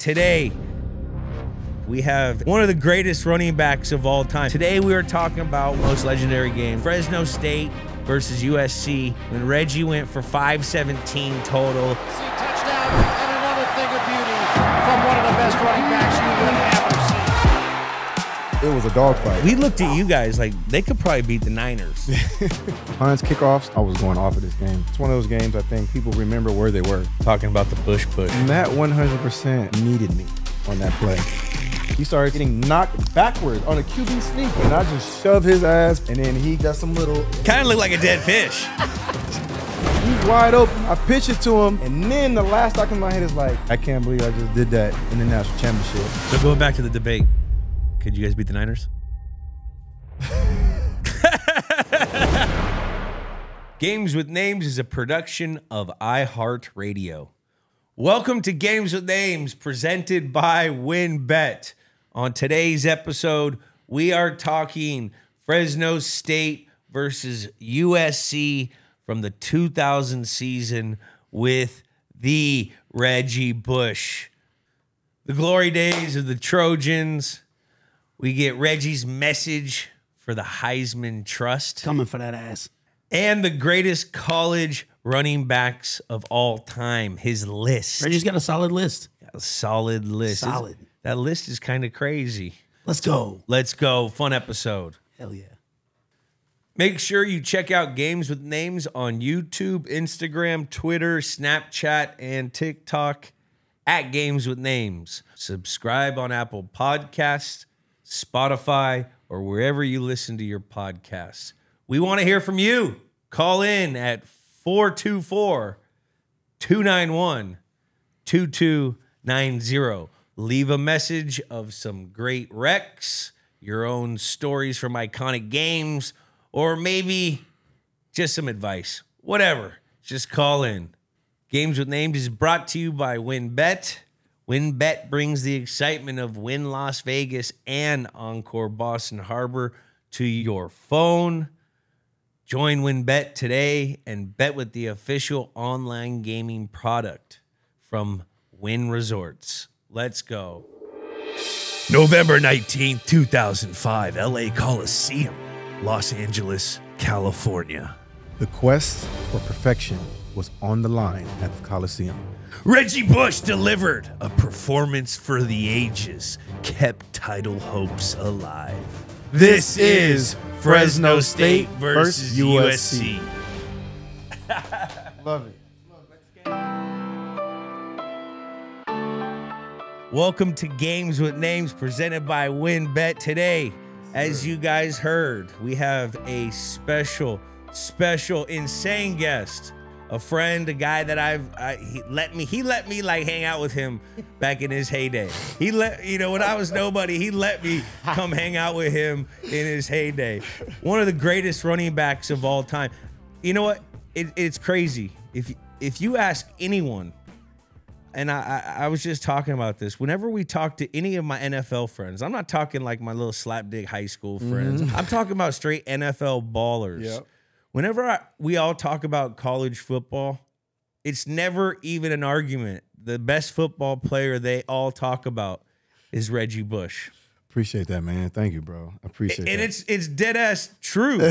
Today, we have one of the greatest running backs of all time. Today, we are talking about most legendary game, Fresno State versus USC, when Reggie went for 517 total. Touchdown and another thing of beauty from one of the best running backs you will ever see. It was a dogfight. We looked at you guys like they could probably beat the Niners. Hines kickoffs, I was going off of this game. It's one of those games I think people remember where they were. Talking about the Bush push. Matt 100% needed me on that play. He started getting knocked backwards on a QB sneak, and I just shoved his ass, and then he got some little... Kind of looked like a dead fish. He's wide open. I pitch it to him, and then the last thought in my head is like, I can't believe I just did that in the national championship. So going back to the debate, could you guys beat the Niners? Games with Names is a production of iHeartRadio. Welcome to Games with Names, presented by WinBet. On today's episode, we are talking Fresno State versus USC from the 2000 season with the Reggie Bush. The glory days of the Trojans. We get Reggie's message for the Heisman Trust. Coming for that ass. And the greatest college running backs of all time. His list. Reggie's got a solid list. A solid list. Solid. That list is kind of crazy. Let's go. Let's go. Fun episode. Hell yeah. Make sure you check out Games with Names on YouTube, Instagram, Twitter, Snapchat, and TikTok at Games with Names. Subscribe on Apple Podcasts, Spotify, or wherever you listen to your podcasts. We want to hear from you. Call in at 424-291-2290. Leave a message of some great recs, your own stories from iconic games, or maybe just some advice. Whatever. Just call in. Games with Names is brought to you by WinBet. WinBet brings the excitement of Wynn Las Vegas and Encore Boston Harbor to your phone. Join WinBet today and bet with the official online gaming product from Wynn Resorts. Let's go. November 19th, 2005, LA Coliseum, Los Angeles, California. The quest for perfection was on the line at the Coliseum. Reggie Bush delivered a performance for the ages, kept title hopes alive. This is Fresno State versus USC. Love it. Welcome to Games with Names, presented by WinBet. Today, as you guys heard, we have a special, insane guest. A friend, a guy that he let me like hang out with him back in his heyday. When I was nobody, he let me come hang out with him in his heyday. One of the greatest running backs of all time. You know what? It's crazy. If you ask anyone, and I was just talking about this, whenever we talk to any of my NFL friends, I'm not talking like my little slapdick high school friends. I'm talking about straight NFL ballers. Yep. Whenever we all talk about college football, it's never even an argument. The best football player they all talk about is Reggie Bush. Appreciate that, man. Thank you, bro. I appreciate that. And it's dead ass true.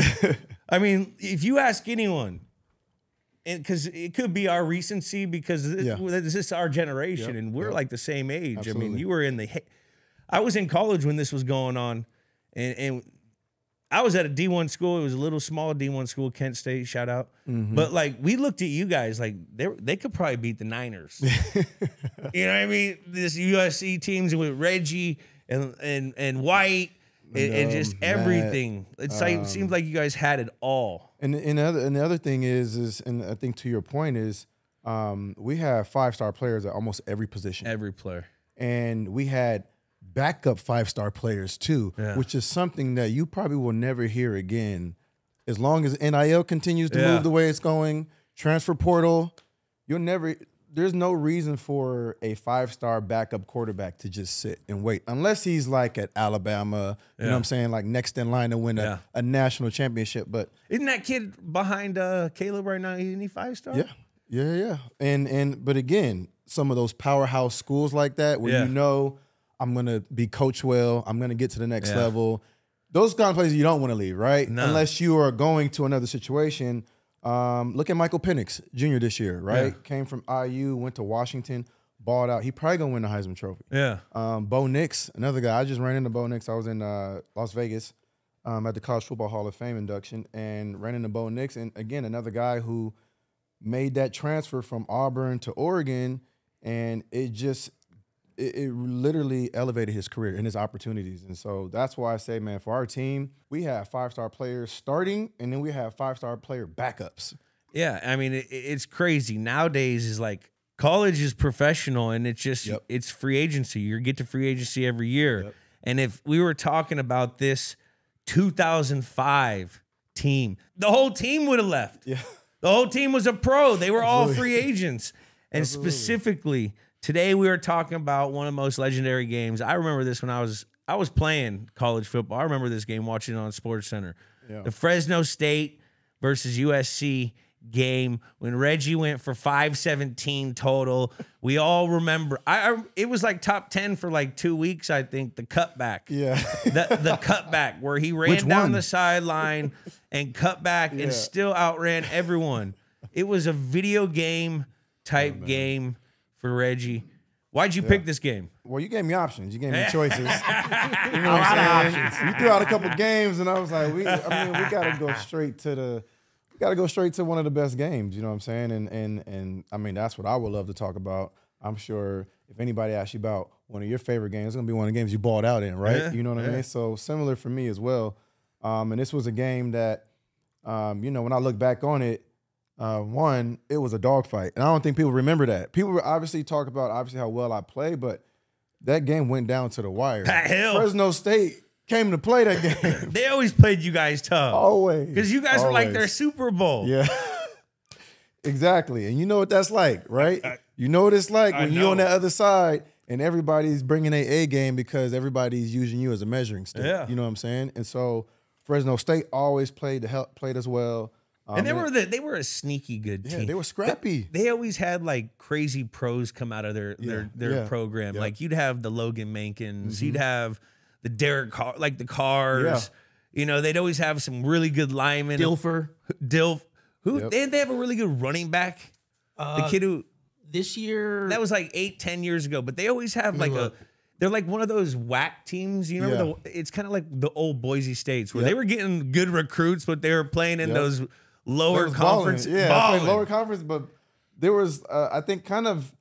I mean, if you ask anyone, because it could be our recency, because this is our generation, and we're like the same age. Absolutely. I mean, you were I was in college when this was going on, and I was at a D1 school. It was a little small D1 school, Kent State, shout out. But like, we looked at you guys like they could probably beat the Niners. You know what I mean? This USC teams with Reggie and White and just everything. It's like, it seems like you guys had it all. And the other thing is, and I think to your point is, we have 5-star players at almost every position. Every player. And we had backup 5-star players too, which is something that you probably will never hear again. As long as NIL continues to move the way it's going, transfer portal, there's no reason for a 5-star backup quarterback to just sit and wait, unless he's like at Alabama, you know what I'm saying, like next in line to win a national championship. But isn't that kid behind Caleb right now, isn't he 5-star? Yeah. But again, some of those powerhouse schools like that where Yeah. you know I'm going to be coached well, I'm going to get to the next level. Those kind of places you don't want to leave, right? No. Unless you are going to another situation. Look at Michael Penix Jr. this year, right? Yeah. Came from IU, went to Washington, balled out. He probably going to win the Heisman Trophy. Yeah. Bo Nix, another guy. I just ran into Bo Nix. I was in Las Vegas at the College Football Hall of Fame induction and ran into Bo Nix. And again, another guy who made that transfer from Auburn to Oregon, and it literally elevated his career and his opportunities. And so that's why I say, man, for our team, we have 5-star players starting, and then we have 5-star player backups. Yeah, I mean, it's crazy. Nowadays is like college is professional, and it's just it's free agency. You get to free agency every year. Yep. And if we were talking about this 2005 team, the whole team would have left. Yeah. The whole team was a pro. They were all free agents. And specifically, today we are talking about one of the most legendary games. I remember this when I was playing college football. I remember this game, watching it on SportsCenter. Yeah. The Fresno State versus USC game when Reggie went for 517 total. We all remember. It was like top 10 for like 2 weeks, I think, the cutback. Yeah. The cutback where he ran down the sideline and cut back and still outran everyone. It was a video game type game for Reggie. Why'd you pick this game? Well, you gave me options. You gave me choices. You know what I'm saying? You threw out a couple games, and I was like, we got to go straight to one of the best games. You know what I'm saying? And I mean, that's what I would love to talk about. I'm sure if anybody asks you about one of your favorite games, it's gonna be one of the games you balled out in, right? Yeah, you know what I mean? So similar for me as well. And this was a game that, when I look back on it, one, it was a dogfight, and I don't think people remember that. People obviously talk about how well I play, but that game went down to the wire. Hell. Fresno State came to play that game. They always played you guys tough. Always. Because you guys were like their Super Bowl. Yeah. Exactly. And you know what that's like, right? You know what it's like when you're on that other side and everybody's bringing their A game because everybody's using you as a measuring stick. Yeah. You know what I'm saying? And so Fresno State always played us well. And they were a sneaky good team. Yeah, they were scrappy. They always had like crazy pros come out of their program. Yeah. Like you'd have the Logan Mankins, you'd have the Derek Carr, like the Cars. You know, they'd always have some really good linemen. Dilf. They have a really good running back. The kid who this year that was like 8-10 years ago, but they always have like they're like one of those whack teams. You remember it's kind of like the old Boise States where they were getting good recruits, but they were playing in those lower conference. Yeah, I played lower conference, but there was I think kind of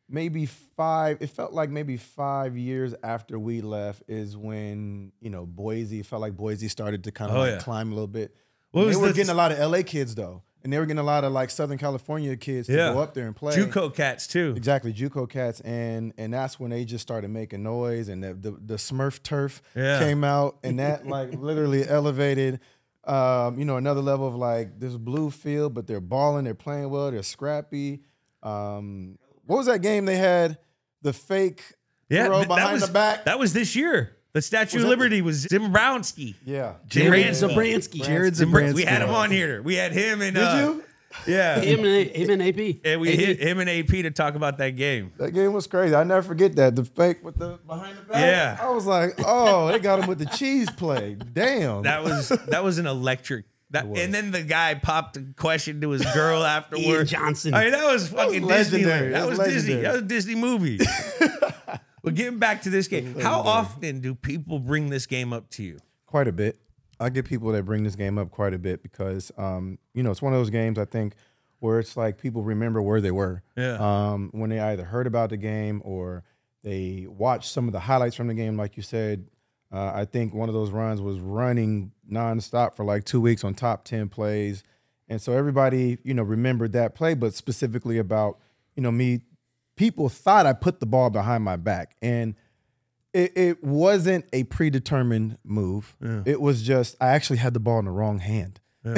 maybe it felt like maybe 5 years after we left is when, Boise felt like Boise started to kind of climb a little bit. They were getting a lot of LA kids though. And they were getting a lot of like Southern California kids to go up there and play. JUCO cats too. Exactly, JUCO cats, and that's when they just started making noise, and the Smurf turf came out, and that like literally elevated, another level of like this blue field, but they're balling, they're playing well, they're scrappy. What was that game they had? The fake throw behind the back. That was this year. The Statue of Liberty was Zimbrowski. Yeah. Jared Zabransky. Jared Zabransky. We had him on here. We had him and Did you? Yeah. Him and AP. And we hit him and AP to talk about that game. That game was crazy. I never forget that. The fake with the behind the back. Yeah. I was like, oh, they got him with the cheese play. Damn. That was an electric. And then the guy popped a question to his girl afterwards. Ian Johnson. I mean, that was fucking legendary. Disneyland. That was Disney. legendary. That was a Disney movie. But getting back to this game, how often do people bring this game up to you? Quite a bit. I get people that bring this game up quite a bit because, it's one of those games, I think, where it's like people remember where they were. Yeah. When they either heard about the game or they watched some of the highlights from the game, like you said. I think one of those runs was running nonstop for like 2 weeks on top 10 plays. And so everybody, remembered that play, but specifically about, me. People thought I put the ball behind my back, and it wasn't a predetermined move. Yeah. It was just I actually had the ball in the wrong hand. Yeah.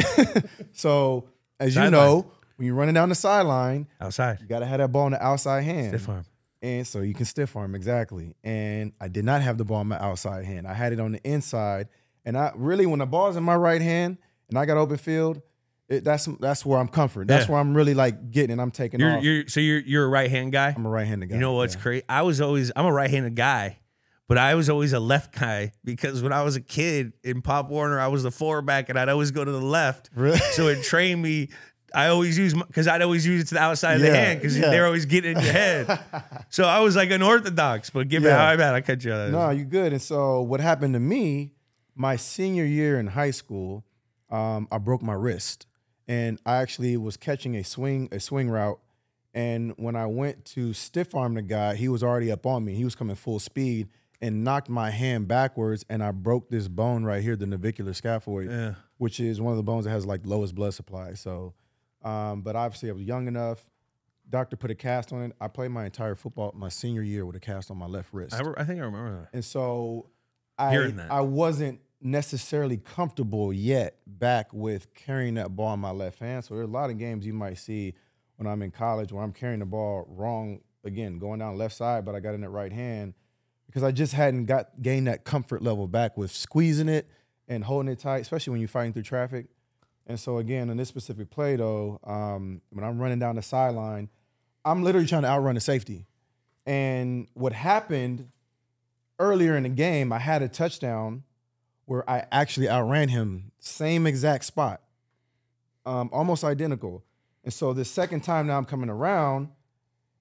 So, as you know, when you're running down the sideline, outside, you got to have that ball in the outside hand. Stiff arm. And so you can stiff arm, exactly. And I did not have the ball in my outside hand. I had it on the inside. And when the ball's in my right hand and I got open field, That's where I'm comfort. That's where I'm really like getting, and I'm taking off. You're a right-hand guy? I'm a right-handed guy. You know what's crazy? I'm a right-handed guy, but I was always a left guy because when I was a kid in Pop Warner, I was the fullback, and I'd always go to the left. Really? So it trained me. I'd always use it to the outside of the hand because they're always getting in your head. So I was like unorthodox, but give me how bad I cut you out. No, you good. And so what happened to me, my senior year in high school, I broke my wrist. And I actually was catching a swing route. And when I went to stiff arm the guy, he was already up on me. He was coming full speed and knocked my hand backwards. And I broke this bone right here, the navicular scaphoid, which is one of the bones that has like lowest blood supply. So, but obviously I was young enough. Doctor put a cast on it. I played my entire my senior year with a cast on my left wrist. I think I remember that. And so I wasn't necessarily comfortable yet back with carrying that ball in my left hand. So there are a lot of games you might see when I'm in college where I'm carrying the ball wrong, again, going down left side, but I got in that right hand because I just hadn't gained that comfort level back with squeezing it and holding it tight, especially when you're fighting through traffic. And so again, in this specific play though, when I'm running down the sideline, I'm literally trying to outrun the safety. And what happened earlier in the game, I had a touchdown where I actually outran him, same exact spot, almost identical. And so the second time now I'm coming around,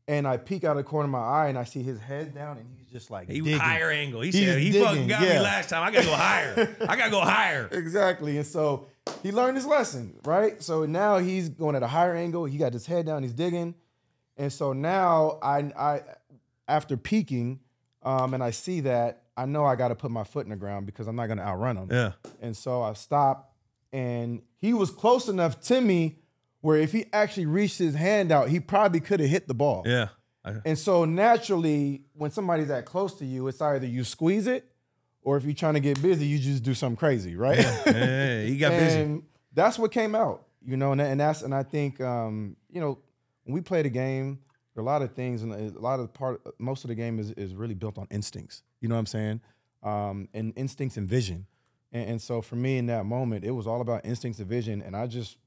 and I peek out of the corner of my eye, and I see his head down, and he's just like digging. Higher angle. He said, he fucking got me last time. I got to go higher. I got to go higher. Exactly. And so he learned his lesson, right? So now he's going at a higher angle. He got his head down. He's digging. And so now I after peeking, and I see that, I know I got to put my foot in the ground because I'm not going to outrun him. Yeah. And so I stopped, and he was close enough to me where if he actually reached his hand out, he probably could have hit the ball. Yeah. And so naturally, when somebody's that close to you, it's either you squeeze it, or if you're trying to get busy, you just do something crazy, right? Yeah, he got busy. And that's what came out, you know, and I think, you know, when we play the game, there are a lot of things, and most of the game is really built on instincts. You know what I'm saying? And instincts and vision. And so for me in that moment, it was all about instincts and vision. And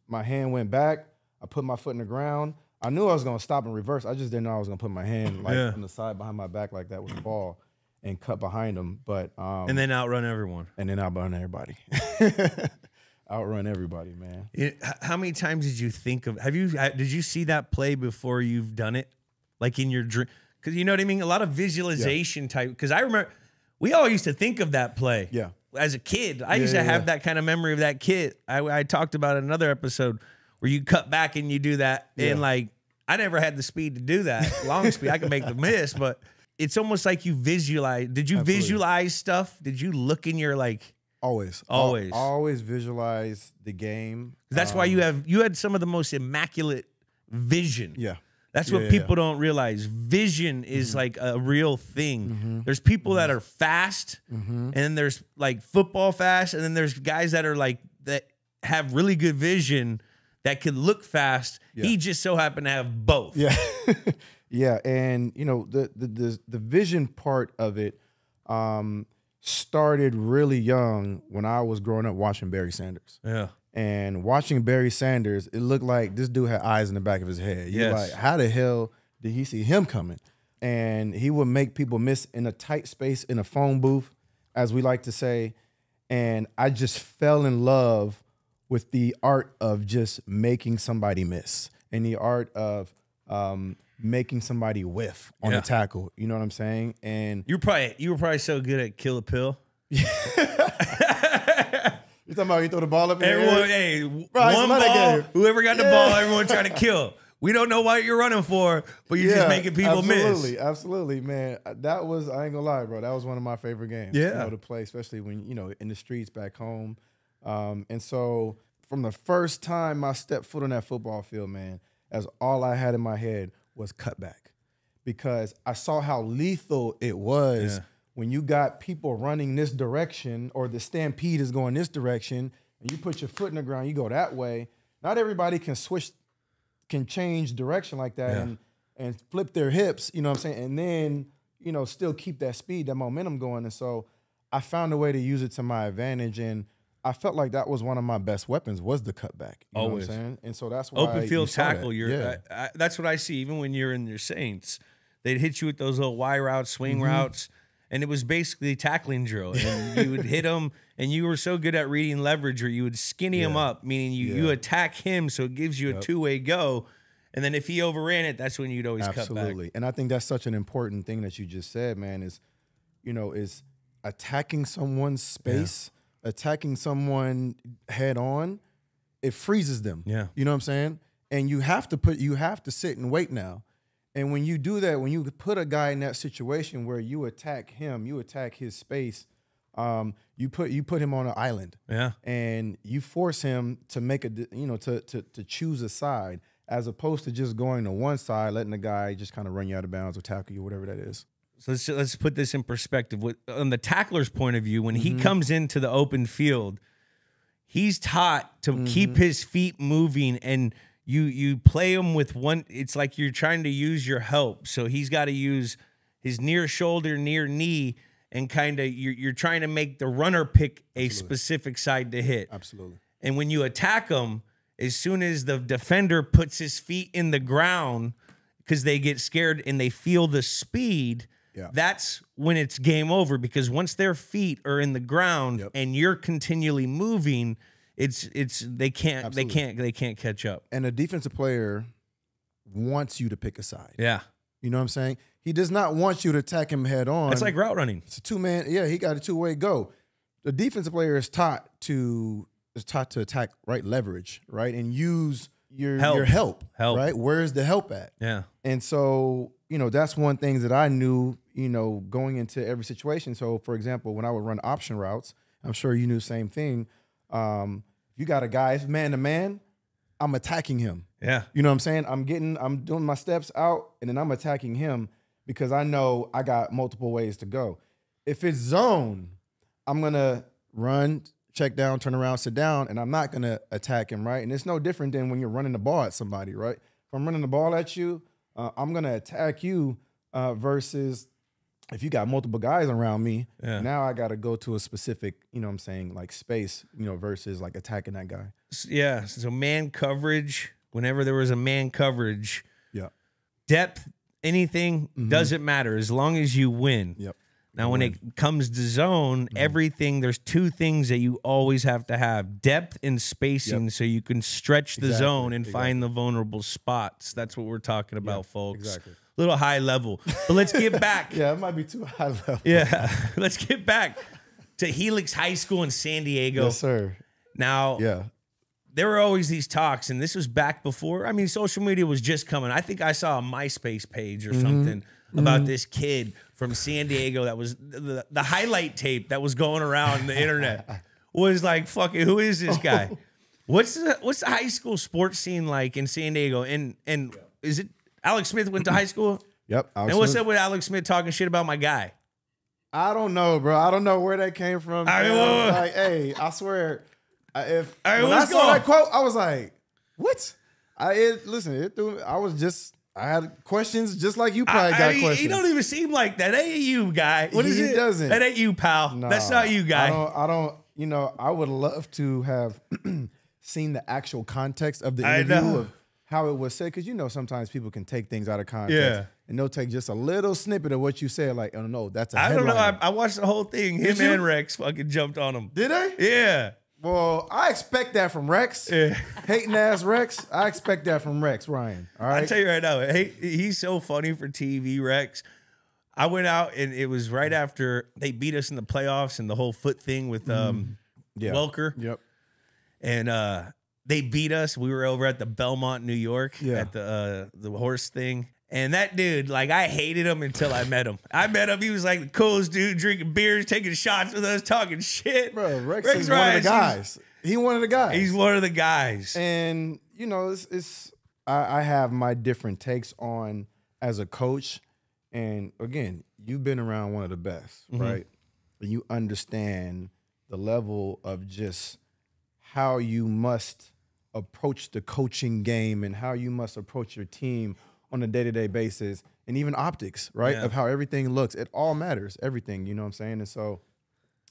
my hand went back. I put my foot in the ground. I knew I was going to stop and reverse. I just didn't know I was going to put my hand on the side behind my back like that with the ball and cut behind him. But and then outrun everyone. And then outrun everybody. Outrun everybody, man. How many times did you think of? Did you see that play before you've done it, like in your dream? Because you know what I mean. A lot of visualization type. Because I remember we all used to think of that play. Yeah. As a kid, I used to have that kind of memory of that kid. I talked about in another episode where you cut back and you do that, and like I never had the speed to do that, long speed. I could make the miss, but it's almost like you visualize. Did you visualize stuff? Did you look in your like? Always visualize the game. That's why you had some of the most immaculate vision. Yeah. That's what people don't realize. Vision is like a real thing. There's people that are fast, and then there's like football fast, and then there's guys that are like that have really good vision that can look fast. Yeah. He just so happened to have both. Yeah, yeah, and you know the vision part of it started really young when I was growing up watching Barry Sanders. Yeah. And watching Barry Sanders, it looked like this dude had eyes in the back of his head. You're like, how the hell did he see him coming? And he would make people miss in a tight space in a phone booth, as we like to say. And I just fell in love with the art of just making somebody miss and the art of making somebody whiff on a tackle. You know what I'm saying? And you were probably so good at Kill a Pill. You talking about you throw the ball up in everyone, the air? hey, one ball, whoever got the ball, everyone trying to kill. We don't know what you're running for, but you're just making people miss. Absolutely, man. That was, I ain't gonna lie, bro. That was one of my favorite games, to play, especially when, in the streets back home. And so from the first time I stepped foot on that football field, man, as all I had in my head was cutback, because I saw how lethal it was when you got people running this direction, or the stampede is going this direction, and you put your foot in the ground, you go that way. Not everybody can change direction like that and flip their hips, you know what I'm saying? And then, still keep that speed, that momentum going. And so I found a way to use it to my advantage. And I felt like that was one of my best weapons was the cutback. You know what I'm saying? And so that's why open field you saw tackle. that. That's what I see. Even when you're in your Saints, they'd hit you with those little Y routes, swing routes, and it was basically tackling drill. And you would hit them, and you were so good at reading leverage, or you would skinny him up, meaning you attack him, so it gives you a two-way go. And then if he overran it, that's when you'd always cut back. Absolutely. And I think that's such an important thing that you just said, man, is, is attacking someone's space, attacking someone head on, it freezes them. Yeah. You know what I'm saying? And you have to sit and wait now. And when you do that, when you put a guy in that situation where you attack him, you attack his space, you put him on an island. Yeah. And you force him to make to choose a side, as opposed to just going to one side, letting the guy just kind of run you out of bounds or tackle you, whatever that is. So let's put this in perspective. On the tackler's point of view, when he comes into the open field, he's taught to keep his feet moving, and you play him with one. It's like you're trying to use your help. So he's got to use his near shoulder, near knee, and kind of you're trying to make the runner pick a specific side to hit. Absolutely. And when you attack him, as soon as the defender puts his feet in the ground because they get scared and they feel the speed, that's when it's game over, because once their feet are in the ground and you're continually moving, they can't catch up. And a defensive player wants you to pick a side. Yeah. You know what I'm saying? He does not want you to attack him head on. It's like route running. It's a two-man. Yeah, he got a two-way go. The defensive player is taught to attack leverage, right? And use your help. Right? Where's the help at? Yeah. And so, that's one thing that I knew, going into every situation. So, for example, when I would run option routes, I'm sure you knew the same thing. You got a guy, it's man-to-man, I'm attacking him. Yeah. You know what I'm saying? I'm doing my steps out, and then I'm attacking him because I know I got multiple ways to go. If it's zone, I'm going to run, check down, turn around, sit down, and I'm not going to attack him, right? And it's no different than when you're running the ball at somebody, right? If I'm running the ball at you, I'm going to attack you versus if you got multiple guys around me, now I got to go to a specific, like space, versus like attacking that guy. Yeah. So man coverage, whenever there was a man coverage, depth, anything doesn't matter as long as you win. Yep. Now, when it comes to zone, everything, there's two things that you always have to have: depth and spacing, so you can stretch the zone and find the vulnerable spots. That's what we're talking about, folks. Exactly. A little high level. But let's get back. Yeah, it might be too high level. Yeah. Let's get back to Helix High School in San Diego. Yes, sir. Now, there were always these talks, and this was back before, social media was just coming. I think I saw a MySpace page or something about this kid from San Diego that was the highlight tape that was going around the internet was like, fucking, who is this guy? What's the high school sports scene like in San Diego? And is it Alex Smith went to high school? Yep. And what's up with Alex Smith talking shit about my guy? I don't know, bro. I don't know where that came from. Like, hey, I swear, when I saw that quote, I was like, what? I had questions just like you probably got questions. He don't even seem like that. That ain't you, guy. What is it? He doesn't. That ain't you, pal. No, that's not you, guy. I don't. I would love to have seen the actual context of the interview of how it was said, because sometimes people can take things out of context, and they'll take just a little snippet of what you said, like, oh no, that's a headline. I don't know. I watched the whole thing. Him and Rex fucking jumped on him. Did they? Yeah. Well, I expect that from Rex. Hating ass Rex. I expect that from Rex, Ryan. All right. I tell you right now, he's so funny for TV, Rex. I went out, and it was right after they beat us in the playoffs and the whole foot thing with Welker. Yep. And they beat us. We were over at the Belmont, New York, at the horse thing. And that dude, like, I hated him until I met him. I met him. He was like the coolest dude, drinking beers, taking shots with us, talking shit. Bro, Rex is one of the guys. He's one of the guys. He's one of the guys. And, I have my different takes on as a coach. And, again, you've been around one of the best, right? You understand the level of just how you must approach the coaching game and how you must approach your team on a day-to-day basis, and even optics, right? Of how everything looks. It all matters, everything, you know what I'm saying? And so,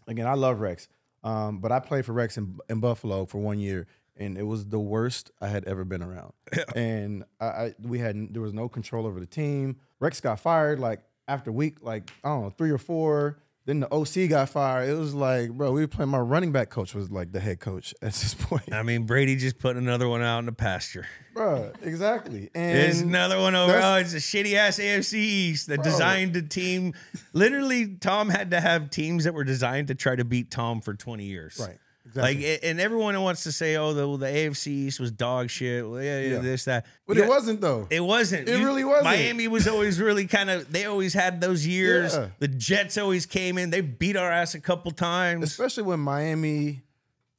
again, I love Rex. But I played for Rex in Buffalo for 1 year, and it was the worst I had ever been around. And there was no control over the team. Rex got fired like after week, like I don't know, 3 or 4. Then the OC got fired. It was like, bro, we were playing. My running back coach was like the head coach at this point. I mean, Brady just put another one out in the pasture. Bro, exactly. And there's another one over. Oh, it's a shitty ass AFC East that designed a team. Literally, Tom had to have teams that were designed to try to beat Tom for 20 years. Right. Exactly. Like, and everyone wants to say, "Oh, the AFC East was dog shit." Well, yeah, this, that. But it wasn't though. It wasn't. It really wasn't. Miami was always really kind of. They always had those years. Yeah. The Jets always came in. They beat our ass a couple times, especially when Miami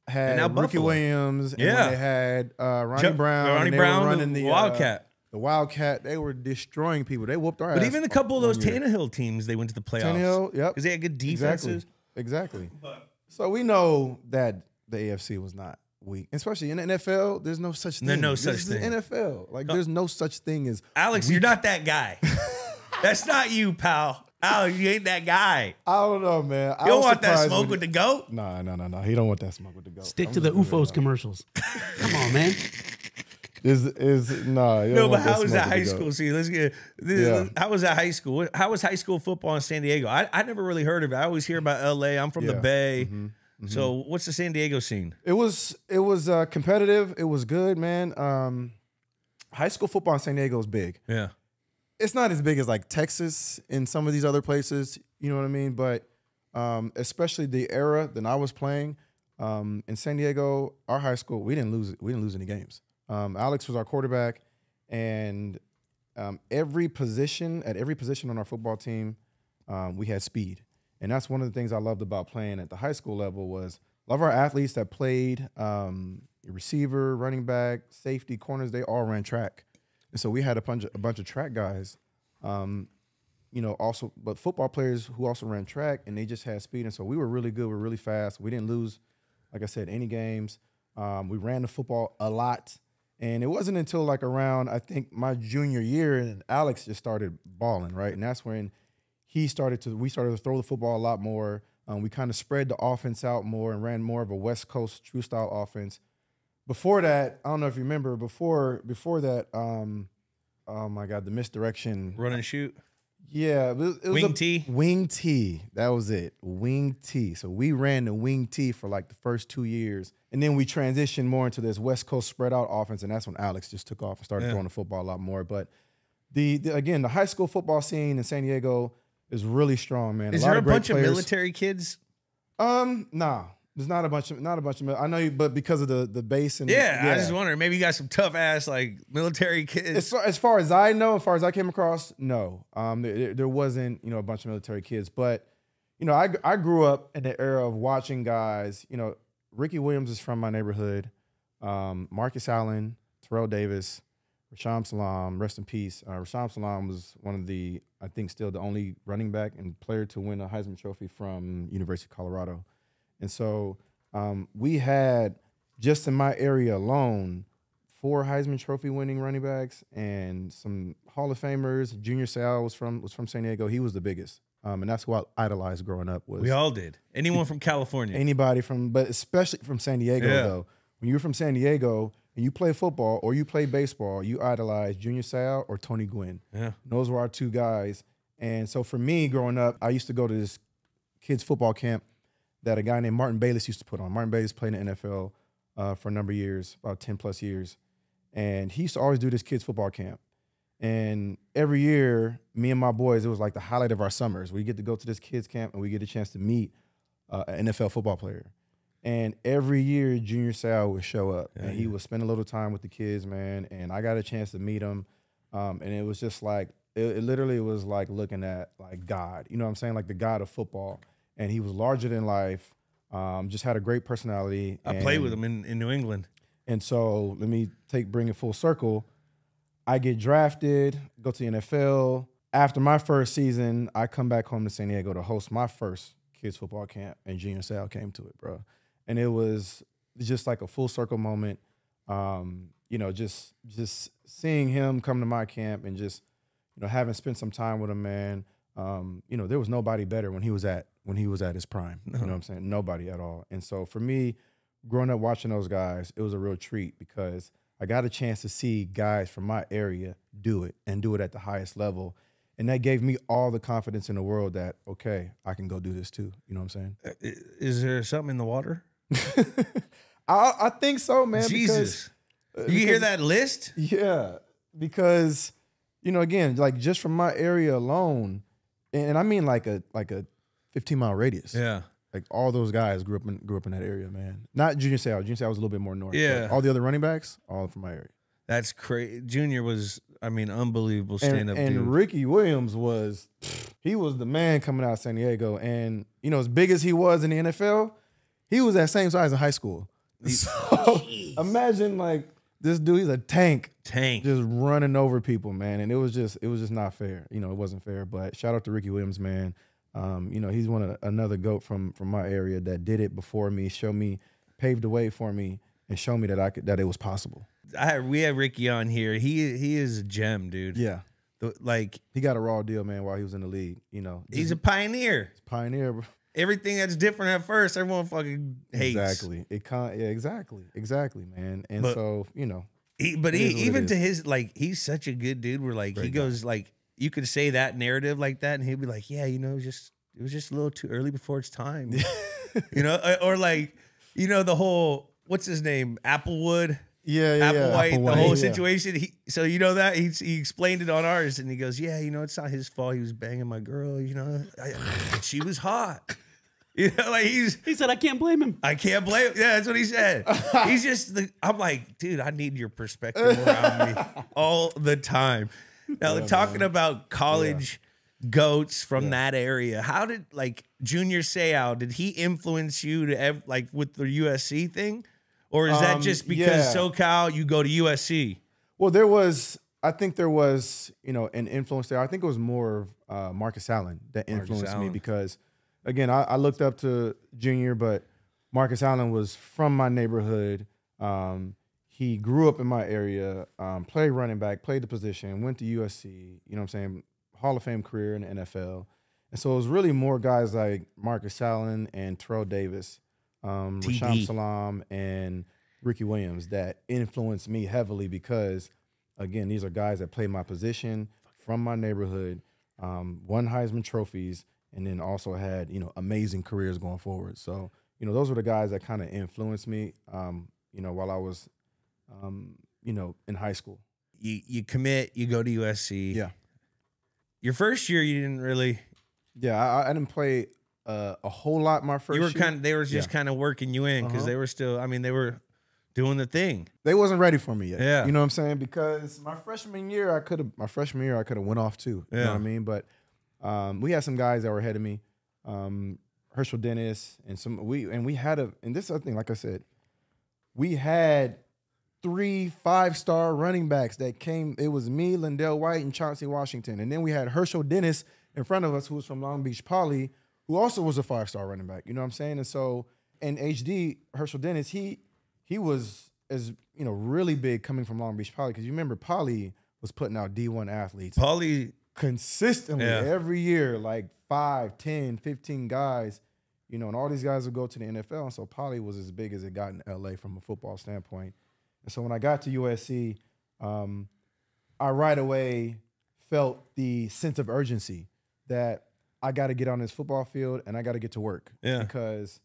had Ricky Buffalo. Williams. And when they had Ronnie Brown. Ronnie Brown, running the Wildcat. The Wildcat, they were destroying people. They whooped our ass. But even a couple of those Tannehill teams, they went to the playoffs. Tannehill, yep. Because they had good defenses. Exactly. So we know that the AFC was not weak. Especially in the NFL, there's no such thing. There's no such thing. This is the NFL. Like, there's no such thing as Alex, weak. you're not that guy. That's not you, pal. Alex, you ain't that guy. I don't know, man. You don't want that smoke with the goat? No. He don't want that smoke with the goat. Stick to the UFOs commercials. Come on, man. No, but how was that high school? See, let's get. How was that high school? How was high school football in San Diego? I never really heard of it. I always hear about LA. I'm from the Bay. So what's the San Diego scene? It was competitive. It was good, man. High school football in San Diego is big. Yeah. It's not as big as like Texas and some of these other places, you know what I mean? But especially the era that I was playing in San Diego, our high school, we didn't lose any games. Alex was our quarterback, and every position on our football team, we had speed. And that's one of the things I loved about playing at the high school level was a lot of our athletes that played receiver, running back, safety, corners, they all ran track. And so we had a bunch of track guys, also, but football players who also ran track, and they just had speed. And so we were really good. We were really fast. We didn't lose, like I said, any games. We ran the football a lot. And it wasn't until like around, I think, my junior year, and Alex just started balling, right? And that's when we started to throw the football a lot more. We kind of spread the offense out more and ran more of a West Coast true style offense. Before that, I don't know if you remember, before that, oh my God, the misdirection. Run and shoot? Yeah. It was wing T? Wing T. That was it. Wing T. So we ran the wing T for like the first 2 years. And then we transitioned more into this West Coast spread out offense. And that's when Alex just took off and started throwing the football a lot more. But again, the high school football scene in San Diego is really strong, man. Is there a bunch of military kids? Nah. There's not a bunch of. I know you, but because of the base and I just wonder, maybe you got some tough ass like military kids. As far as I know, as far as I came across, no, there wasn't a bunch of military kids. But I grew up in the era of watching guys. Ricky Williams is from my neighborhood. Marcus Allen, Terrell Davis, Rashawn Salam, rest in peace. Rashawn Salam was one of the, I think, still the only running back and player to win a Heisman Trophy from University of Colorado. And so we had, just in my area alone, 4 Heisman Trophy winning running backs and some Hall of Famers. Junior Seau was from San Diego. He was the biggest. And that's who I idolized growing up. We all did. Anyone from California. Anybody but especially from San Diego, though. When you're from San Diego and you play football or you play baseball, you idolize Junior Seau or Tony Gwynn. Yeah. Those were our 2 guys. And so for me, growing up, I used to go to this kids' football camp that a guy named Martin Bayless used to put on. Martin Bayless played in the NFL for a number of years, about 10+ years. And he used to always do this kids' football camp. And every year, me and my boys, it was like the highlight of our summers. We get to go to this kids' camp and we get a chance to meet an NFL football player. And every year, Junior Seau would show up. And he would spend a little time with the kids, man. And I got a chance to meet him. And it was just like, it literally was like looking at like God. You know what I'm saying? Like the God of football. And he was larger than life, just had a great personality. I played with him in New England. And so let me bring it full circle. I get drafted, go to the NFL. After my first season, I come back home to San Diego to host my first kids football camp, and Junior Seau came to it, bro. And it was just like a full circle moment. Just seeing him come to my camp and just, having spent some time with him, man. There was nobody better when he was at when he was at his prime. You know what I'm saying? Nobody at all. And so for me, growing up watching those guys, it was a real treat because I got a chance to see guys from my area do it and do it at the highest level. And that gave me all the confidence in the world that, okay, I can go do this too. You know what I'm saying? Is there something in the water? I think so, man. Jesus. You hear that list? Yeah, because, you know, again, like just from my area alone, and I mean like a 15-mile radius. Yeah. Like all those guys grew up in that area, man. Not Junior Seau. Junior Seau was a little bit more north. Yeah. All the other running backs, all from my area. That's crazy. Junior was, I mean, unbelievable stand-up dude. And Ricky Williams he was the man coming out of San Diego. And, you know, as big as he was in the NFL, he was that same size in high school. So imagine like this dude, he's a tank. Just running over people, man. And it was just not fair. You know, it wasn't fair. But shout out to Ricky Williams, man. You know, he's another GOAT from my area that did it before me, paved the way for me, and showed me that it was possible. We have Ricky on here. He is a gem, dude. Yeah. He got a raw deal, man, while he was in the league. You know, he's a pioneer. Pioneer. Everything that's different at first, everyone fucking hates. Exactly. Exactly, man. And so, you know. Even to his, like, he's such a good dude where, like, he goes, like, you could say that narrative like that, and he'd be like, yeah, you know, it was just a little too early before its time. You know, or like, you know, the whole, what's his name? Applewood. Applewhite, the whole situation. So you know that he explained it on ours, and he goes, "Yeah, you know, it's not his fault. He was banging my girl. You know, she was hot. You know, like he said, I can't blame him. I can't blame him. Yeah, that's what he said. He's just I'm like, dude, I need your perspective around me all the time. Now, talking about college GOATs from that area, how did like Junior Seau? Did he influence you to like with the USC thing? Or is that just because SoCal, you go to USC? Well, I think there was, you know, an influence there. I think it was more of Marcus Allen that influenced me because, again, I looked up to Junior, but Marcus Allen was from my neighborhood. He grew up in my area, played running back, played the position, went to USC, you know what I'm saying, Hall of Fame career in the NFL. And so it was really more guys like Marcus Allen and Terrell Davis, Rashaan Salam and Ricky Williams that influenced me heavily because, again, these are guys that played my position from my neighborhood, won Heisman trophies, and then also had, you know, amazing careers going forward. So, you know, those were the guys that kind of influenced me, you know, while I was, you know, in high school. You commit, you go to USC. Yeah. Your first year, you didn't really. Yeah, I didn't play a whole lot my first year. They were just kind of working you in because they were still, I mean, they were doing the thing. They wasn't ready for me yet. Yeah. You know what I'm saying? Because my freshman year, I could have went off too. You know what I mean? But we had some guys that were ahead of me. Herschel Dennis and we had and this other thing, like I said, we had 3 5-star running backs that came. It was me, Lindell White, and Chauncey Washington. And then we had Herschel Dennis in front of us, who was from Long Beach Poly, who also was a 5-star running back. You know what I'm saying? And so, in HD, Herschel Dennis, he was, as you know, really big coming from Long Beach Poly, because you remember Poly was putting out D1 athletes. Poly consistently every year, like 5, 10, 15 guys, you know, and all these guys would go to the NFL. And so Poly was as big as it got in LA from a football standpoint. And so when I got to USC, I right away felt the sense of urgency that I got to get on this football field and I got to get to work. Yeah. Because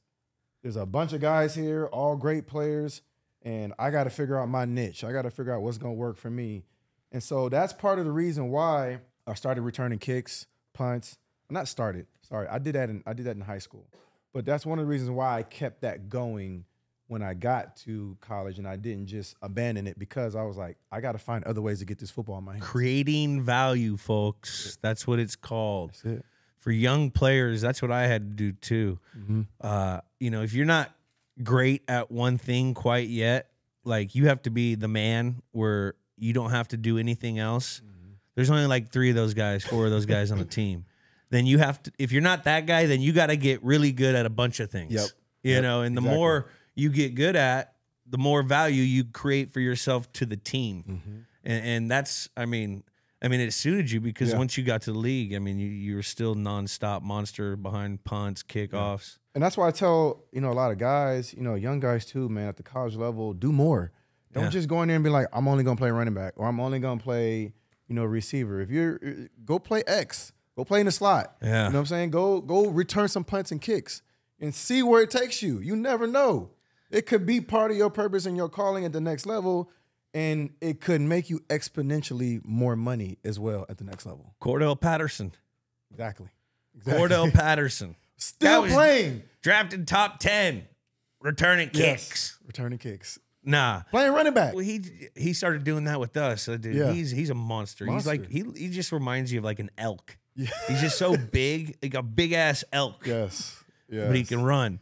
there's a bunch of guys here, all great players, and I got to figure out my niche. I got to figure out what's going to work for me. And so that's part of the reason why I started returning kicks, punts. Not started. Sorry, I did that in high school. But that's one of the reasons why I kept that going when I got to college, and I didn't just abandon it, because I was like, I got to find other ways to get this football in my hands. Creating value, folks. That's what it's called. That's it. For young players, that's what I had to do too. Mm-hmm. You know, if you're not great at one thing quite yet, like you have to be the man where you don't have to do anything else. Mm-hmm. There's only like 4 of those guys on the team. Then you have to, if you're not that guy, then you got to get really good at a bunch of things. Yep. You know, and the more you get good at, the more value you create for yourself to the team. Mm-hmm. And that's, I mean, I mean, it suited you because Yeah. once you got to the league, I mean, you were still nonstop monster behind punts, kickoffs. And that's why I tell, a lot of guys, young guys too, man, at the college level, do more. Don't just go in there and be like, I'm only going to play running back or I'm only going to play, receiver. If you're, go play X, go play in the slot. Yeah. You know what I'm saying? Go return some punts and kicks and see where it takes you. You never know. It could be part of your purpose and your calling at the next level. And it could make you exponentially more money as well at the next level. Cordell Patterson. Exactly. Cordell Patterson. Still playing. Drafted top 10. Returning kicks. Returning kicks. Nah. Playing running back. Well, he started doing that with us. Dude, Yeah. He's a monster. He's like he just reminds you of like an elk. Yeah. He's just so big, like a big ass elk. Yes. But he can run.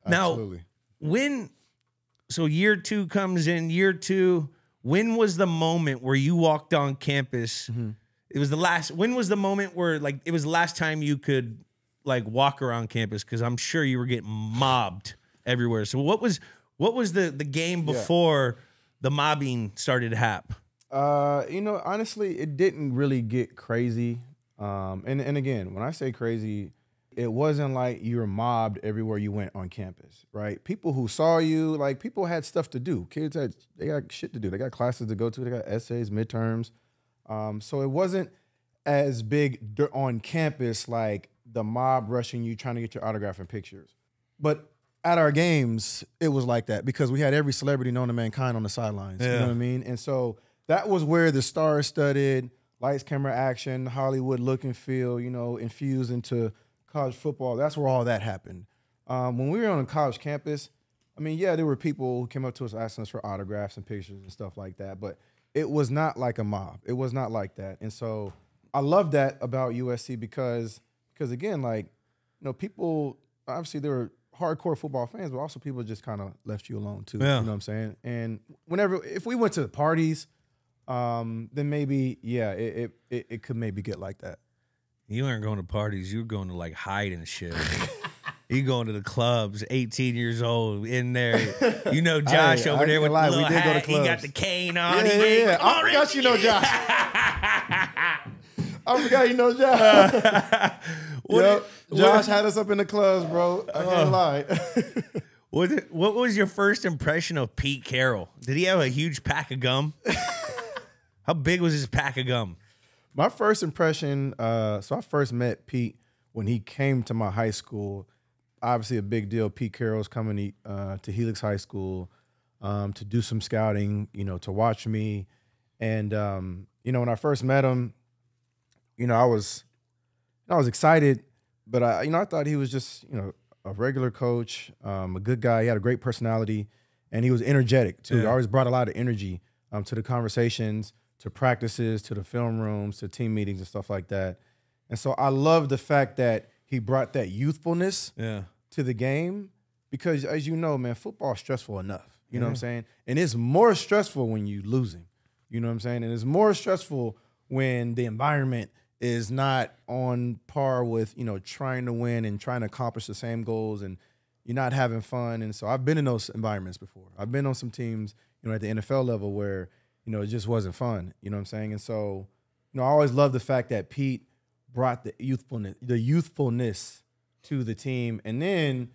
Absolutely. Now, so year 2 comes in, year 2, when was the moment where you walked on campus? Mm-hmm. It was when was the moment where like it was the last time you could like walk around campus? Because I'm sure you were getting mobbed everywhere. So what was the game before the mobbing started to happen? Honestly, it didn't really get crazy. And again, when I say crazy, it wasn't like you were mobbed everywhere you went on campus, right? People who saw you, like people had stuff to do. Kids they got shit to do. They got classes to go to. They got essays, midterms. So it wasn't as big on campus like the mob rushing you, trying to get your autograph and pictures. But at our games, it was like that because we had every celebrity known to mankind on the sidelines. Yeah. You know what I mean? And so that was where the star-studded lights, camera, action, Hollywood look and feel, infused into college football. That's where all that happened. When we were on a college campus, I mean, yeah, there were people who came up to us asking us for autographs and pictures and stuff like that, but it was not like a mob. It was not like that. And so I love that about USC because again, like, people, obviously there were hardcore football fans, but also people just kind of left you alone too. Yeah. You know what I'm saying? And if we went to the parties, then maybe, it could maybe get like that. You weren't going to parties. You were going to like hide and shit. You going to the clubs, 18 years old, in there. Josh over there with the little hat. He got the cane on. Yeah. I forgot you know Josh. I forgot you know Josh. Josh had us up in the clubs, bro. I can't lie. What was your first impression of Pete Carroll? Did he have a huge pack of gum? How big was his pack of gum? My first impression, so I first met Pete when he came to my high school. Obviously a big deal. Pete Carroll's coming to Helix High School to do some scouting, to watch me. And, when I first met him, I was excited, but I thought he was just, a regular coach, a good guy. He had a great personality, and he was energetic too. Yeah. He always brought a lot of energy to the conversations, to practices, to the film rooms, to team meetings and stuff like that. And so I love the fact that he brought that youthfulness to the game because, as you know, man, football is stressful enough. You know what I'm saying? And it's more stressful when you're losing. You know what I'm saying? And it's more stressful when the environment is not on par with, trying to win and trying to accomplish the same goals and you're not having fun. And so I've been in those environments before. I've been on some teams, at the NFL level where, it just wasn't fun. You know what I'm saying? And so, I always love the fact that Pete brought the youthfulness to the team. And then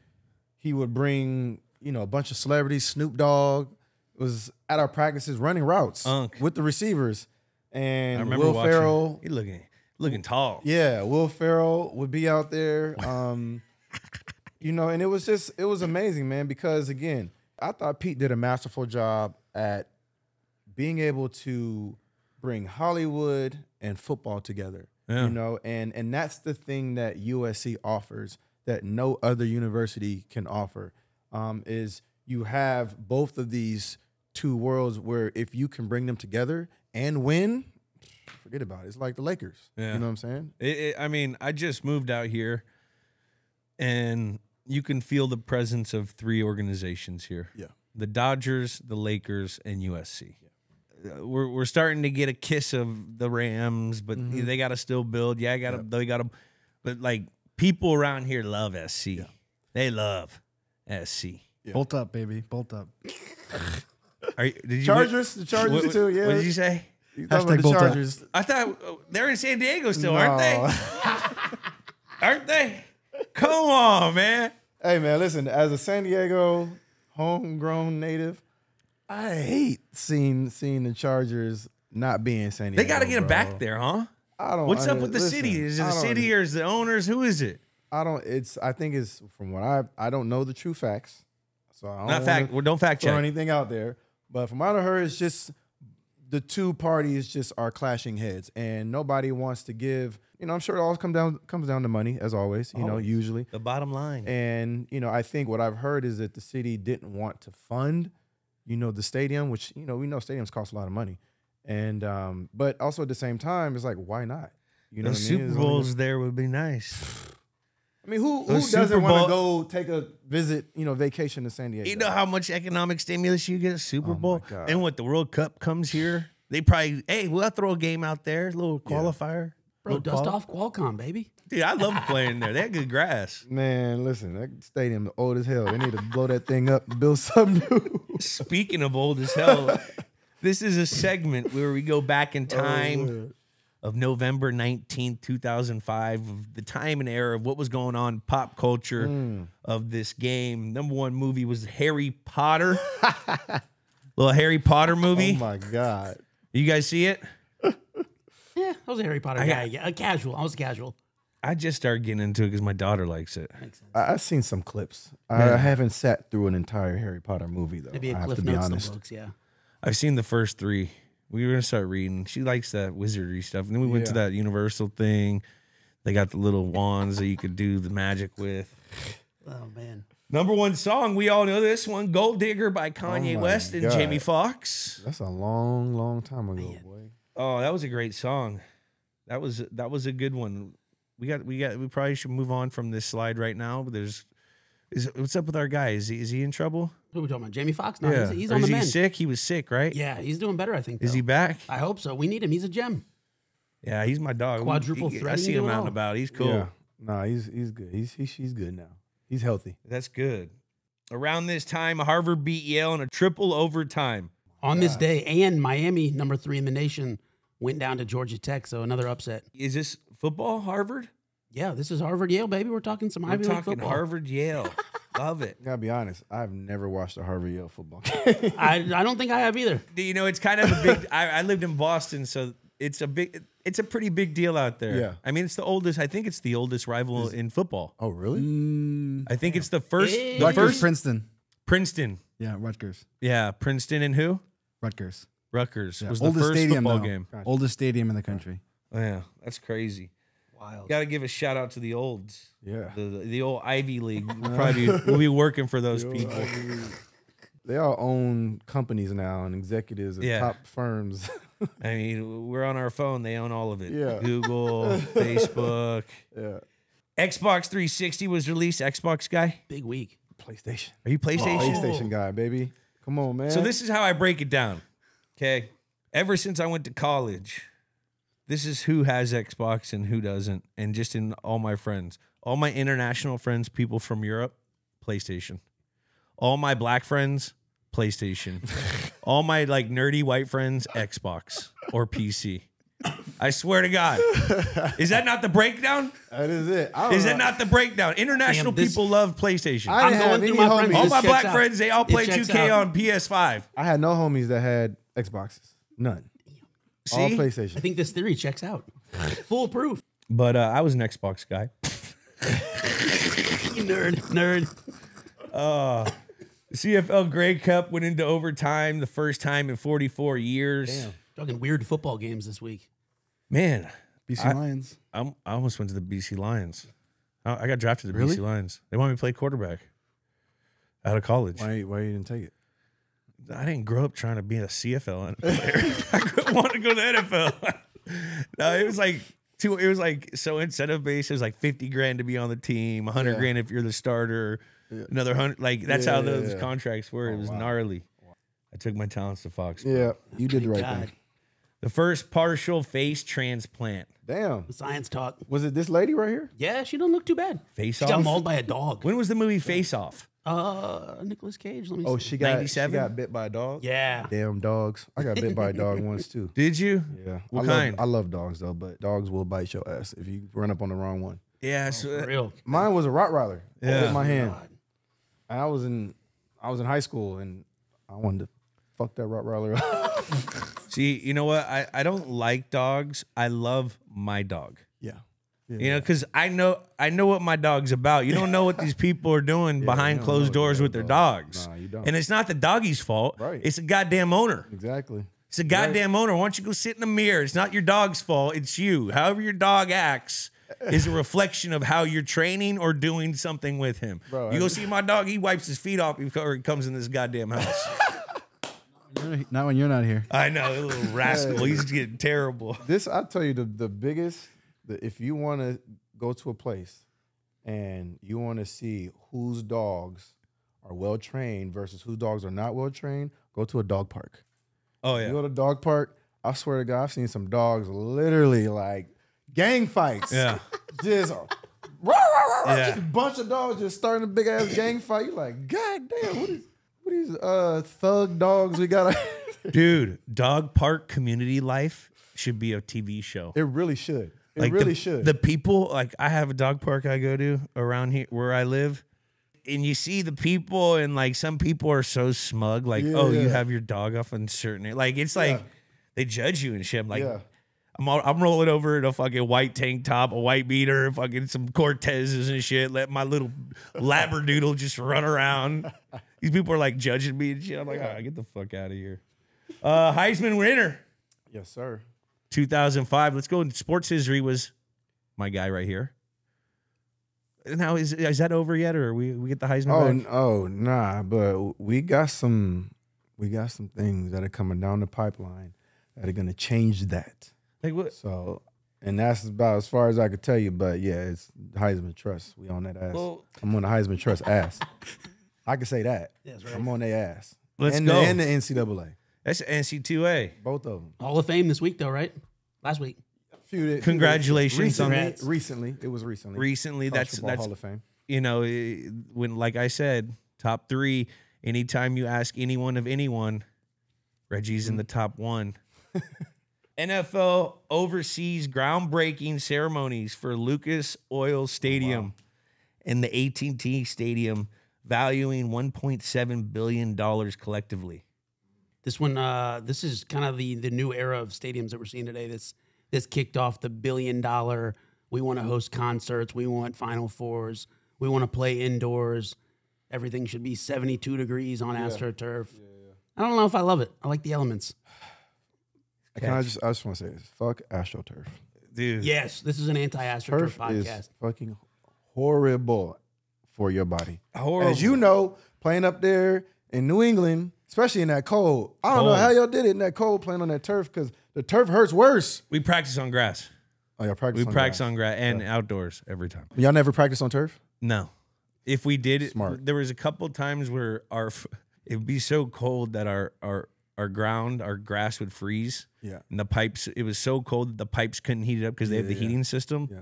he would bring, a bunch of celebrities. Snoop Dogg was at our practices running routes with the receivers. And I remember Will Ferrell. He looking tall. Yeah, Will Ferrell would be out there. And it was amazing, man, because again, I thought Pete did a masterful job at being able to bring Hollywood and football together. Yeah. And that's the thing that USC offers that no other university can offer, is you have both of these two worlds where if you can bring them together and win, forget about it. It's like the Lakers. Yeah. You know what I'm saying? I just moved out here, and you can feel the presence of 3 organizations here. Yeah. The Dodgers, the Lakers, and USC. We're starting to get a kiss of the Rams, but they got to still build. They got to. But like people around here love SC. Yeah. They love SC. Yeah. Bolt up, baby. Bolt up. The Chargers too. Yeah. What did you say? You talking about the Bolt Chargers? I thought they're in San Diego still, aren't they? Aren't they? Come on, man. Hey, man, listen. As a San Diego homegrown native, I hate seeing the Chargers not being San Diego. They got to get him bro. back there, huh? I don't. What's up with the city? Is it the city or is it the owners? Who is it? I think it's from what I don't know the true facts. So I don't Not fact. Well, don't fact throw check. anything out there. But from what I heard, it's just the two parties just are clashing heads, and nobody wants to give. I'm sure it all comes down to money, as always. Usually The bottom line. And I think what I've heard is that the city didn't want to fund, the stadium, which we know stadiums cost a lot of money, and but also at the same time, it's like, why not? You know, Those Super Bowls there would be nice. I mean, who Those doesn't Super want to Bowl- go take a visit, vacation to San Diego? You know how much economic stimulus you get at Super Bowl? God. And what the World Cup comes here, they probably, hey, we'll throw a game out there, a little qualifier. Bro, dust off Qualcomm, baby. Dude, I love playing there. They had good grass. Man, listen, that stadium old as hell. They need to blow that thing up and build something new. Speaking of old as hell, this is a segment where we go back in time of November 19th, 2005, of the time and era of what was going on in pop culture of this game. Number one movie was Harry Potter. Little Harry Potter movie. Oh, my God. You guys see it? Yeah, I was a Harry Potter guy. Yeah, casual. I was casual. I just started getting into it because my daughter likes it. Makes sense. I've seen some clips. I haven't sat through an entire Harry Potter movie, though. Maybe I a have Cliff to be Notes honest. books, yeah. I've seen the first three. We were gonna start reading. She likes that wizardry stuff, and then we went to that Universal thing. They got the little wands that you could do the magic with. Oh, man. Number one song, we all know this one, "Gold Digger" by Kanye my West and God. Jamie Foxx. That's a long, long time ago, boy. Oh, that was a great song. That was a good one. We probably should move on from this slide right now. But what's up with our guy? Is he in trouble? Who are we talking about? Jamie Foxx? No, he's on the Is he mend. sick? He was sick, right? Yeah, he's doing better, I think. Is though. he back? I hope so. We need him. He's a gem. Yeah, he's my dog. Quadruple I threat, see he can him do it out all. and about. He's cool. Yeah. Nah, he's good. He's good now. He's healthy. That's good. Around this time, Harvard beat Yale in a triple overtime. On this day, and Miami, number 3 in the nation, went down to Georgia Tech, so another upset. Is this football, Harvard? Yeah, this is Harvard Yale, baby. We're talking some We're Ivy League talking football. Harvard Yale. Love it. Gotta be honest. I've never watched a Harvard Yale football game. I don't think I have either. You know, it's kind of a big. I lived in Boston, so it's a pretty big deal out there. Yeah. I mean, it's the oldest. I think it's the oldest rival in football. Oh, really? I think it's the first. Hey. The Rutgers, first Princeton. Princeton. Yeah, Rutgers. Yeah, Princeton and who? Rutgers. Rutgers Yeah. was the Oldest first stadium, football though. game. Oldest stadium in the country. Oh, yeah, that's crazy. Wild. Got to give a shout out to the olds. Yeah. The old Ivy League. We'll be working for those people. They all own companies now and executives of Yeah. top firms. I mean, we're on our phone. They own all of it. Yeah. Google, Facebook. Yeah. Xbox 360 was released. Xbox guy? Big week. PlayStation. Are you PlayStation? PlayStation guy, baby. Come on, man. So this is how I break it down. Okay. Ever since I went to college, this is who has Xbox and who doesn't. And just in all my friends, all my international friends, people from Europe, PlayStation. All my black friends, PlayStation. All my like nerdy white friends, Xbox or PC. I swear to God. Is that not the breakdown? That is it. I don't Is know. that not the breakdown? International Damn, this- people love PlayStation. I I'm didn't going have through any my friends. homies. all This my checks black out. friends, they all It play checks 2K out. on PS5. I had no homies that had Xboxes. None. All See? PlayStation. I think this theory checks out. Foolproof. But I was an Xbox guy. You nerd. CFL Grey Cup went into overtime the first time in 44 years. Damn. Talking weird football games this week. Man, BC Lions. I almost went to the BC Lions. I got drafted to the Really? BC Lions. They wanted me to play quarterback out of college. Why you didn't take it? I didn't grow up trying to be a CFL player. I wanted to go to the NFL. No, it was like so incentive based. It was like 50 grand to be on the team, 100 grand if you're the starter, another 100. Like that's how those contracts were. It was gnarly. I took my talents to Fox. Yeah, you did the right God. thing. The first partial face transplant. Damn. Science talk. Was it this lady right here? Yeah, she don't look too bad. Face She got Off? mauled by a dog. When was the movie Face Off? Nicolas Cage. Let me Oh, see. she got 97? bit by a dog. Yeah. Damn dogs. I got bit by a dog once too. Did you? Yeah. What I kind? I love dogs though, but dogs will bite your ass if you run up on the wrong one. Yeah. So, For real. Mine was a Rottweiler. Yeah. Bit my hand. God. And I was in high school and I wanted to fuck that Rottweiler up. see, you know what? I don't like dogs. I love my dog. Yeah. You know, because I know what my dog's about. You don't know what these people are doing behind don't closed know doors your with their dog. dogs. Nah, you don't. And it's not the doggy's fault. Right. It's the goddamn owner. Exactly. It's the goddamn owner. Why don't you go sit in the mirror? It's not your dog's fault. It's you. However your dog acts is a reflection of how you're training or doing something with him. Bro, you go see my dog, he wipes his feet off before he comes in this goddamn house. Not when you're not here. I know, a little rascal. He's getting terrible. This, I'll tell you, the biggest, if you want to go to a place and you want to see whose dogs are well trained versus whose dogs are not well trained, go to a dog park. Oh, You yeah. go to a dog park, I swear to God, I've seen some dogs literally like gang fights. Yeah. Just, Yeah. just a bunch of dogs just starting a big ass gang fight. You're like, God damn, what these thug dogs we got? Dude, dog park community life should be a TV show. It really should. It Like really the, should. The people, like I have a dog park I go to around here where I live, and you see the people, and like some people are so smug, like, oh, you Yeah. have your dog off on certain, like it's like they judge you and shit. I'm like, Yeah. I'm rolling over in a fucking white tank top, a white beater, fucking some Cortezes and shit. Let my little labradoodle just run around. These people are like judging me and shit. I'm like, all right, get the fuck out of here. Heisman winner. Yes, sir. 2005. Let's go in sports history. Was my guy right here. Now is that over yet, or we get the Heisman back? Nah, but we got some things that are coming down the pipeline that are gonna change that. Like what? So, and that's about as far as I could tell you. But yeah, it's Heisman Trust. We on that ass. Well- I'm on the Heisman Trust ass. I can say that. That's right. I'm on their ass. Let's and go. And the NCAA, That's NC2A. both of them. Hall of Fame this week, though, right? Last week. Congratulations on Congrats. recently. It was recently. Recently, College that's Football Hall of Fame. you know, when like I said, top 3. Anytime you ask anyone of anyone, Reggie's in the top 1. NFL oversees groundbreaking ceremonies for Lucas Oil Stadium and the AT&T Stadium, valuing $1.7 billion collectively. This one, this is kind of the new era of stadiums that we're seeing today. This kicked off the $1 billion. We want to host concerts. We want Final Fours. We want to play indoors. Everything should be 72 degrees on AstroTurf. I don't know if I love it. I like the elements. I just want to say this. Fuck AstroTurf. Dude. Yes, this is an anti-AstroTurf Turf podcast. is fucking horrible for your body. Horrible. As you know, playing up there in New England, especially in that cold. I don't know how y'all did it in that cold playing on that turf because the turf hurts worse. We practice on grass. Oh, y'all practice We practice on grass and outdoors every time. Y'all never practice on turf? No. If we did, Smart. there was a couple times where it would be so cold that our ground, our grass would freeze. Yeah. And the pipes, it was so cold that the pipes couldn't heat it up because they have the heating system. Yeah.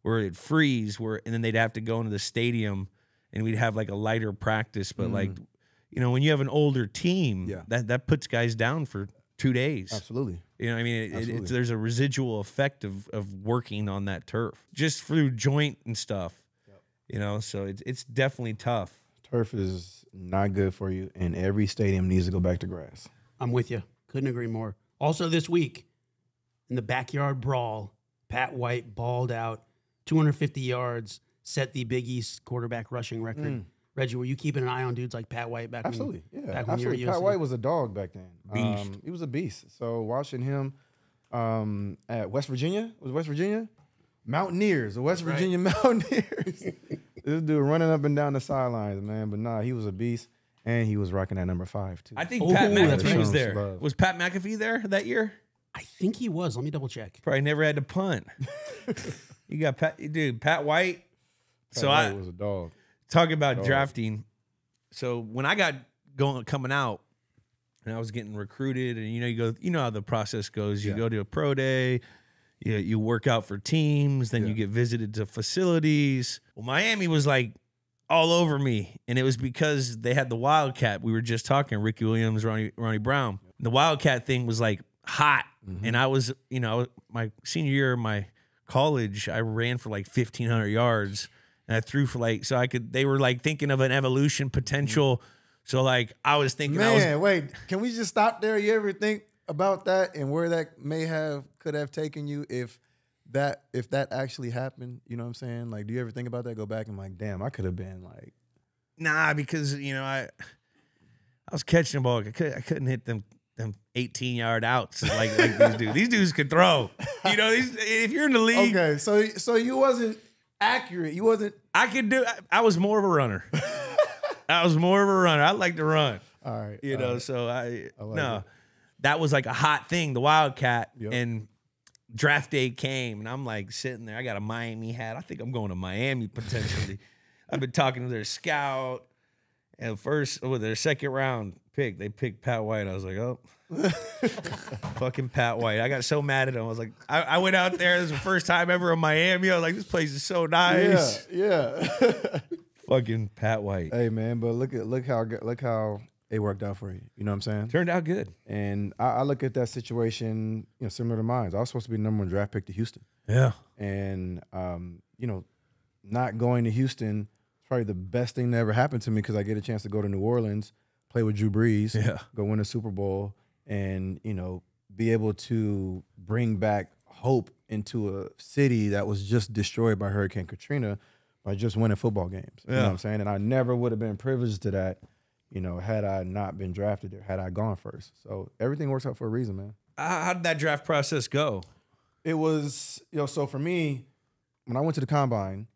Where it'd freeze, and then they'd have to go into the stadium and we'd have like a lighter practice. But like, you know, when you have an older team, that puts guys down for 2 days. Absolutely. You know what I mean? Absolutely. There's a residual effect of working on that turf just through joint and stuff. You know, so it's definitely tough. Turf is not good for you, and every stadium needs to go back to grass. I'm with you. Couldn't agree more. Also this week, in the backyard brawl, Pat White balled out 250 yards, set the Big East quarterback rushing record. Reggie, were you keeping an eye on dudes like Pat White back Absolutely. when, Yeah. back when you were Absolutely. at Pat USC? White was a dog back then. Beast. He was a beast. So watching him at West Virginia, was it West Virginia? Mountaineers, the West Virginia Mountaineers. This dude running up and down the sidelines, man. But nah, he was a beast. And he was rocking at number 5, too. I think Oh, Pat that's McAfee right. was there. Love. Was Pat McAfee there that year? I think he was. Let me double check. Probably never had to punt. You got Pat White. So Pat White was a dog. talking about drafting. So when I got coming out and I was getting recruited, and you know how the process goes. You go to a pro day, you work out for teams, then you get visited to facilities. Well, Miami was like all over me, and it was because they had the Wildcat. We were just talking Ricky Williams, Ronnie Brown. The Wildcat thing was like hot, and I was, my senior year of my college, I ran for like 1,500 yards, and I threw for like They were like thinking of an evolution potential. So like I was thinking, wait, can we just stop there? You ever think about that and where that could have taken you if that actually happened? You know what I'm saying? Like, do you ever think about that? Go back and like, damn, I could have been like, nah, because I was catching the ball. I couldn't hit them 18-yard outs like these dudes. These dudes could throw. If you're in the league, okay, so you wasn't accurate. You wasn't. I could do. I was more of a runner. I was more of a runner. I like to run. All right. So I like it. that was like a hot thing, the Wildcat. Yep. And draft day came, and I'm like sitting there. I got a Miami hat. I think I'm going to Miami potentially. I've been talking to their scout. And their second round pick, they picked Pat White. I was like, oh, fucking Pat White. I got so mad at him. I was like, I went out there. This was the first time ever in Miami. I was like, this place is so nice. Yeah. Fucking Pat White. Hey man, but look how it worked out for you. You know what I'm saying? Turned out good. And I look at that situation, similar to mine. I was supposed to be the #1 draft pick to Houston. Yeah. And not going to Houston is probably the best thing that ever happened to me because I get a chance to go to New Orleans, play with Drew Brees, go win a Super Bowl, and be able to bring back hope into a city that was just destroyed by Hurricane Katrina by just winning football games. You know what I'm saying? And I never would have been privileged to that, had I not been drafted there, had I gone first. So everything works out for a reason, man. How did that draft process go? It was, so for me, when I went to the combine,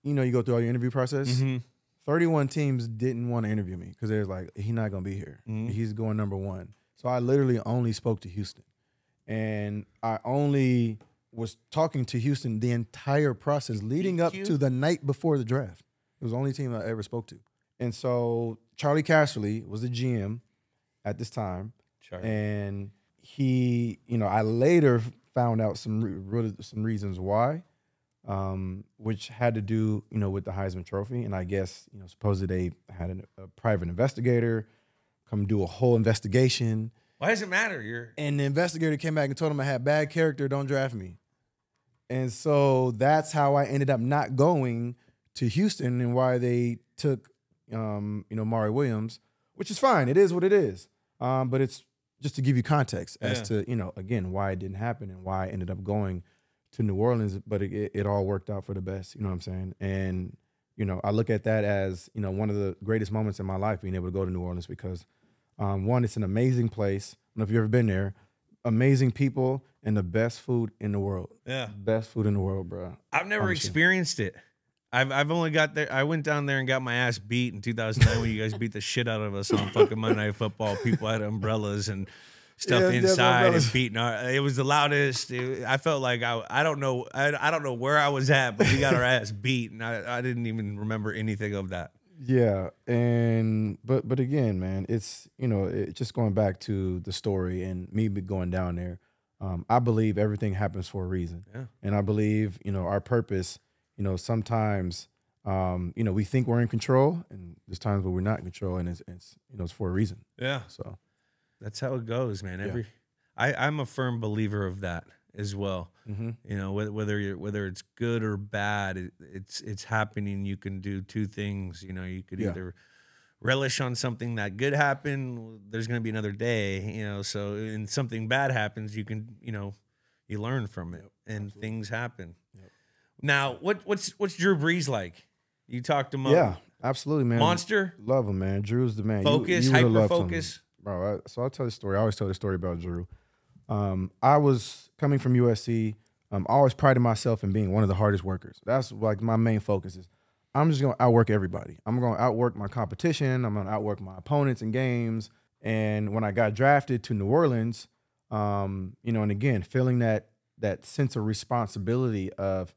you go through all your interview process. Mm-hmm. 31 teams didn't want to interview me because they was like, he's not going to be here. Mm-hmm. He's going #1. So I literally only spoke to Houston. And I only was talking to Houston the entire process leading up to the night before the draft. It was the only team I ever spoke to. And so Charlie Casserly was the GM at this time. And he, I later found out some reasons why, which had to do, with the Heisman Trophy. And I guess, supposedly they had a private investigator come do a whole investigation. Why does it matter? And the investigator came back and told him I had bad character, don't draft me. And so that's how I ended up not going to Houston and why they took, Maury Williams, which is fine. It is what it is. But it's just to give you context as to, again, why it didn't happen and why I ended up going to New Orleans. But it all worked out for the best. You know what I'm saying? And, I look at that as, one of the greatest moments in my life, being able to go to New Orleans because, one, it's an amazing place. I don't know if you've ever been there. Amazing people and the best food in the world. Yeah. Best food in the world, bro. I've never experienced it. I've only got there. I went down there and got my ass beat in 2009 when you guys beat the shit out of us on fucking Monday Night Football. People had umbrellas and stuff inside and beating our. It was the loudest. I felt like I don't know. I don't know where I was at, but we got our ass beat, and I didn't even remember anything of that. Yeah, and but again, man, it's it's just going back to the story and me going down there. I believe everything happens for a reason, and I believe our purpose. Sometimes we think we're in control, and there's times where we're not in control, and it's for a reason. Yeah, so that's how it goes, man. I'm a firm believer of that as well. Mm-hmm. Whether it's good or bad, it's happening. You can do two things. You could either relish on something that good happened. There's going to be another day. So when something bad happens, you can you learn from it, and things happen. Yep. Now, what's Drew Brees like? You talked to him. Yeah, absolutely, man. Monster. Love him, man. Drew's the man. Focus, hyper focus. Bro, so I'll tell the story. I always tell the story about Drew. I was coming from USC. I always prided myself in being one of the hardest workers. That's like my main focus is I'm just going to outwork everybody. I'm going to outwork my competition. I'm going to outwork my opponents in games. And when I got drafted to New Orleans, and again, feeling that sense of responsibility of,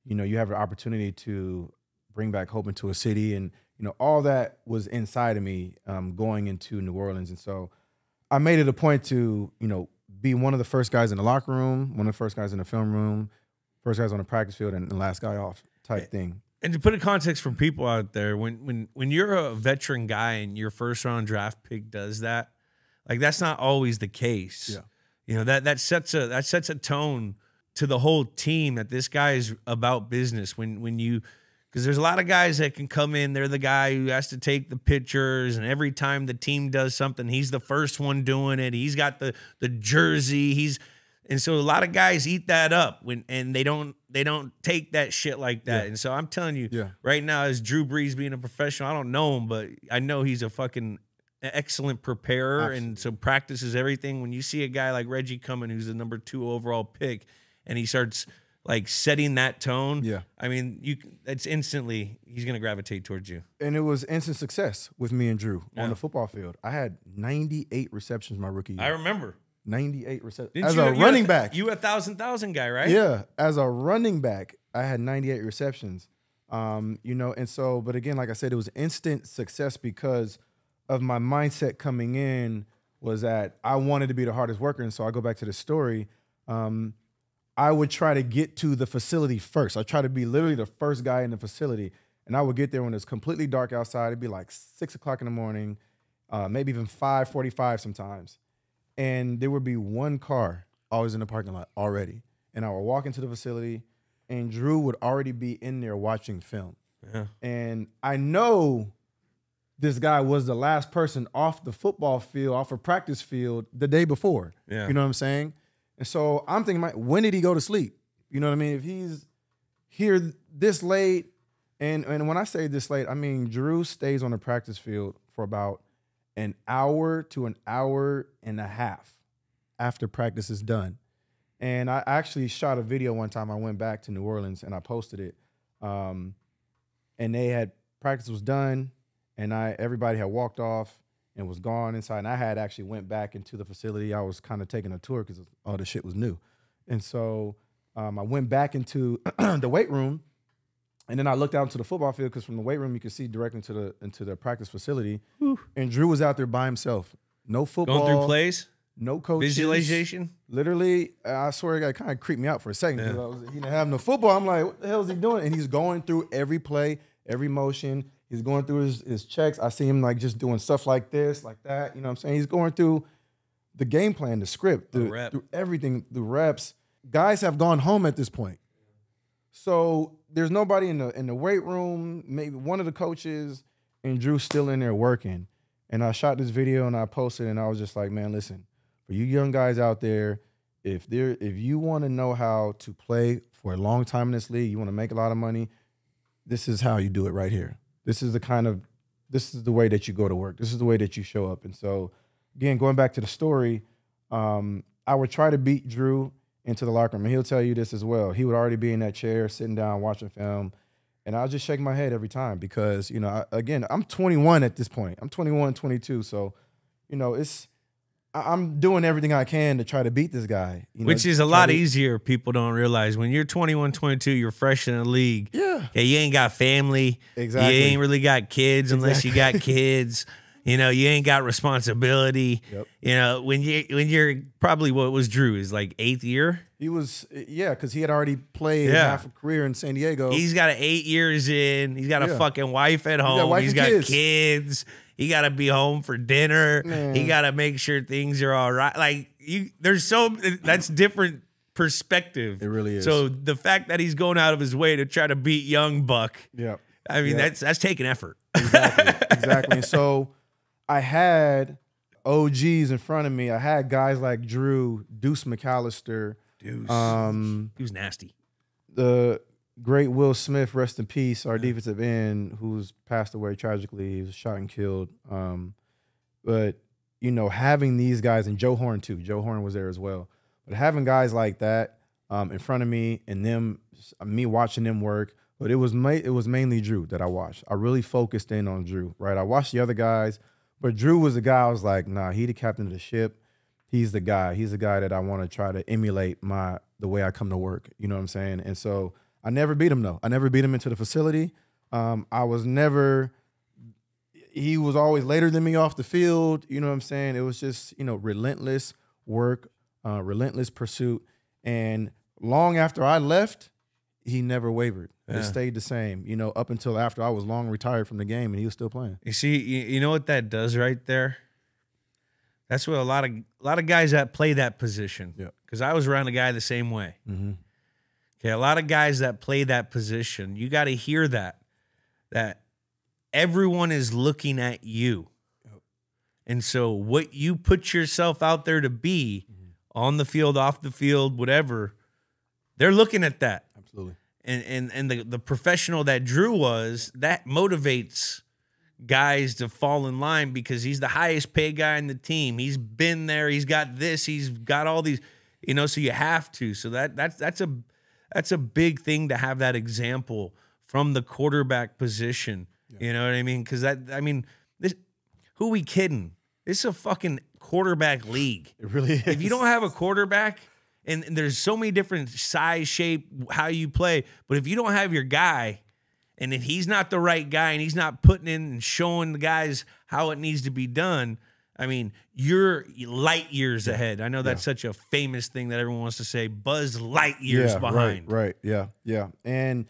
you have an opportunity to bring back hope into a city and, all that was inside of me going into New Orleans. And so I made it a point to, be one of the first guys in the locker room, one of the first guys in the film room, first guys on the practice field, and last guy off type thing. And to put a context for people out there, when you're a veteran guy and your first round draft pick does that, like that's not always the case. Yeah. You know, that sets a tone to the whole team that this guy is about business. When you, because there's a lot of guys that can come in, they're the guy who has to take the pictures, and every time the team does something, he's the first one doing it. He's got the jersey. And so a lot of guys eat that up and they don't take that shit like that. Yeah. And so I'm telling you, right now, as Drew Brees being a professional, I don't know him, but I know he's a fucking excellent preparer. Absolutely. And so practices everything. When you see a guy like Reggie coming, who's the number 2 overall pick, and he starts like setting that tone, I mean, it's instantly he's gonna gravitate towards you. And it was instant success with me and Drew on the football field. I had 98 receptions my rookie year. I remember. 98 receptions. As a running back. You a 1,000 guy, right? Yeah. As a running back, I had 98 receptions. You know, and so, but again, like I said, it was instant success because of my mindset coming in was that I wanted to be the hardest worker. And so I go back to the story. I would try to get to the facility first. I try to be literally the first guy in the facility. And I would get there when it's completely dark outside. It'd be like 6 o'clock in the morning, maybe even 5:45 sometimes. And there would be one car always in the parking lot already. And I would walk into the facility, and Drew would already be in there watching film. Yeah. And I know this guy was the last person off the football field, off a practice field the day before. Yeah. You know what I'm saying? And so I'm thinking, when did he go to sleep? You know what I mean? If he's here this late, and when I say this late, I mean Drew stays on the practice field for about an hour to an hour and a half after practice is done. And I actually shot a video one time. I went back to New Orleans and I posted it. And they had, practice was done, and everybody had walked off and was gone inside. And I had actually went back into the facility. I was kind of taking a tour because all the shit was new. And so I went back into the weight room, and then I looked out into the football field because from the weight room, you could see directly into the practice facility. Whew. And Drew was out there by himself. No football. Going through plays? No coaches. Visualization? Literally, I swear it kind of creeped me out for a second. Yeah. He didn't have no football. I'm like, what the hell is he doing? And he's going through every play, every motion. He's going through his checks. I see him like just doing stuff like this, like that. You know what I'm saying? He's going through the game plan, the script, through everything, the reps. Guys have gone home at this point. So there's nobody in the weight room, maybe one of the coaches, and Drew's still in there working. And I shot this video and I posted, and I was just like, man, listen, for you young guys out there, if you want to know how to play for a long time in this league, you want to make a lot of money, this is how you do it right here. This is the way that you go to work. This is the way that you show up. And so, again, going back to the story, I would try to beat Drew into the locker room. And he'll tell you this as well. He would already be in that chair, sitting down, watching film. And I'll just shake my head every time because, you know, again, I'm 21 at this point. I'm 21, 22. So, you know, I'm doing everything I can to try to beat this guy. You know, which is a lot easier, people don't realize. When you're 21, 22, you're fresh in the league. Yeah. You ain't got family. Exactly. You ain't really got kids unless you got kids. You know, you ain't got responsibility. Yep. You know, when you're probably what was Drew is like 8th year. He was, because he had already played half a career in San Diego. He's got 8 years in. He's got a fucking wife at home. He's got kids. He got to be home for dinner. Man. He got to make sure things are all right. Like that's different perspective. It really is. So the fact that he's going out of his way to try to beat young Buck. Yeah. I mean, that's taking effort. Exactly. So I had OGs in front of me. I had guys like Drew, Deuce McAllister. Deuce. He was nasty. The great Will Smith, rest in peace, our defensive end, who's passed away tragically. He was shot and killed. But, you know, having these guys, and Joe Horn too. Joe Horn was there as well. But having guys like that in front of me and me watching them work, but it was mainly Drew that I watched. I really focused in on Drew, right? I watched the other guys, but Drew was the guy I was like, nah, he the captain of the ship. He's the guy. He's the guy that I want to try to emulate the way I come to work. You know what I'm saying? And so I never beat him, though. I never beat him into the facility. He was always later than me off the field. You know what I'm saying? It was just, you know, relentless work, relentless pursuit. And long after I left, he never wavered. Yeah. It stayed the same, you know, up until after I was long retired from the game, and he was still playing. You see, you know what that does right there? That's what a lot of guys that play that position. Yeah. Because I was around a guy the same way. Mm-hmm. Okay, a lot of guys that play that position, you got to hear that everyone is looking at you. And so what you put yourself out there to be on the field, off the field, whatever, they're looking at that. Absolutely. And the professional that Drew was, that motivates guys to fall in line because he's the highest paid guy in the team. He's been there. He's got this. He's got all these, you know, so you have to. So that's a big thing to have that example from the quarterback position. Yeah. You know what I mean? Because this, who we kidding? This is a fucking quarterback league. It really is. If you don't have a quarterback, and there's so many different size, shape, how you play, but if you don't have your guy, and if he's not the right guy, and he's not putting in and showing the guys how it needs to be done, I mean, you're light years ahead. I know that's such a famous thing that everyone wants to say, Buzz light years behind. Right, yeah. And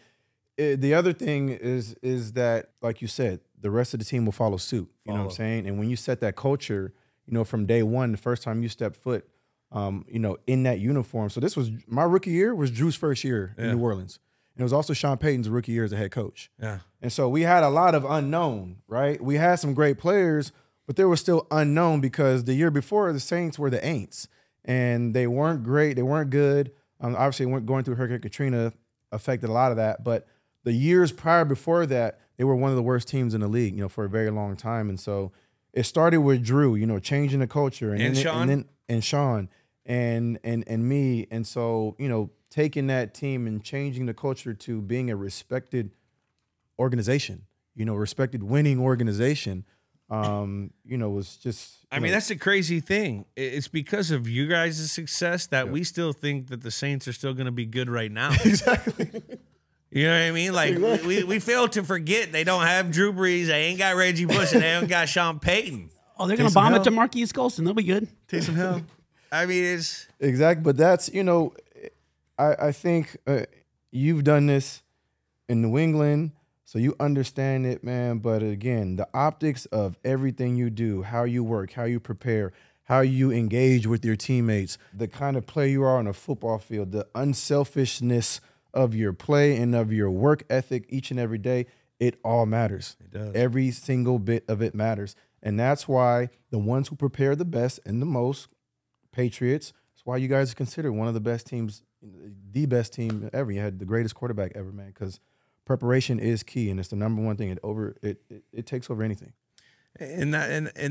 the other thing is that, like you said, the rest of the team will follow suit. You know what I'm saying? And when you set that culture, you know, from day one, the first time you step foot, you know, in that uniform. So this was my rookie year was Drew's first year in New Orleans. And it was also Sean Payton's rookie year as a head coach. Yeah. And so we had a lot of unknown, right? We had some great players, but there was still unknown because the year before the Saints were the Aints. And they weren't great. They weren't good. Obviously, going through Hurricane Katrina affected a lot of that. But the years prior before that, they were one of the worst teams in the league, you know, for a very long time. And so it started with Drew, you know, changing the culture. And Sean. And Sean and me. And so, you know, taking that team and changing the culture to being a respected organization, you know, respected winning organization, you know, was just. I mean, that's the crazy thing. It's because of you guys' success that we still think that the Saints are still going to be good right now. Exactly. You know what I mean? Like, we fail to forget they don't have Drew Brees, they ain't got Reggie Bush, and they don't got Sean Payton. Oh, they're going to bomb it to Marquise Colston. They'll be good. Take some help. I mean, it's... Exactly, but that's, you know, I think you've done this in New England, so you understand it, man. But again, the optics of everything you do, how you work, how you prepare, how you engage with your teammates, the kind of player you are on a football field, the unselfishness of your play and of your work ethic each and every day, it all matters. It does. Every single bit of it matters. And that's why the ones who prepare the best and the most, Patriots, that's why you guys are considered one of the best teams, the best team ever. You had the greatest quarterback ever, man, because preparation is key, and it's the number one thing. It takes over anything. And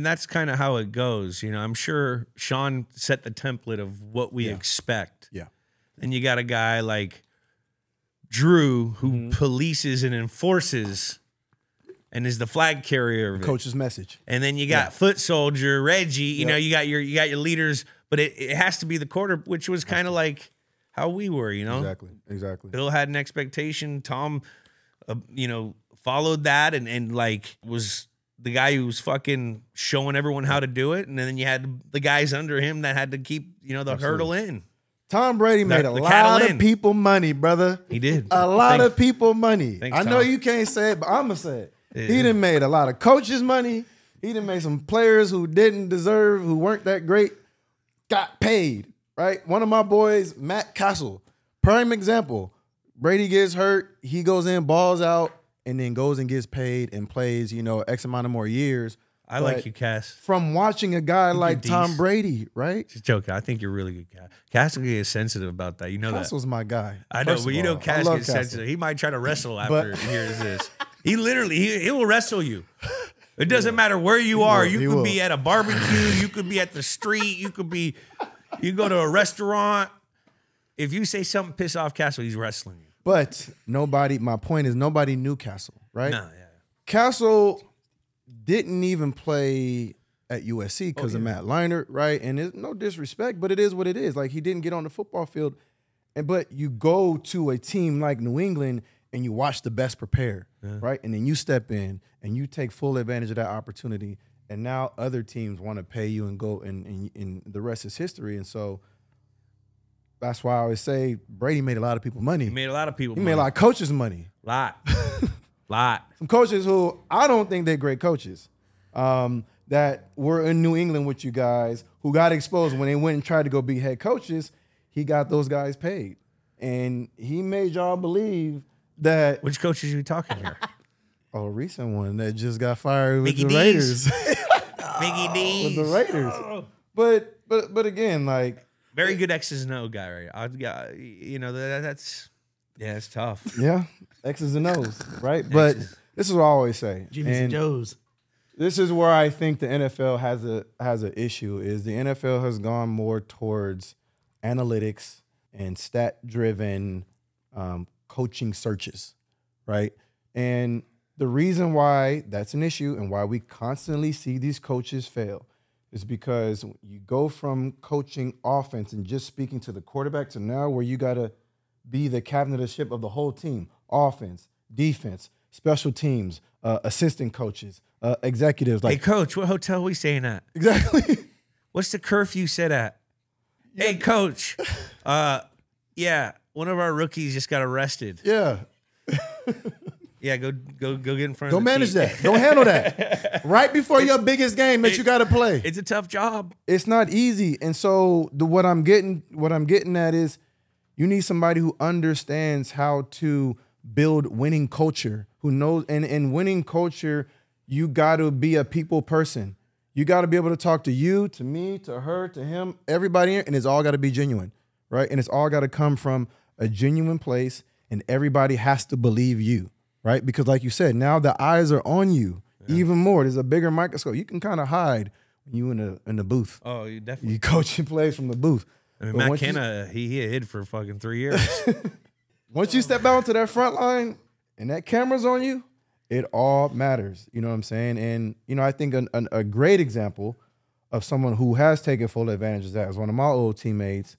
that's kind of how it goes. You know, I'm sure Sean set the template of what we expect. Yeah. And you got a guy like Drew who polices and enforces and is the flag carrier of it. Coach's message. And then you got foot soldier Reggie. You know, you got your leaders, but it has to be the quarter, which was kind of like how we were. You know, exactly. Bill had an expectation. Tom, you know, followed that and like was the guy who was fucking showing everyone how to do it. And then you had the guys under him that had to keep, you know, the hurdle in. Tom Brady made a lot of people money, brother. He did. A lot of people money. Thanks, I know Tom. you can't say it, but I'm going to say it. Yeah. He done made a lot of coaches money. He done made some players who didn't deserve, who weren't that great, got paid, right? One of my boys, Matt Castle, prime example. Brady gets hurt. He goes in, balls out, and then goes and gets paid and plays, you know, X amount of more years. I like you, Cass. From watching a guy like Tom Brady, right? Just joking. I think you're really good, Cass. Cass will get sensitive about that. You know Castle's my guy. I know, but you know Cass gets sensitive. He might try to wrestle after he hears this. He literally, he will wrestle you. It doesn't matter where you are. You could be at a barbecue. You could be at the street. You go to a restaurant. If you say something piss off Castle, he's wrestling you. But my point is nobody knew Castle, right? No, yeah. Castle didn't even play at USC because of Matt Leinart, right? And it's no disrespect, but it is what it is. Like, he didn't get on the football field. But you go to a team like New England and you watch the best prepare, right? And then you step in and you take full advantage of that opportunity. And now other teams want to pay you and go, and the rest is history. And so That's why I always say Brady made a lot of people money. He made a lot of people He money. made a lot of coaches money. Lot. Some coaches who I don't think they're great coaches that were in New England with you guys who got exposed when they went and tried to go be head coaches. He got those guys paid. And he made y'all believe that. Which coaches are you talking here? A recent one that just got fired with Mickey the D's. Raiders. Mickey D's. With the Raiders. But again, like. Very good X's and O guy, right? You know, that's tough. Yeah, X's and O's, right? But this is what I always say. Jimmy's and Joe's. This is where I think the NFL has an issue. Is the NFL has gone more towards analytics and stat-driven coaching searches, right? And the reason why that's an issue and why we constantly see these coaches fail is because you go from coaching offense and just speaking to the quarterback to now where you got to be the captain of the ship of the whole team, offense, defense, special teams, assistant coaches, executives. Like, hey, coach, what hotel we staying at? Exactly. What's the curfew set at? Yeah. Hey, coach. Yeah, one of our rookies just got arrested. Yeah. Yeah, go get in front Go of the manage team. that. Go handle that. Right before your biggest game that you got to play. It's a tough job. It's not easy. And so what I'm getting at is you need somebody who understands how to build winning culture, who knows, and in winning culture, you got to be a people person. You got to be able to talk to you, to me, to her, to him, everybody, and it's all got to be genuine, right? And it's all got to come from a genuine place, and everybody has to believe you, right? Because like you said, now the eyes are on you even more. There's a bigger microscope. You can kind of hide when you in the booth. Oh, you definitely. You coaching plays from the booth. I mean, Matt Kenna, he hid for fucking 3 years. Once you step out onto that front line and that camera's on you, it all matters. You know what I'm saying? And, you know, I think a great example of someone who has taken full advantage of that is one of my old teammates,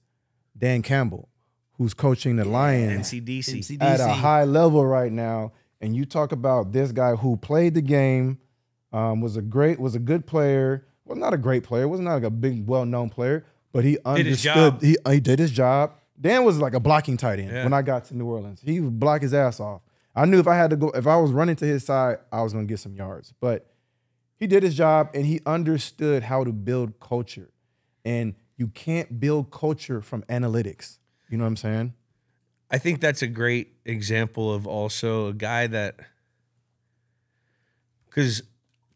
Dan Campbell, who's coaching the Lions NCDC. at a high level right now. And you talk about this guy who played the game, was a good player. Well, not a great player. Was not like a big, well-known player, but he understood. He did his job. Dan was like a blocking tight end when I got to New Orleans. He would block his ass off. I knew if I was running to his side, I was going to get some yards. But he did his job, and he understood how to build culture. And you can't build culture from analytics. You know what I'm saying? I think that's a great example of also a guy that, because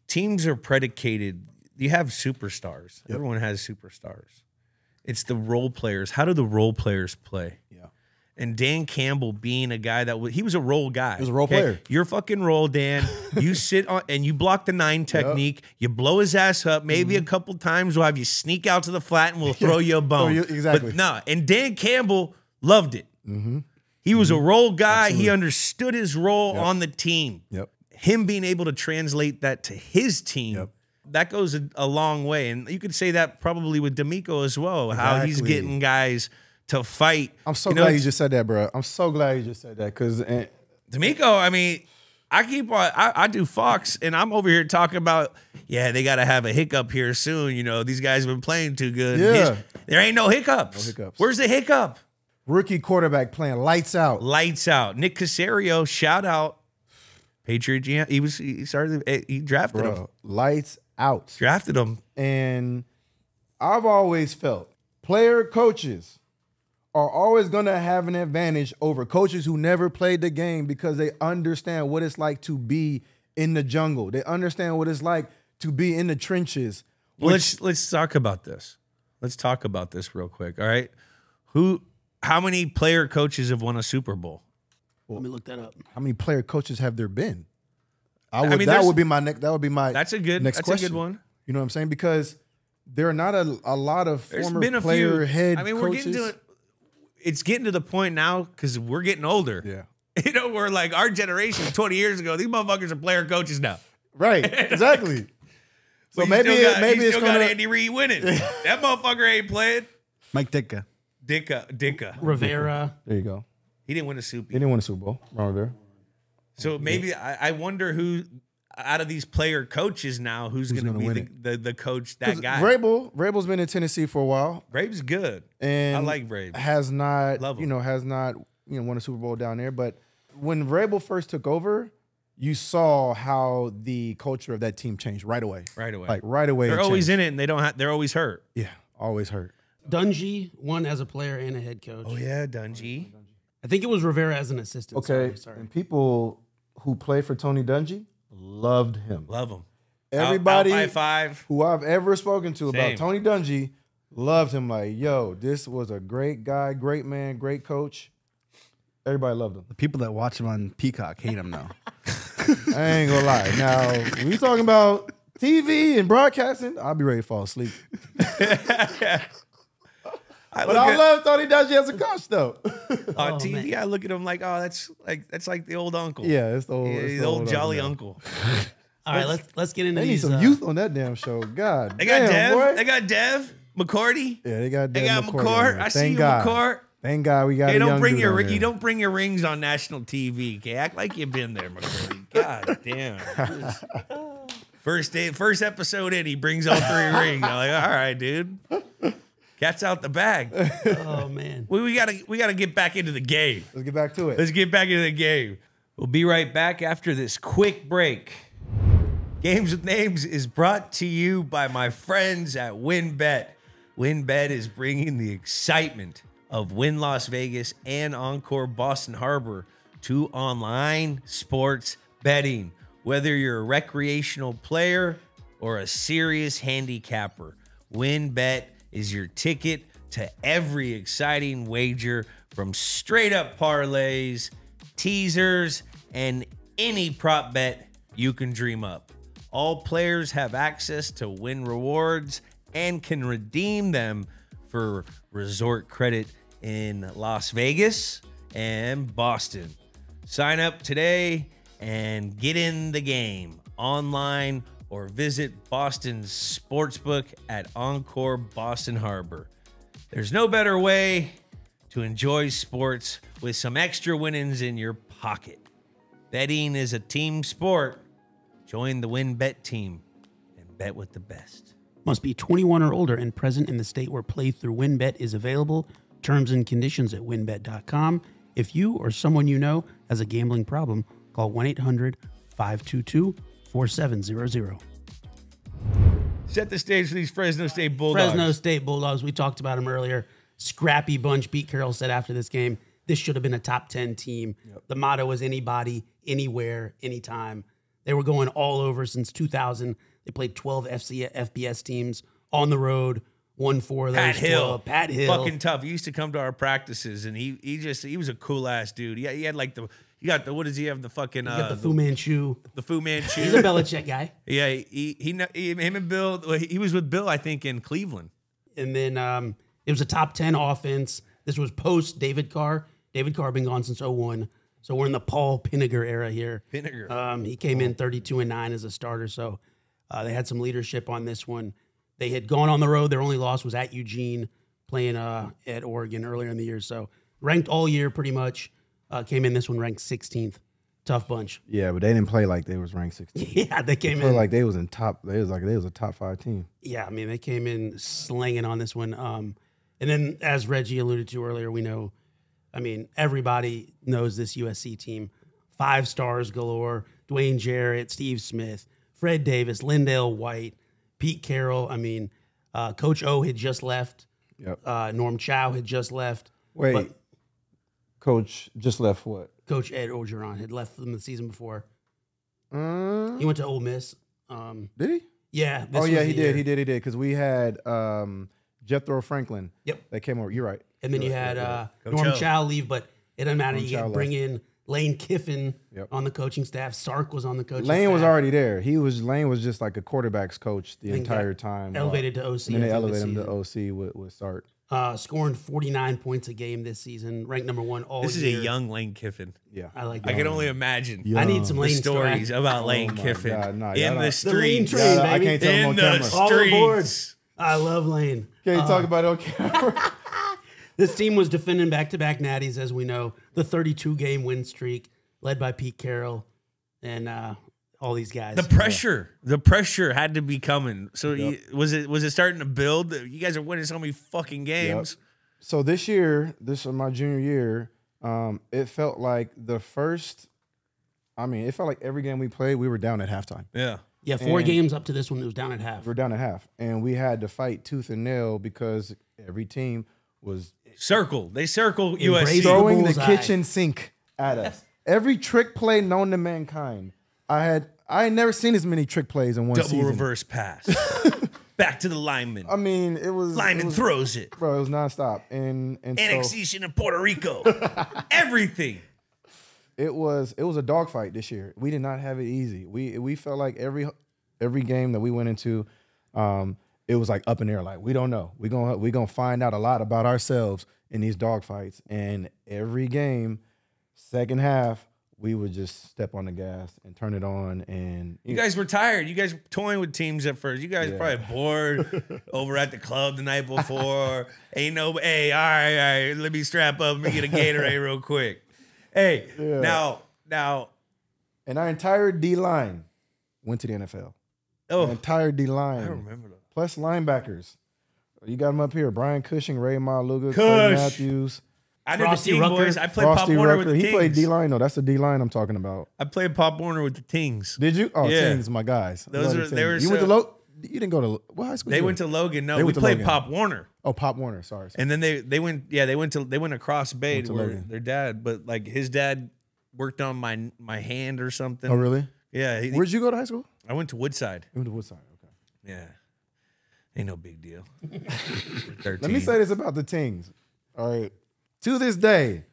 teams are predicated, you have superstars. Yep. Everyone has superstars. It's the role players. How do the role players play? Yeah. And Dan Campbell being a guy that he was a role guy. He was a role player. You're fucking role, Dan. You sit on and you block the 9 technique. Yep. You blow his ass up. Maybe a couple times we'll have you sneak out to the flat and we'll throw you a bone. Exactly. But no, and Dan Campbell loved it. He was a role guy. Absolutely. He understood his role on the team. Yep. Him being able to translate that to his team, that goes a long way. And you could say that probably with D'Amico as well, how he's getting guys to fight. I'm so glad you just said that, bro. I'm so glad you just said that because D'Amico, I mean, I do Fox, and I'm over here talking about, they got to have a hiccup here soon. You know, these guys have been playing too good. Yeah. There ain't no hiccups. No hiccups. Where's the hiccup? Rookie quarterback playing lights out. Lights out. Nick Caserio, shout out. Patriot GM. He drafted him. Lights out. Drafted him. And I've always felt player coaches are always going to have an advantage over coaches who never played the game because they understand what it's like to be in the jungle. They understand what it's like to be in the trenches. Well, let's talk about this. Let's talk about this real quick. All right. How many player coaches have won a Super Bowl? Let me look that up. How many player coaches have there been? That would be my next. That's a good one. You know what I'm saying? Because there are not a lot of former player head coaches. We're getting to it. It's getting to the point now because we're getting older. Yeah. You know, we're like our generation 20 years ago. These motherfuckers are player coaches now. Right. Exactly. So maybe it's got Andy Reid winning. That motherfucker ain't playing. Mike Ditka. Ditka. Rivera. There you go. He didn't win a Super Bowl. He didn't win a Super Bowl. Wrong there. So maybe I wonder who. out of these player coaches now, who's going to be the coach, that guy? Vrabel's been in Tennessee for a while. Vrabel's good. And I like Vrabel. Has not, Love him. has not, won a Super Bowl down there. But when Vrabel first took over, you saw how the culture of that team changed right away. Right away. Like right away. They're always in it, and they're always hurt. Yeah, always hurt. Dungy won as a player and a head coach. Oh yeah, Dungy. I think it was Rivera as an assistant. Okay, Sorry. and people who played for Tony Dungy loved him. Love him. Everybody Out by 5. who I've ever spoken to Same. about Tony Dungy loved him. Like, yo, this was a great guy, great man, great coach. Everybody loved him. The people that watch him on Peacock hate him now. I ain't gonna lie. Now, when we talking about TV and broadcasting, I'll be ready to fall asleep. I love Tony Dungy as a coach, though. On TV, I look at him like, oh, that's like the old uncle. Yeah, it's the old jolly uncle. All right, let's get into They need these. some youth on that damn show. God, They got damn, Dev. Boy. They got Dev McCourty. Yeah, they got McCourt. I see you, McCourt. Thank God we got. Hey, a don't young bring dude your on there. you don't bring your rings on national TV. Okay, act like you've been there, McCourty. God damn. First episode in, he brings all 3 rings. I'm like, all right, dude. Cat's out the bag. Oh man, we gotta get back into the game. Let's get back to it. Let's get back into the game. We'll be right back after this quick break. Games with Names is brought to you by my friends at WinBet. WinBet is bringing the excitement of Wynn Las Vegas and Encore Boston Harbor to online sports betting. Whether you're a recreational player or a serious handicapper, WinBet is your ticket to every exciting wager, from straight up parlays, teasers, and any prop bet you can dream up. All players have access to Win rewards and can redeem them for resort credit in Las Vegas and Boston. Sign up today and get in the game online or visit Boston's sportsbook at Encore Boston Harbor. There's no better way to enjoy sports with some extra winnings in your pocket. Betting is a team sport. Join the WinBet team and bet with the best. must be 21 or older and present in the state where playthrough WinBet is available. Terms and conditions at winbet.com. If you or someone you know has a gambling problem, call 1-800-522-4700. Set the stage for these Fresno State Bulldogs. Fresno State Bulldogs, we talked about them earlier. Scrappy bunch. Pete Carroll said after this game, this should have been a top 10 team. Yep. The motto was anybody, anywhere, anytime. They were going all over since 2000. They played 12 FBS teams on the road. Won 4 of those. Pat Hill. Fucking tough. He used to come to our practices, and he was a cool ass dude. He had like what does he have? The fucking the Fu Manchu. The Fu Manchu. He's a Belichick guy. Yeah, him and Bill. He was with Bill, I think, in Cleveland. And then it was a top 10 offense. This was post David Carr. David Carr been gone since 2001. So we're in the Paul Pinniger era here. Pinniger. He came in 32-9 as a starter. So they had some leadership on this one. They had gone on the road. Their only loss was at Eugene, playing at Oregon earlier in the year. So ranked all year pretty much. Came in this one ranked 16th. Tough bunch. Yeah, but they didn't play like they was ranked 16th. Yeah, they came in in like they was in top. They was a top 5 team. Yeah, I mean they came in slinging on this one. And then as Reggie alluded to earlier, we know. I mean everybody knows this USC team. 5 stars galore. Dwayne Jarrett, Steve Smith, Fred Davis, Lindale White, Pete Carroll. I mean, Coach O had just left. Yep. Norm Chow had just left. Wait, Coach just left what? Coach Ed Orgeron had left them the season before. He went to Ole Miss. Did he? Yeah. He did. He did. Because we had Jethro Franklin. Yep. That came over. You're right. And then you had Norm Chow leave, but it doesn't matter. You can bring in Lane Kiffin on the coaching staff. Sark was on the coaching staff. Lane was already there. Lane was just like a quarterback's coach the entire time. Elevated to OC. And then they elevated him to OC with Sark. Scoring 49 points a game this season, ranked number 1 all year. This is a young Lane Kiffin. Yeah, I like that. I can only imagine. I need some Lane stories about Lane Kiffin in the streets. The Lane train, baby. I can't tell him on camera. All aboard. I love Lane. Can't talk about it on camera. This team was defending back-to-back natties, as we know. The 32-game win streak, led by Pete Carroll. And all these guys. The pressure had to be coming. So was it starting to build? You guys are winning so many fucking games. Yep. So this year, this was my junior year. It felt like it felt like every game we played, we were down at halftime. Yeah. Yeah, 4 games up to this one, it was down at half. We're down at half, and we had to fight tooth and nail because every team was They circle USC. throwing the bullseye. kitchen sink at us. Every trick play known to mankind. I had never seen as many trick plays in one Double season. reverse pass. Back to the lineman. I mean, it was Lineman throws it. bro. It was nonstop, and Annexation of Puerto Rico. Everything. it was a dogfight this year. We did not have it easy. We felt like every game that we went into, it was like up in the air. Like we don't know. We gonna find out a lot about ourselves in these dogfights. And every game, second half, we would just step on the gas and turn it on. And You guys were tired. You guys were toying with teams at first. You guys were probably bored over at the club the night before. Hey, all right, let me strap up. Let me get a Gatorade real quick. Hey, now. and our entire D line went to the NFL. Oh, The entire D line. I remember that. Plus linebackers. You got them up here: Brian Cushing, Ray Maluga, Clay Matthews. I did Frosty the Ting Rucker. boys. I played Pop Frosty Warner Rucker. with the He Tings. played D-line. No, that's the D-line I'm talking about. I played Pop Warner with the Tings. Did you? Oh, Yeah. Tings, my guys. I Those love the are- they Tings. were You went so- to You didn't go to what high school? They you went to Logan. No, They we went to played Logan. Pop Warner. Oh, Pop Warner. Sorry. And then they went across Bay Went to to where Logan. their dad, but like his dad worked on my hand or something. Oh, really? Yeah. Where'd you go to high school? I went to Woodside. You went to Woodside. Okay. Yeah. Ain't no big deal. Let me say this about the Tings. All right. To this day,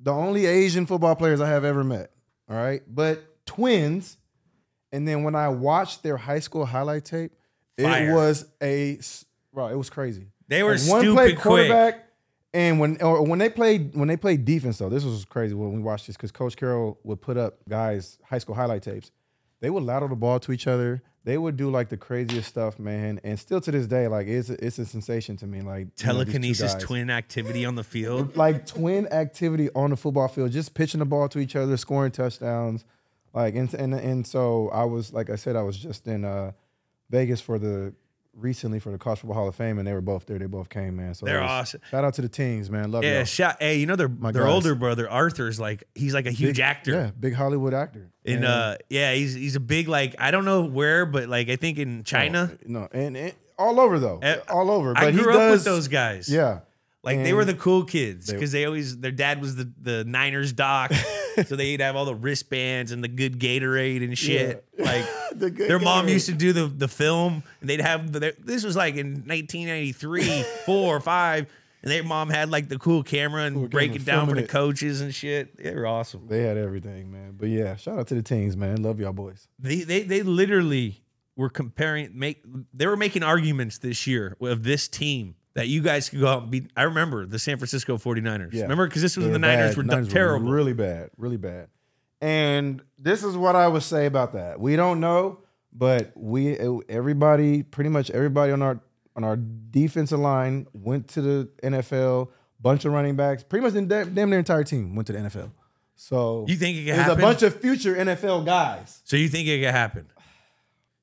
the only Asian football players I have ever met. All right. But twins. And then when I watched their high school highlight tape, Fire. it was it was crazy. They were Like, one stupid played quick. quarterback, and when they played defense though, this was crazy when we watched this because Coach Carroll would put up guys' high school highlight tapes. They would lateral the ball to each other. They would do like the craziest stuff, man. And still to this day, like it's a sensation to me. Like these two Telekinesis guys. twin activity on the field. Like twin activity on the football field, just pitching the ball to each other, scoring touchdowns. Like and so I was, like I said, I was just in Vegas recently for the College Football Hall of Fame, and they were both there. They both came, man. So They're awesome. Shout out to the teams, man. Love Yeah, y'all. hey, you know their guys. older brother Arthur's he's like a huge actor. Yeah, big Hollywood actor. And he's a big, like, I don't know where, but like I think in China. No, and all over though, all over. But I grew he up does, with those guys. Yeah, Like they And were the cool kids because their dad was the Niners doc, so they'd have all the wristbands and the good Gatorade and shit. Yeah. Like The good their mom Gatorade. used to do the film, and they'd have this was like in 1993, 4 or 5, and their mom had like the cool camera and break it down for filming the it. coaches and shit. They were awesome. They had everything, man. But yeah, shout out to the teams, man. Love y'all boys. They literally were they were making arguments this year of this team that you guys could go out and beat. I remember the San Francisco 49ers. Yeah. Remember? Because this was They when the were Niners bad. were Niners terrible. really bad, really bad. And this is what I would say about that. We don't know, but pretty much everybody on our defensive line went to the NFL. Bunch of running backs, pretty much damn their entire team went to the NFL. So You think it could there's happen? a bunch of future NFL guys. So you think it could happen?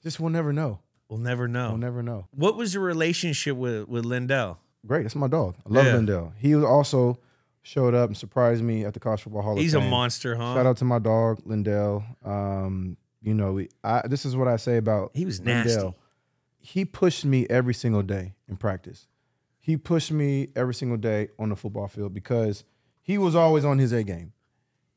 Just we'll never know. We'll never know. We'll never know. What was your relationship with Lindell? Great, that's my dog. I love Yeah. Lindell. He also showed up and surprised me at the College Football Hall of Fame. He's a monster, huh? Shout out to my dog Lindell. This is what I say about He was nasty. Lindell. He pushed me every single day in practice. He pushed me every single day on the football field because he was always on his A game.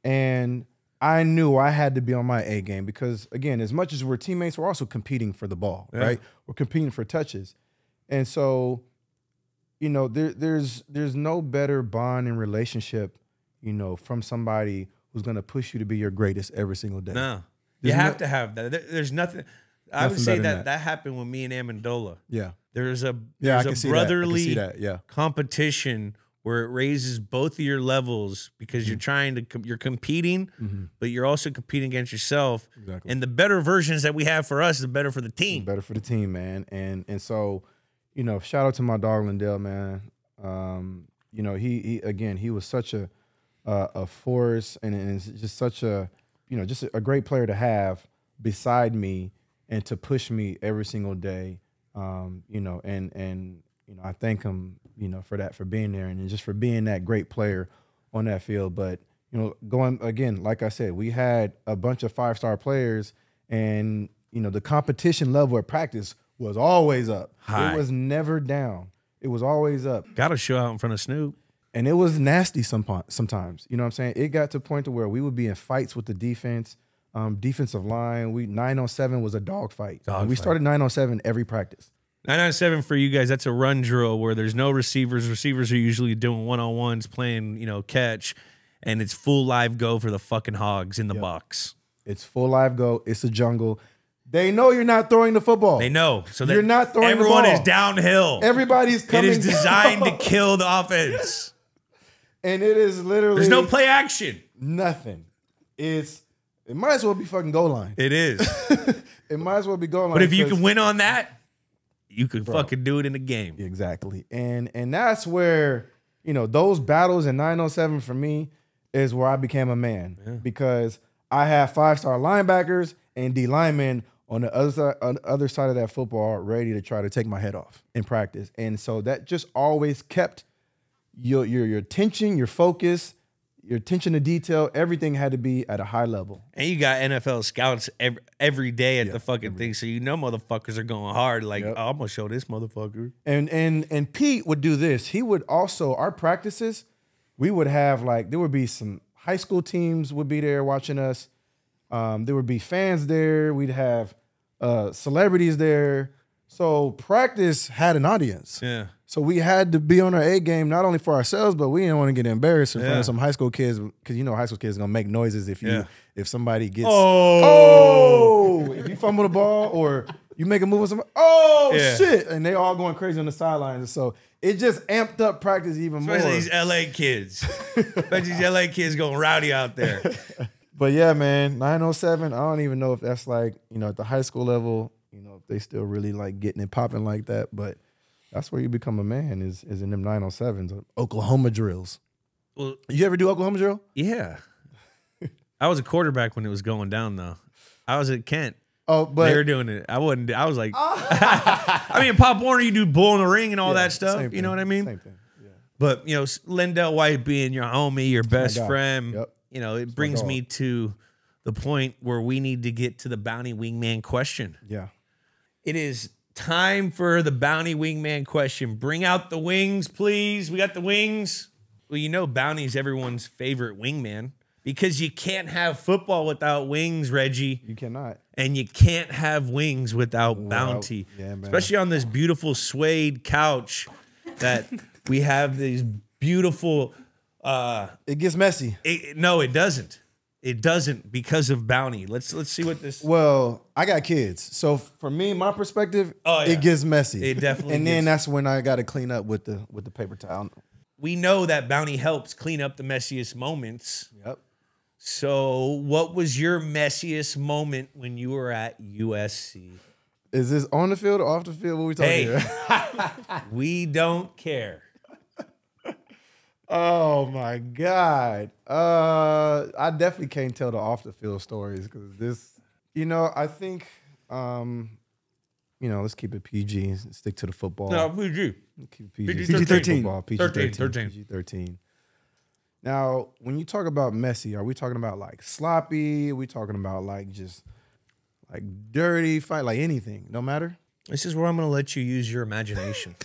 And I knew I had to be on my A game because, again, as much as we're teammates, we're also competing for the ball, right? We're competing for touches. And so, there's no better bond and relationship, from somebody who's going to push you to be your greatest every single day. No. You have to have that. There's nothing. I would Nothing say better than that happened with me and Amendola. Yeah. There's a Yeah, I can see that. I can brotherly see that. Yeah. competition where it raises both of your levels because you're you're competing, but you're also competing against yourself. Exactly. And the better versions that we have for us, the better for the team. Better for the team, man. And so, shout out to my dog Lindell, man. He was such a force and just such a, just a great player to have. beside me and to push me every single day. You know, and you know, I thank him, you know, for that, for being there and just for being that great player on that field. But, you know, going again, like I said, we had a bunch of 5-star players, and, you know, the competition level of practice was always up. High. It was never down. It was always up. Got to show out in front of Snoop. And it was nasty sometimes. You know what I'm saying? It got to a point to where we would be in fights with the defense, defensive line. 9-on-7 was a dog fight. We started 9-on-7 every practice. 9-on-7 for you guys, that's a run drill where there's no receivers. Receivers are usually doing one-on-ones, playing, you know, catch, and it's full live go for the fucking hogs in the box. It's full live go. It's a jungle. They know you're not throwing the football. They know. So you're not throwing the ball. Everyone is downhill. Everybody's coming. It is designed to kill the offense. And it is literally. There's no play action. Nothing. It might as well be fucking goal line. It is. It might as well be goal line. But if you can win on that, you could fucking do it in a game. Exactly. And that's where, you know, those battles in 9-on-7 for me is where I became a man, because I have 5-star linebackers and D linemen on the other side of that football ready to try to take my head off in practice. And so that just always kept your attention, your focus, your attention to detail, everything had to be at a high level. And you got NFL scouts every day at the fucking thing, so you know motherfuckers are going hard. Like, oh, I'm gonna show this motherfucker. And Pete would do this. He would also, our practices, we would have, like, there would be some high school teams would be there watching us. There would be fans there. We'd have celebrities there. So practice had an audience. Yeah. So we had to be on our A game, not only for ourselves, but we didn't want to get embarrassed in front of some high school kids, because you know high school kids are gonna make noises if somebody gets if you fumble the ball or you make a move with somebody, shit, and they all going crazy on the sidelines. So it just amped up practice even more. Especially these LA kids. Bet these LA kids going rowdy out there. But yeah, man, 9-on-7, I don't even know if that's like, you know, at the high school level, you know, if they still really like getting it popping like that, but that's where you become a man is in them 9-on-7s, Oklahoma drills. Well, you ever do Oklahoma drill? Yeah. I was a quarterback when it was going down, though. I was at Kent. Oh, but they were doing it. I wasn't. I was like, I mean, Pop Warner, you do bull in the ring and all that stuff. You know what I mean? Same thing. Yeah. But, you know, Lindell White being your homie, your best friend, you know, it brings me to the point where we need to get to the Bounty Wingman question. Yeah. It is time for the Bounty Wingman question. Bring out the wings, please. We got the wings. Well, you know Bounty's everyone's favorite wingman, because you can't have football without wings, Reggie. You cannot. And you can't have wings without Bounty. Yeah, man. Especially on this beautiful suede couch that we have these beautiful... it gets messy. No, it doesn't. It doesn't, because of Bounty. Let's see what this... Well, I got kids. So for me, my perspective, it gets messy. It definitely And then that's when I got to clean up with the paper towel. We know that Bounty helps clean up the messiest moments. Yep. So what was your messiest moment when you were at USC? Is this on the field or off the field? What are we talking here? We don't care. Oh my God. I definitely can't tell the off the field stories, because this, you know, I think, you know, let's keep it PG, stick to the football. No, PG. Keep it PG. PG-13. PG-13. Now, when you talk about messy, are we talking about like sloppy? Are we talking about like just like dirty fight, like anything? No matter? This is where I'm going to let you use your imagination.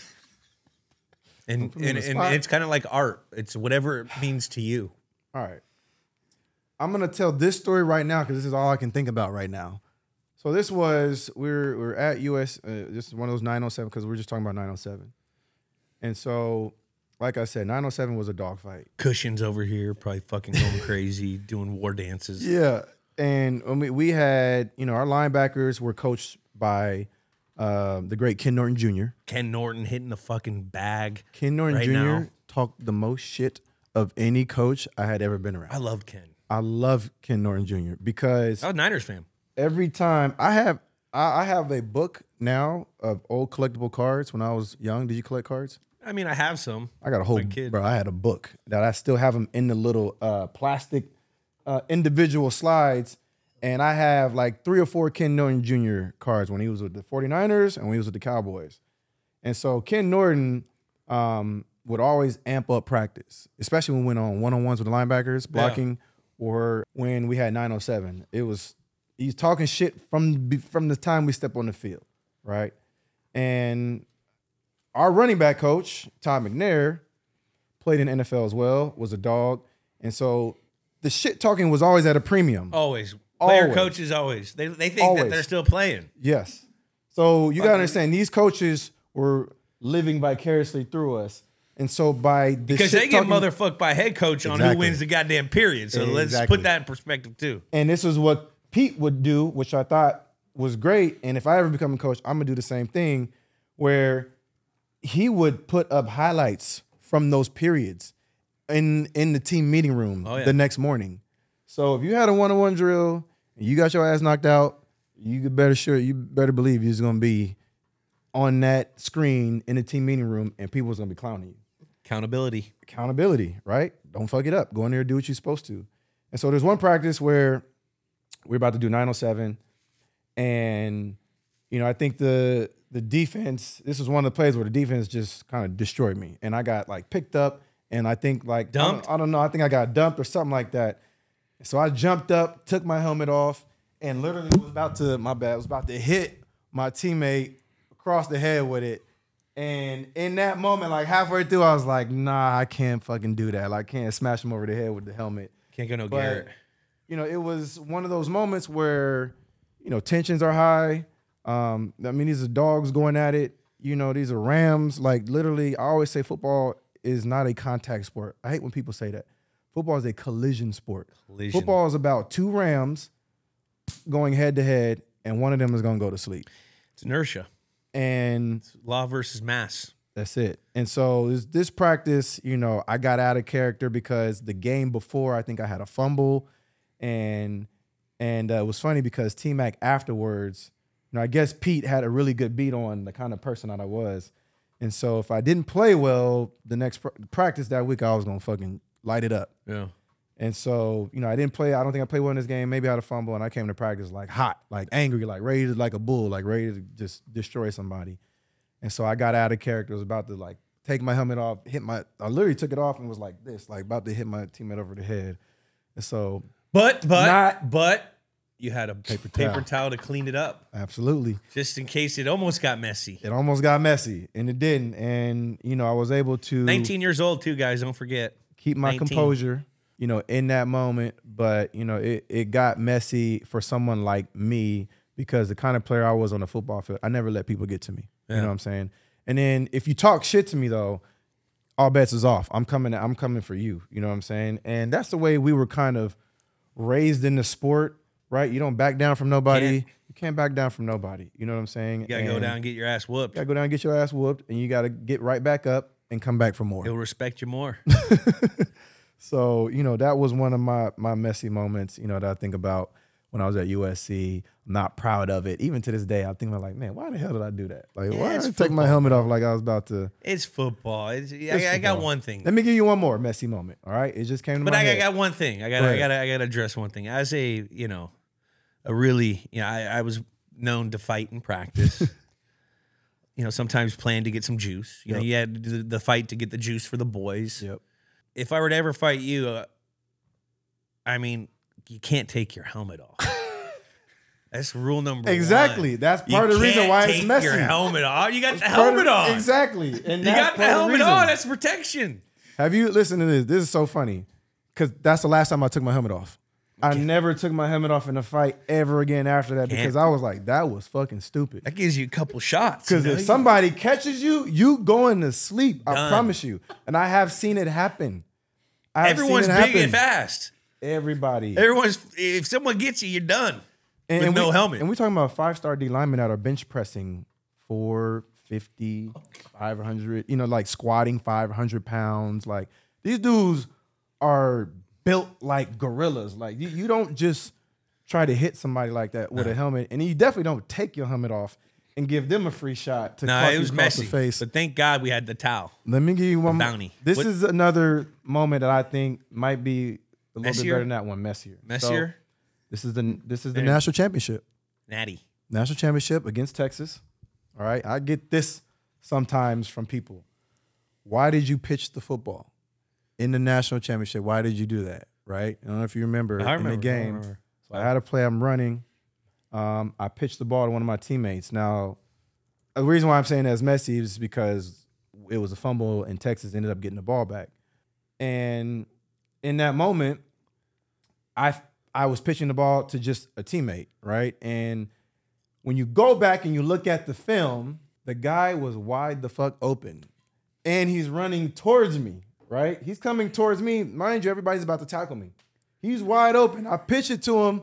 And it's kind of like art. It's whatever it means to you. All right. I'm going to tell this story right now, because this is all I can think about right now. So this was, we're at US, this is one of those 9-on-7, because we're just talking about 9-on-7. And so, like I said, 9-on-7 was a dogfight. Cushions over here, probably fucking going crazy, doing war dances. Yeah. And we had, you know, our linebackers were coached by the great Ken Norton Jr. Ken Norton hitting the fucking bag. Ken Norton right Jr. now talked the most shit of any coach I had ever been around. I love Ken. I love Ken Norton Jr. because I was a Niners fan. Every time I have a book now of old collectible cards when I was young. Did you collect cards? I mean, I have some. I got a whole, bro, I had a book that I still have them in the little plastic individual slides. And I have like 3 or 4 Ken Norton Jr. cards when he was with the 49ers and when he was with the Cowboys. And so Ken Norton would always amp up practice, especially when we went on one-on-ones with the linebackers, blocking, or when we had 907. He's talking shit from the time we step on the field, right? And our running back coach, Todd McNair, played in the NFL as well, was a dog. And so the shit talking was always at a premium. Always. Player coaches always. They think that they're still playing. Yes. So you got to understand, these coaches were living vicariously through us. And so because they get motherfucked by head coach on who wins the goddamn period. So let's put that in perspective too. And this is what Pete would do, which I thought was great. And if I ever become a coach, I'm going to do the same thing, where he would put up highlights from those periods in the team meeting room the next morning. So if you had a one-on-one drill and you got your ass knocked out, you better believe you're going to be on that screen in the team meeting room and people's going to be clowning you. Accountability, right? Don't fuck it up. Go in there and do what you're supposed to. And so there's one practice where we're about to do 907, and I think the defense, this was one of the plays where the defense just kind of destroyed me. And I got like picked up and I think like dumped. I don't know, I think I got dumped or something like that. So I jumped up, took my helmet off, and literally was about to hit my teammate across the head with it. And in that moment, like halfway through, I was like, nah, I can't fucking do that. Like, I can't smash him over the head with the helmet. Can't go Garrett. It was one of those moments where, tensions are high. I mean, these are dogs going at it. These are Rams. Like, literally, I always say football is not a contact sport. I hate when people say that. Football is a collision sport. Football is about 2 Rams going head to head, and one of them is going to go to sleep. It's inertia. And it's law versus mass. That's it. And so this practice, I got out of character because the game before, I think I had a fumble, and it was funny because T-Mac afterwards, I guess Pete had a really good beat on the kind of person that I was. And so if I didn't play well the next practice that week, I was going to fucking light it up. Yeah. And so, I didn't play. I don't think I played well in this game. Maybe I had a fumble, and I came to practice like hot, like angry, like ready to, like a bull, like ready to just destroy somebody. And so I got out of character. I was about to like take my helmet off, I literally took it off and was like this, like about to hit my teammate over the head. And so, but you had a paper towel to clean it up. Absolutely. Just in case it almost got messy. It almost got messy, and it didn't. And, I was able to. 19 years old too, guys. Don't forget. Keep my composure, in that moment. But, it got messy for someone like me because the kind of player I was on the football field, I never let people get to me. Yeah. You know what I'm saying? And then if you talk shit to me, though, all bets is off. I'm coming for you. You know what I'm saying? And that's the way we were kind of raised in the sport, right? You don't back down from nobody. You can't back down from nobody. You know what I'm saying? You got to go down and get your ass whooped. You got to go down and get your ass whooped, and you got to get right back up and come back for more. He'll respect you more. So, that was one of my messy moments, that I think about when I was at USC. I'm not proud of it. Even to this day, I think about like, man, why the hell did I do that? Like, why did I take my helmet off like I was about to? It's football. I got one thing. Let me give you one more messy moment. All right, it just came to my head. But I got one thing. I gotta address one thing. As a really, I was known to fight in practice. Sometimes plan to get some juice. You had to do the fight to get the juice for the boys. Yep. If I were to ever fight you, you can't take your helmet off. That's rule number one. Exactly. That's part of the reason why it's messy. Your helmet off. You got the helmet on. Exactly. And you got the helmet on. That's protection. Have you listened to this? This is so funny because that's the last time I took my helmet off. I never took my helmet off in a fight ever again after that because I was like, that was fucking stupid. That gives you a couple shots. Because if somebody catches you, you going to sleep. I promise you. And I have seen it happen. Everyone's big and fast. Everybody. If someone gets you, you're done. With no helmet. And we're talking about 5-star D linemen that are bench pressing 450, 500, like squatting 500 pounds. Like these dudes are built like gorillas. Like you don't just try to hit somebody like that with a helmet. And you definitely don't take your helmet off and give them a free shot to it was messy. The face. But thank God we had the towel. Let me give you one bounty. This is another moment that I think might be a little bit better than that one. Messier. Messier? So, This is the national championship. Natty. National championship against Texas. All right. I get this sometimes from people. Why did you pitch the football in the national championship? Why did you do that? Right? I don't know if you remember in the game. So I had a play. I'm running. I pitched the ball to one of my teammates. Now, the reason why I'm saying that's messy is because it was a fumble and Texas ended up getting the ball back. And in that moment, I was pitching the ball to just a teammate, right? And when you go back and you look at the film, the guy was wide the fuck open. And he's running towards me, right? He's coming towards me. Mind you, everybody's about to tackle me. He's wide open. I pitch it to him,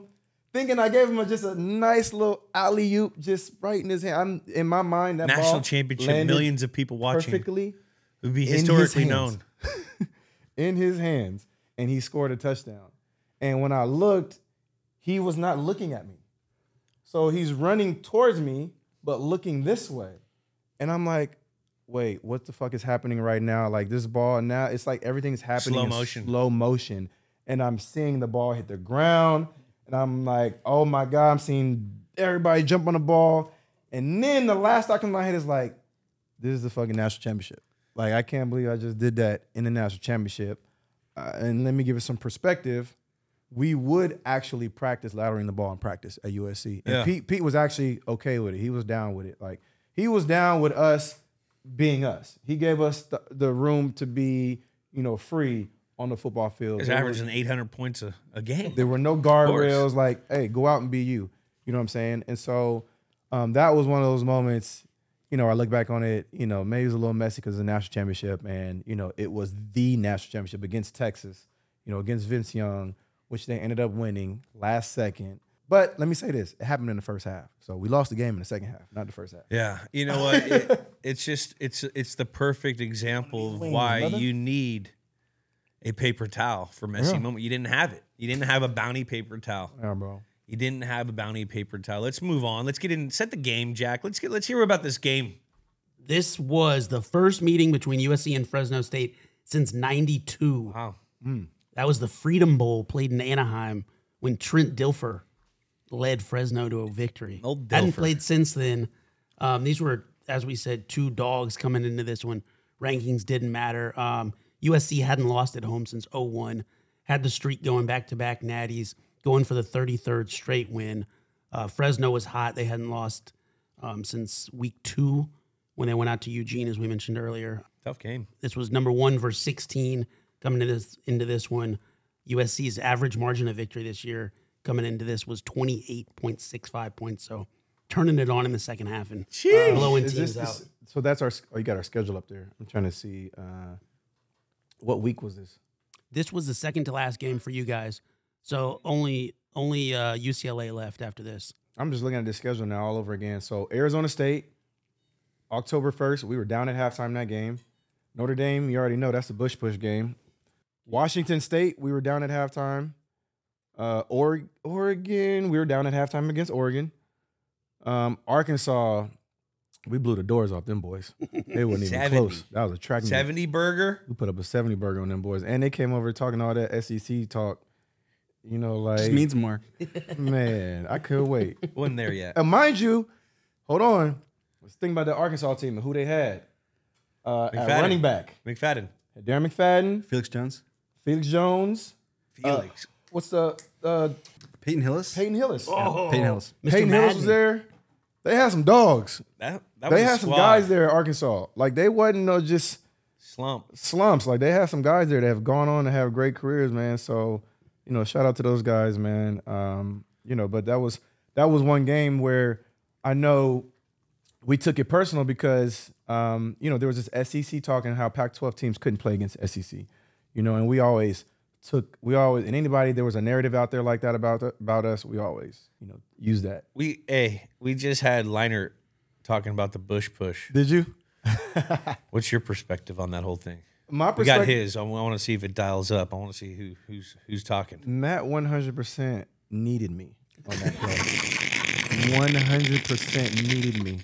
thinking I gave him just a nice little alley-oop just right in his hand. In my mind, that National ball championship, millions of people watching. Perfectly. It would be historically known. In his hands. And he scored a touchdown. And when I looked, he was not looking at me. So he's running towards me, but looking this way. And I'm like, wait, what the fuck is happening right now? Like this ball now, it's like everything's happening in slow motion. And I'm seeing the ball hit the ground. And I'm like, oh my God, I'm seeing everybody jump on the ball. And then the last thought in my head is like, this is the fucking national championship. Like, I can't believe I just did that in the national championship. And let me give it some perspective. We would actually practice laterally the ball in practice at USC. And Pete was actually okay with it. He was down with it. Like, he was down with us being us. He gave us the room to be, free on the football field. He's averaging 800 points a game. There were no guardrails like, hey, go out and be you. You know what I'm saying? And so that was one of those moments, I look back on it, maybe it was a little messy because it's a national championship and, it was the national championship against Texas, against Vince Young, which they ended up winning last second. But let me say this, it happened in the first half. So we lost the game in the second half, not the first half. Yeah. You know what? It's the perfect example of why you need a paper towel for messy moment. You didn't have it. You didn't have a bounty paper towel. Yeah, bro. You didn't have a bounty paper towel. Let's move on. Let's get in. Set the game, Jack. Let's hear about this game. This was the first meeting between USC and Fresno State since '92. Wow. That was the Freedom Bowl played in Anaheim when Trent Dilfer led Fresno to a victory. Old Dilfer. Hadn't played since then. These were, as we said, two dogs coming into this one. Rankings didn't matter. USC hadn't lost at home since 2001. Had the streak going back-to-back natties, going for the 33rd straight win. Fresno was hot. They hadn't lost since week 2 when they went out to Eugene, as we mentioned earlier. Tough game. This was number 1 versus 16 coming into this one. USC's average margin of victory this year coming into this was 28.65 points. So turning it on in the second half and blowing teams out. So that's you got our schedule up there. I'm trying to see what week was this? This was the second to last game for you guys. So only UCLA left after this. I'm just looking at this schedule now all over again. So Arizona State, October 1st, we were down at halftime that game. Notre Dame, you already know that's a Bush push game. Washington State, we were down at halftime. Oregon, we were down at halftime against Oregon. Arkansas, we blew the doors off them boys. They weren't even 70. close. That was a track meet. 70 burger. We put up a 70 burger on them boys. And they came over talking all that SEC talk. Like... Just means more. Man, I couldn't wait. Wasn't there yet. And mind you, hold on. Let's think about the Arkansas team and who they had. At running back. McFadden. Darren McFadden. Felix Jones. What's the... Peyton Hillis. Peyton Hillis. Oh, Peyton Hillis. Peyton Hillis was there. They had some dogs. They had some guys there at Arkansas. Like, they wasn't no just slumps. Like, they had some guys there that have gone on to have great careers, man. So, shout out to those guys, man. But that was one game where I know we took it personal because, there was this SEC talking how Pac-12 teams couldn't play against SEC, and we always, and anybody, there was a narrative out there like that about us, we always, use that. We just had Leinert talking about the Bush push. Did you? What's your perspective on that whole thing? My perspective. We got his. I want to see if it dials up. I want to see who's talking. Matt 100% needed me on that play. 100% needed me.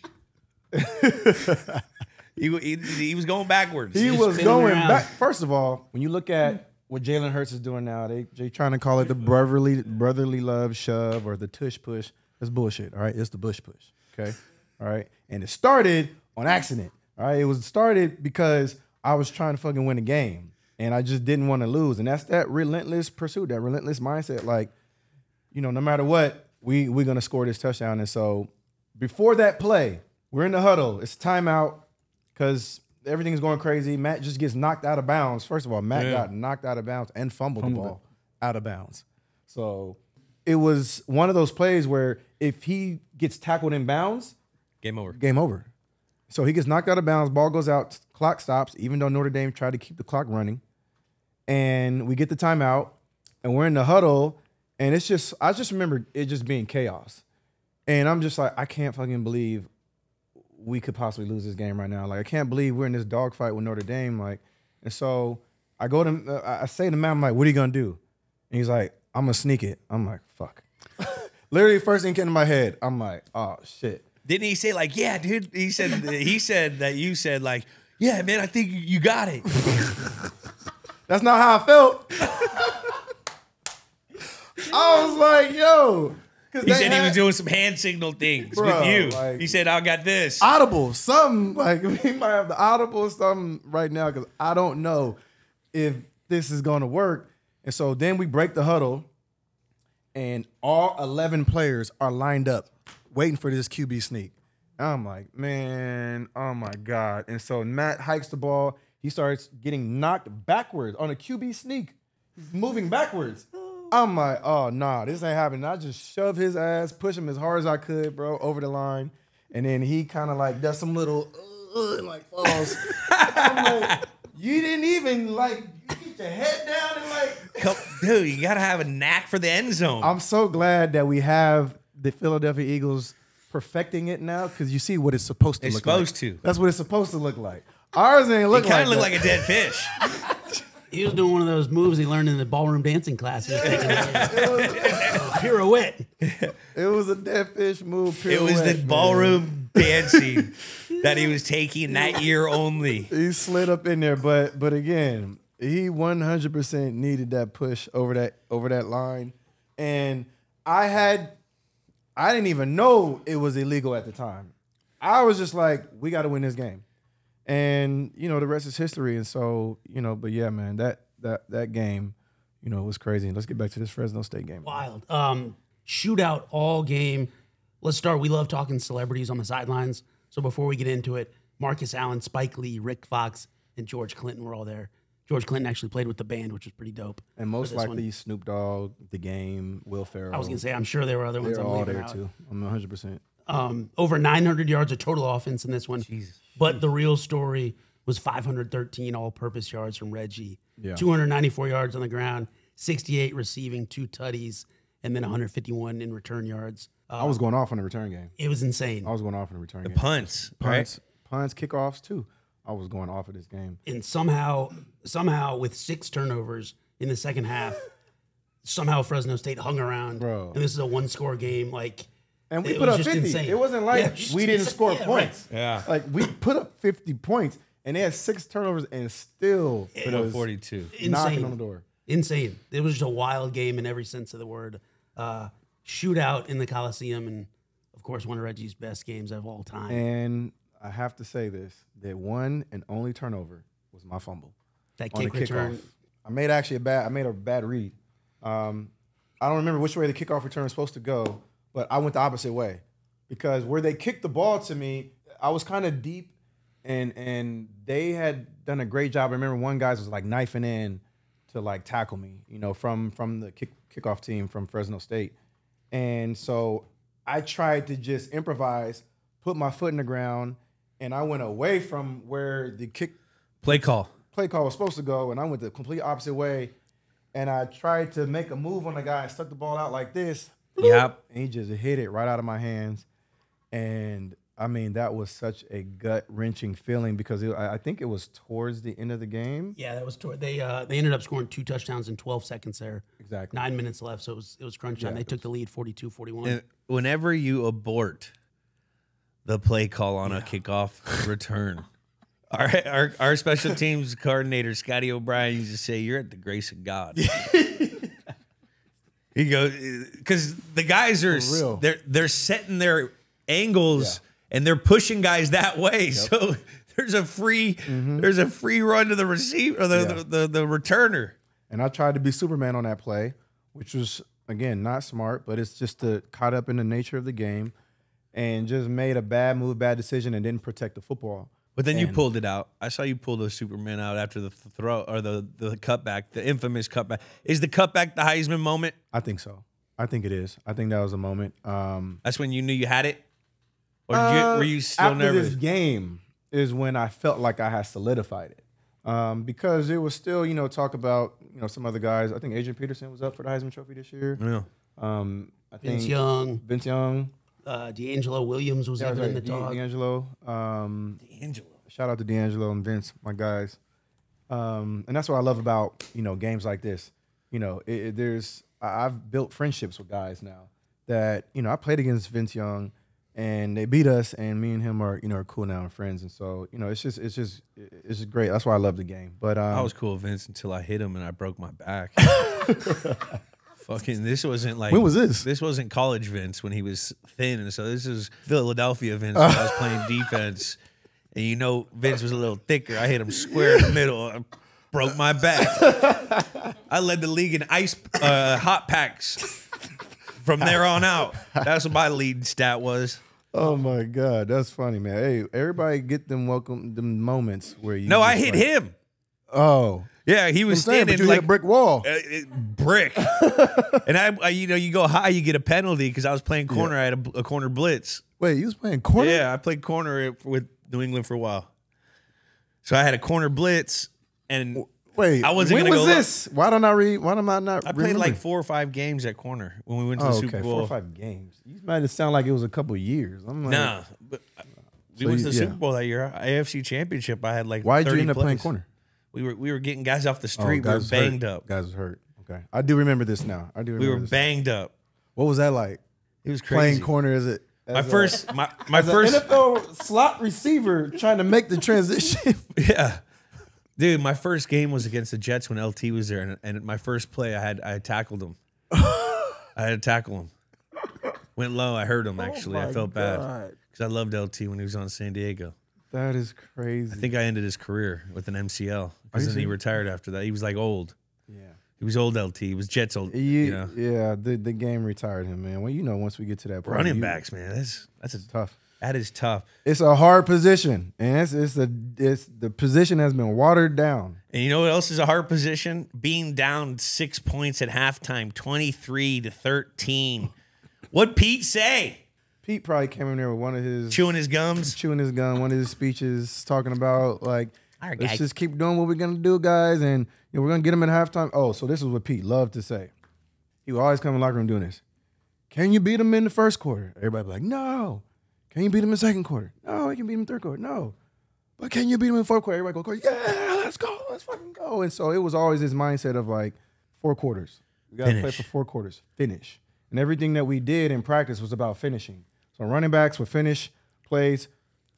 He was going backwards. He was going back. First of all, when you look at what Jalen Hurts is doing now. They trying to call it the brotherly love shove or the tush push. That's bullshit. All right, it's the bush push. Okay, all right, and it started on accident. All right, it was started because I was trying to fucking win a game, and I just didn't want to lose. And that's that relentless pursuit, that relentless mindset. Like, you know, no matter what, we're gonna score this touchdown. And so before that play, we're in the huddle. It's timeout because everything is going crazy. Matt just gets knocked out of bounds. First of all, Matt got knocked out of bounds and fumbled the ball out of bounds. So it was one of those plays where if he gets tackled in bounds, game over. Game over. So he gets knocked out of bounds, ball goes out, clock stops, even though Notre Dame tried to keep the clock running. And we get the timeout, and we're in the huddle, and I just remember it just being chaos. And I'm just like, I can't fucking believe we could possibly lose this game right now. Like, I can't believe we're in this dogfight with Notre Dame. Like, and so I go to, I say to Matt, I'm like, what are you gonna do? And he's like, I'm gonna sneak it. I'm like, fuck. Literally, first thing came to my head, I'm like, oh shit. Didn't he say like, yeah, dude? He said that you said like, yeah, man, I think you got it. That's not how I felt. I was like, yo. He said he was doing some hand signal things with you. Like, he said, I got this. Audible, something. Like, we might have the audible or something right now because I don't know if this is going to work. And so then we break the huddle, and all 11 players are lined up waiting for this QB sneak. And I'm like, man, oh my God. And so Matt hikes the ball. He starts getting knocked backwards on a QB sneak. He's moving backwards. I'm like, oh, nah, this ain't happening. I just shove his ass, push him as hard as I could, bro, over the line. And then he kind of like does some little, like falls. I'm like, you didn't even like, you get your head down and like. Dude, you got to have a knack for the end zone. I'm so glad that we have the Philadelphia Eagles perfecting it now because you see what it's supposed to look like. It's supposed to. That's what it's supposed to look like. Ours ain't look like that. It kind of looked like a dead fish. He was doing one of those moves he learned in the ballroom dancing class. Pirouette. It was a dead fish move. It was the ballroom dancing that he was taking that year only. He slid up in there, but again, he 100% needed that push over that line, and I didn't even know it was illegal at the time. I was just like, we got to win this game. And, you know, the rest is history. And so, you know, but yeah, man, that game, you know, was crazy. Let's get back to this Fresno State game. Wild. Shootout all game. Let's start. We love talking celebrities on the sidelines. So before we get into it, Marcus Allen, Spike Lee, Rick Fox, and George Clinton were all there. George Clinton actually played with the band, which was pretty dope. And most likely Snoop Dogg, The Game, Will Ferrell. I was going to say, I'm sure there were other ones. They're all there too. I'm 100%. Over 900 yards of total offense in this one. Jesus. But the real story was 513 all-purpose yards from Reggie. Yeah. 294 yards on the ground, 68 receiving, 2 tutties, and then 151 in return yards. I was going off in the return game. It was insane. I was going off in the return game. Punts, right? Punts, kickoffs too. I was going off of this game. And somehow with 6 turnovers in the second half, somehow Fresno State hung around. Bro. And this is a 1-score game. And we put up 50. Insane. It wasn't like we didn't score points. Right. Yeah. Like, we put up 50 points, and they had 6 turnovers and still Put up 42. knocking on the door. Insane. It was just a wild game in every sense of the word. Shootout in the Coliseum, and, of course, one of Reggie's best games of all time. And I have to say this. The one and only turnover was my fumble. That on kick the return. kickoff. I made a bad read. I don't remember which way the kickoff return was supposed to go, but I went the opposite way because where they kicked the ball to me, I was kind of deep, and they had done a great job. I remember one guy was like knifing in to like tackle me, you know, from the kickoff team from Fresno State, and so I tried to just improvise, put my foot in the ground, and I went away from where the Play call was supposed to go, and I went the complete opposite way, and I tried to make a move on the guy and stuck the ball out like this. Yep. And he just hit it right out of my hands. And, I mean, that was such a gut-wrenching feeling because I think it was towards the end of the game. Yeah, that was they ended up scoring 2 touchdowns in 12 seconds there. Exactly. 9 minutes left, so it was crunch time. They took the lead 42-41. And whenever you abort the play call on a kickoff return, Our special teams coordinator, Scotty O'Brien, used to say, "You're at the grace of God." He goes, because the guys are they're setting their angles and they're pushing guys that way. Yep. So there's a free run to the receiver or the returner. And I tried to be Superman on that play, which was again not smart, but it's just caught up in the nature of the game and just made a bad move, bad decision, and didn't protect the football. But then you pulled it out. I saw you pull the Superman out after the throw or the cutback, the infamous cutback. Is the cutback the Heisman moment? I think so. I think it is. I think that was a moment. That's when you knew you had it? Or were you still nervous? After this game is when I felt like I had solidified it. Because it was still, talk about, some other guys. I think Adrian Peterson was up for the Heisman Trophy this year. Yeah. I think Vince Young. D'Angelo Williams was even in the talk. D'Angelo. Shout out to D'Angelo and Vince, my guys. And that's what I love about, games like this. I've built friendships with guys now that, I played against Vince Young and they beat us and me and him are cool now and friends. And so, it's just great. That's why I love the game. But I was cool with Vince until I hit him and I broke my back. Fucking, this wasn't like. When was this? This wasn't college Vince when he was thin, and so this is Philadelphia Vince when I was playing defense, and Vince was a little thicker. I hit him square in the middle. I broke my back. I led the league in hot packs from there on out. That's what my lead stat was. Oh my God, that's funny, man. Hey, everybody get them moments where you. No, I hit him. Oh. Yeah, he was standing but you hit a brick wall. Brick. And I you go high, you get a penalty because I was playing corner. I had a corner blitz. Wait, you was playing corner? Yeah, I played corner with New England for a while. So I had a corner blitz, and wait, I wasn't when gonna was go this? Why don't I read? Why am I not? I played like 4 or 5 games at corner when we went to the Super Bowl. 4 or 5 games. You made it sound like it was a couple of years. I'm like, nah, but we went to the Super Bowl that year. AFC Championship. I had like. Why did 30 you end up plays. playing corner? We were getting guys off the street. We were banged up. Guys was hurt. Okay, I do remember this now. We were banged up. What was that like? It was crazy. Playing corner as my first NFL slot receiver trying to make the transition. Yeah, dude, my first game was against the Jets when LT was there, and my first play I tackled him. I had to tackle him. Went low. I hurt him actually. I felt bad because I loved LT when he was on San Diego. That is crazy. I think I ended his career with an MCL because then he retired after that. He was like old. Yeah. He was old LT. He was Jets old. Yeah, the game retired him, man. Well, once we get to that point. Running backs, man. That's tough. That is tough. It's a hard position. And the position has been watered down. And you know what else is a hard position? Being down 6 points at halftime, 23-13. What'd Pete say? Pete probably came in there with one of his chewing his gum, one of his speeches talking about like, let's just keep doing what we're gonna do, guys, and we're gonna get them at halftime. Oh, so this is what Pete loved to say. He would always come in the locker room doing this. Can you beat them in the first quarter? Everybody be like, no. Can you beat them in the second quarter? No, you can beat them in the third quarter. No. But can you beat them in the fourth quarter? Everybody go, yeah, let's go, let's fucking go. And so it was always this mindset of like 4 quarters. We gotta play for 4 quarters. Finish. And everything that we did in practice was about finishing. So running backs would finish plays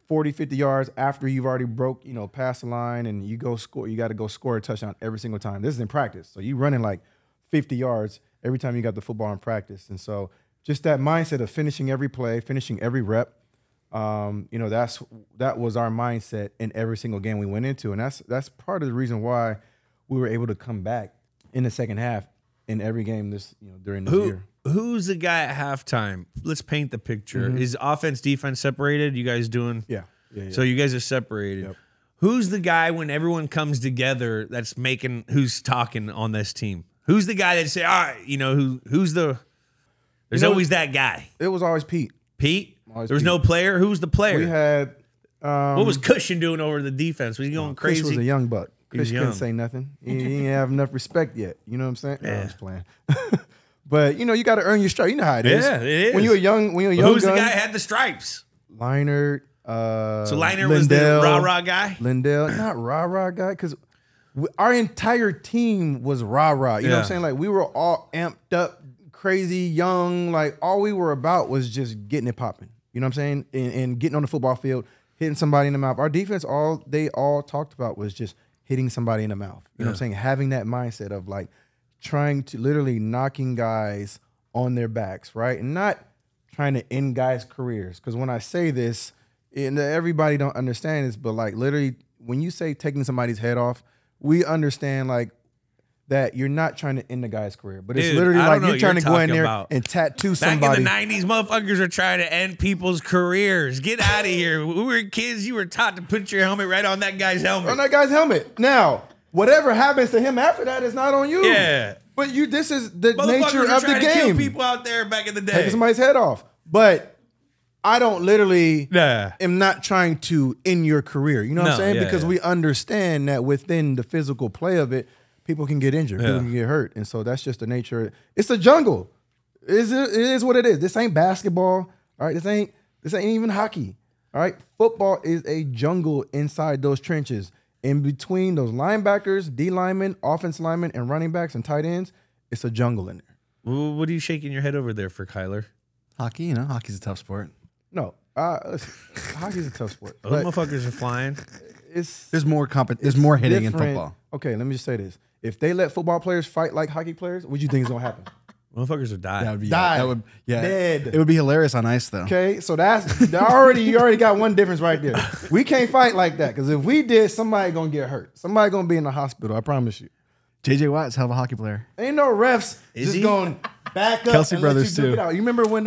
40, 50 yards after you've already broke, past the line and you go score. You got to go score a touchdown every single time. This is in practice. So you running like 50 yards every time you got the football in practice. And so just that mindset of finishing every play, finishing every rep, that was our mindset in every single game we went into. And that's part of the reason why we were able to come back in the second half in every game during this year. Who's the guy at halftime? Let's paint the picture. Is offense, defense separated? You guys doing? Yeah. So you guys are separated. Yep. Who's the guy when everyone comes together that's who's talking on this team? Who's the guy that say, all right, who's the, there's always that guy. It was always Pete. Pete? There was no player? Who's the player? We had. What was Cushion doing over the defense? Was he going crazy? Cush was a young buck. Cush couldn't say nothing. He didn't have enough respect yet. You know what I'm saying? Yeah. No, I was playing. But you got to earn your stripe. You know how it is. Yeah, it is. When you're a young who's gun, the guy that had the stripes? Leinart. So Leinart was the rah-rah guy? Lindell, not rah-rah guy, because our entire team was rah-rah. You know what I'm saying? Like, we were all amped up, crazy, young. Like, all we were about was just getting it popping. You know what I'm saying? And getting on the football field, hitting somebody in the mouth. Our defense, all they all talked about was just hitting somebody in the mouth. You know what I'm saying? Having that mindset of like trying to literally knocking guys on their backs, right? And not trying to end guys' careers. Because when I say this, and everybody don't understand this, but like literally when you say taking somebody's head off, we understand like that you're not trying to end the guy's career, but it's literally like you're trying to go in there and tattoo somebody. Back in the 90s, motherfuckers are trying to end people's careers. Get out of here. When we were kids, you were taught to put your helmet right on that guy's helmet. On that guy's helmet. Now, whatever happens to him after that is not on you. Yeah. But this is the nature of the game. Kill people out there back in the day. Taking somebody's head off. But I don't literally am not trying to end your career. You know what I'm saying? Because we understand that within the physical play of it, people can get injured, people can get hurt. And so that's just the nature. It's a jungle. It is what it is. This ain't basketball. All right. This ain't even hockey. All right. Football is a jungle inside those trenches. In between those linebackers, D linemen, offense linemen, and running backs and tight ends, it's a jungle in there. Well, what are you shaking your head over there for, Kyler? Hockey, you know, hockey's a tough sport. No, hockey's a tough sport. Those motherfuckers are flying. There's more there's more hitting in football. Okay, let me just say this. If they let football players fight like hockey players, what do you think is going to happen? Motherfuckers would die. Dead. It would be hilarious on ice, though. Okay, so you already got one difference right there. We can't fight like that because if we did, somebody gonna get hurt. Somebody gonna be in the hospital. I promise you. JJ Watt's a hell of a hockey player. Ain't no refs just going back up. Kelsey and brothers let you too. It out. You remember when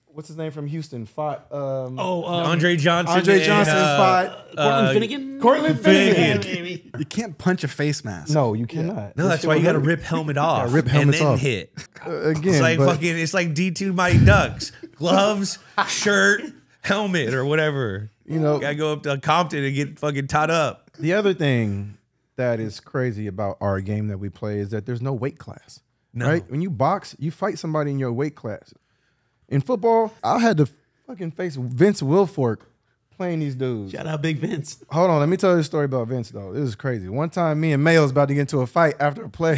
what's his name from Houston fought? Andre Johnson. Andre Johnson fought Cortland Finnegan. Cortland Finnegan. You can't punch a face mask. No, you cannot. No, that's why you got to rip helmet off. Rip helmets and then off. hit. Again, It's like fucking. It's like D2 Mighty Ducks. Gloves, shirt, helmet, or whatever. You know, gotta go up to Compton and get fucking tied up. The other thing that is crazy about our game that we play is that there's no weight class. No. Right? When you box, you fight somebody in your weight class. In football, I had to fucking face Vince Wilfork playing these dudes. Shout out Big Vince. Hold on, let me tell you a story about Vince, though. This is crazy. One time, me and Mayo was about to get into a fight after a play.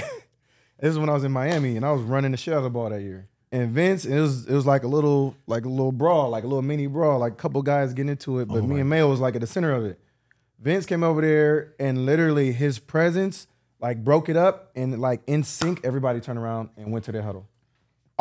This is when I was in Miami, and I was running the shit out of the ball that year. And Vince, it was like a little brawl, like a little mini brawl, like a couple guys getting into it, but me and Mayo was like at the center of it. Vince came over there, and literally his presence like broke it up, and like in sync, everybody turned around and went to their huddle.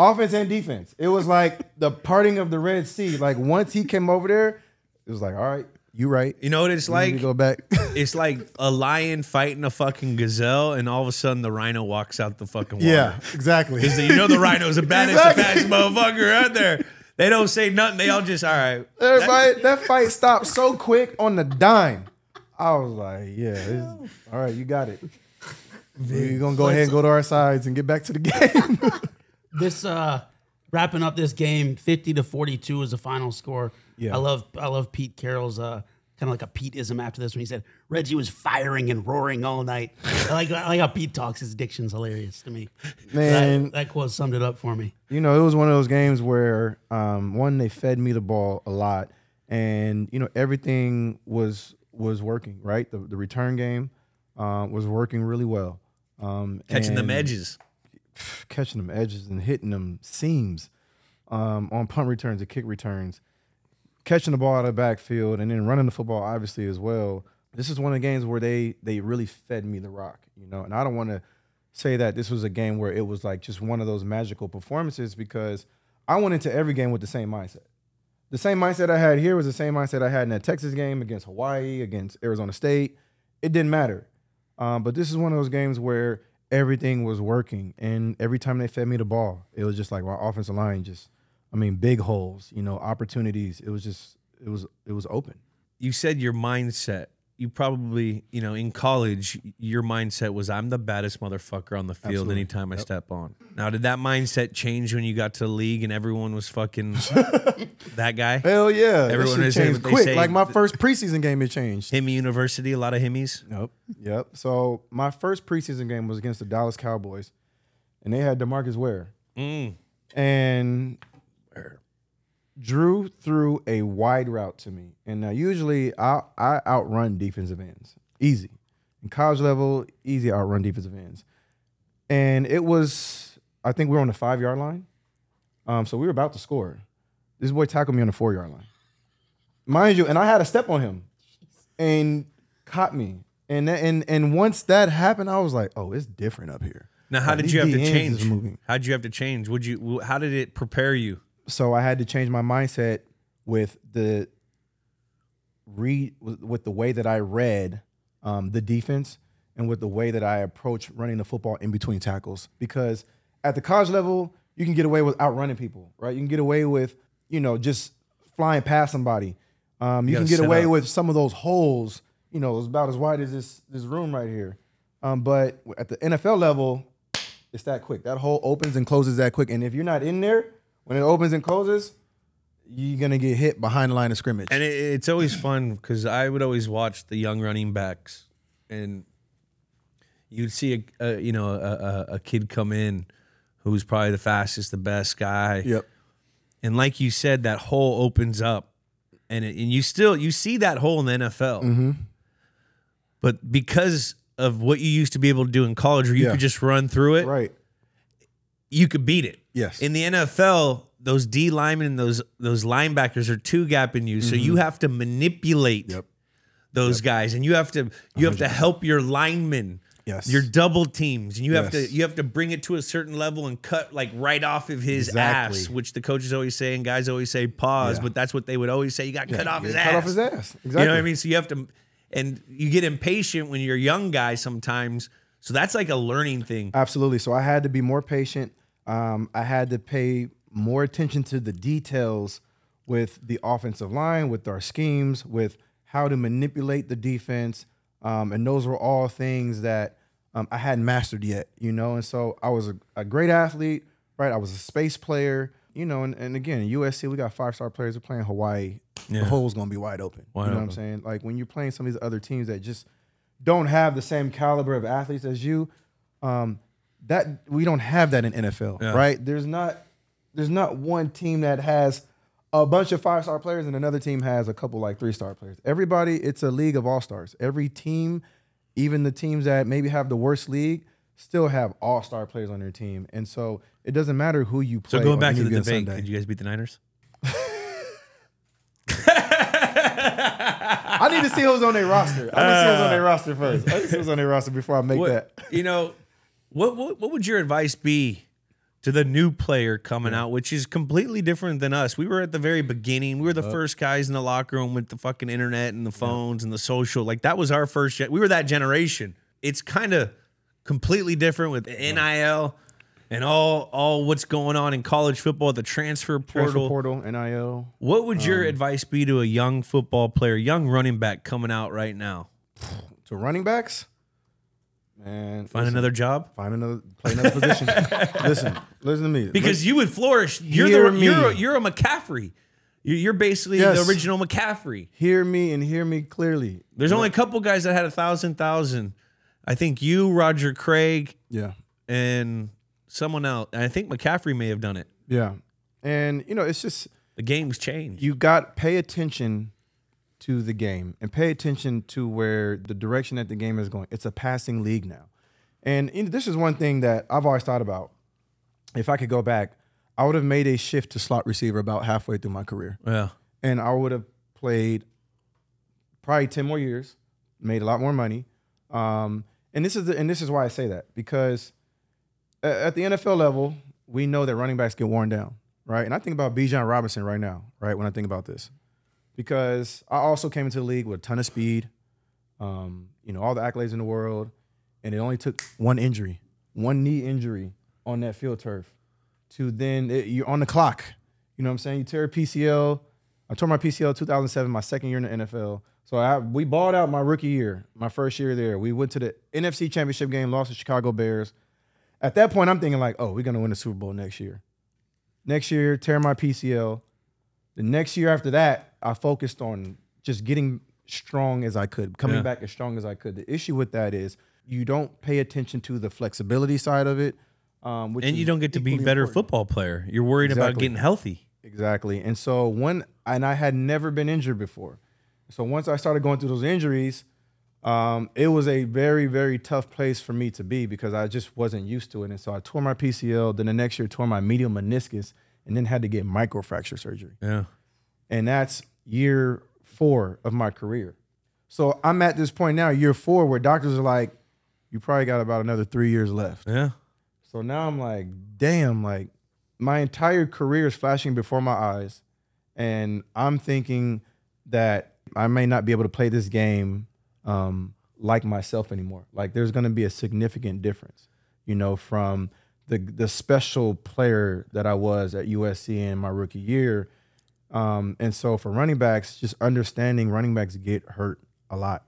Offense and defense. It was like the parting of the Red Sea. Like once he came over there, it was like, all right, you right. You know what it's like? You go back. It's like a lion fighting a fucking gazelle, and all of a sudden the rhino walks out the fucking water. Yeah, exactly. Because you know the rhino's the baddest, the fastest motherfucker out there. They don't say nothing. They all just, all right. Everybody, that fight stopped so quick on the dime. I was like, yeah, all right, you got it. We're going to go ahead and go to our sides and get back to the game. This wrapping up this game, 50-42 is the final score. Yeah. I love Pete Carroll's kind of like a Pete-ism after this when he said Reggie was firing and roaring all night. I like how Pete talks. His diction's hilarious to me. Man, that quote summed it up for me. You know, it was one of those games where one, they fed me the ball a lot, and you know everything was working right. The return game was working really well. Catching them edges. Catching them edges and hitting them seams on punt returns and kick returns, catching the ball out of the backfield and then running the football obviously as well. This is one of the games where they really fed me the rock, you know. And I don't want to say that this was a game where it was like just one of those magical performances because I went into every game with the same mindset. The same mindset I had here was the same mindset I had in that Texas game against Hawaii, against Arizona State. It didn't matter. But this is one of those games where everything was working, and every time they fed me the ball, it was just like my offensive line big holes, you know, opportunities. It was open. You said your mindset. You probably, you know, in college, your mindset was I'm the baddest motherfucker on the field. Absolutely. Anytime I step on. Now, did that mindset change when you got to the league and everyone was fucking that guy? Hell yeah. Everyone has changed quick. Like my first preseason game, it changed. Hemi University, a lot of Hemis. Nope. Yep. So my first preseason game was against the Dallas Cowboys, and they had DeMarcus Ware. And Drew threw a wide route to me. And now usually I outrun defensive ends. Easy. In college level, easy outrun defensive ends. And it was, I think we were on the 5-yard line. So we were about to score. This boy tackled me on the 4-yard line. mind you, and I had a step on him and caught me. And once that happened, I was like, oh, it's different up here. Now, how did you have to change? How did you have to change? How did it prepare you? So I had to change my mindset with the way that I read the defense and with the way that I approach running the football in between tackles. Because at the college level, you can get away with outrunning people, right? You can get away with, just flying past somebody. You can get away with some of those holes, it's about as wide as this room right here. But at the NFL level, it's that quick. That hole opens and closes that quick. And if you're not in there, when it opens and closes, you're going to get hit behind the line of scrimmage. And it's always fun because I would always watch the young running backs, and you'd see a kid come in who's probably the fastest, the best guy. Yep. And like you said, that hole opens up, and you see that hole in the NFL. Mm-hmm. But because of what you used to be able to do in college, where you could just run through it, right? You could beat it. Yes. In the NFL, those D linemen and those linebackers are two gapping you, so you have to manipulate those guys, and you have to help your linemen. Yes. Your double teams, and you have to bring it to a certain level and cut like right off of his ass, which the coaches always say and guys always say pause, but that's what they would always say. You got to cut off his ass. Cut off his ass. Exactly. You know what I mean? So you have to, and you get impatient when you're a young guy sometimes. So that's like a learning thing. Absolutely. So I had to be more patient. I had to pay more attention to the details with the offensive line, with our schemes, with how to manipulate the defense. And those were all things that I hadn't mastered yet, And so I was a great athlete, right? I was a space player, and again, USC, we got 5-star players. We're playing Hawaii. Yeah. The hole's going to be wide open. Wide what open. I'm saying? Like when you're playing some of these other teams that just don't have the same caliber of athletes as you, that we don't have that in NFL, right? There's not one team that has a bunch of 5-star players and another team has a couple like 3-star players. Everybody, it's a league of all-stars. Every team, even the teams that maybe have the worst league, still have all-star players on their team. And so it doesn't matter who you play. So going back to the debate, did you guys beat the Niners? I need to see who's on their roster. I need to see who's on their roster first. I need to see who's on their roster before I make that. What would your advice be to the new player coming out, which is completely different than us? We were at the very beginning. We were the first guys in the locker room with the fucking internet and the phones and the social. Like that was our first. We were that generation. It's kind of completely different with NIL and all what's going on in college football, the transfer portal, NIL. What would your advice be to a young football player, young running back coming out right now? To running backs? Man, play another job. Play another position. listen to me. Because you would flourish. You're a McCaffrey. You're basically the original McCaffrey. Hear me and hear me clearly. There's only a couple guys that had 1,000. I think you, Roger Craig, and someone else. And I think McCaffrey may have done it. Yeah, and it's just the game's changed. You got pay attention to the game and pay attention to where the direction that the game is going. It's a passing league now. And this is one thing that I've always thought about. If I could go back, I would have made a shift to slot receiver about halfway through my career. Yeah. And I would have played probably 10 more years, made a lot more money. And this is why I say that, because at the NFL level, we know that running backs get worn down, right? And I think about Bijan Robinson right now, right, when I think about this. Because I also came into the league with a ton of speed, all the accolades in the world, and it only took one knee injury on that field turf to then you're on the clock. You know what I'm saying? You tear a PCL. I tore my PCL 2007, my second year in the NFL. So we balled out my rookie year, my first year there. We went to the NFC Championship game, lost to Chicago Bears. At that point, I'm thinking like, oh, we're going to win the Super Bowl next year. Next year, tear my PCL. The next year after that, I focused on just getting strong as I could, coming back as strong as I could. The issue with that is you don't pay attention to the flexibility side of it. And you don't get to be a better football player. You're worried about getting healthy. Exactly. And so I had never been injured before. So once I started going through those injuries, it was a very, very tough place for me to be because I just wasn't used to it. And so I tore my PCL. Then the next year, tore my medial meniscus and then had to get microfracture surgery. Yeah. And that's year 4 of my career. So I'm at this point now, year 4, where doctors are like, you probably got about another 3 years left. Yeah. So now I'm like, damn, like my entire career is flashing before my eyes. And I'm thinking that I may not be able to play this game like myself anymore. Like there's going to be a significant difference, you know, from the special player that I was at USC in my rookie year. And so for running backs, just understanding running backs get hurt a lot.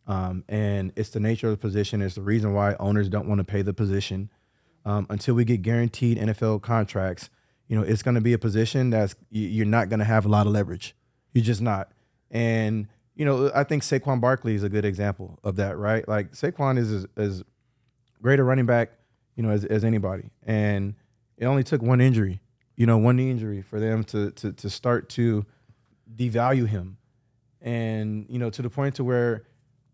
And it's the nature of the position. It's the reason why owners don't want to pay the position. Until we get guaranteed NFL contracts, you know, it's going to be a position that's you're not going to have a lot of leverage. You're just not. And, you know, I think Saquon Barkley is a good example of that, right? Like Saquon is as great a running back, you know, as anybody. And it only took one injury, you know, one knee injury for them to start to devalue him. And, you know, to the point to where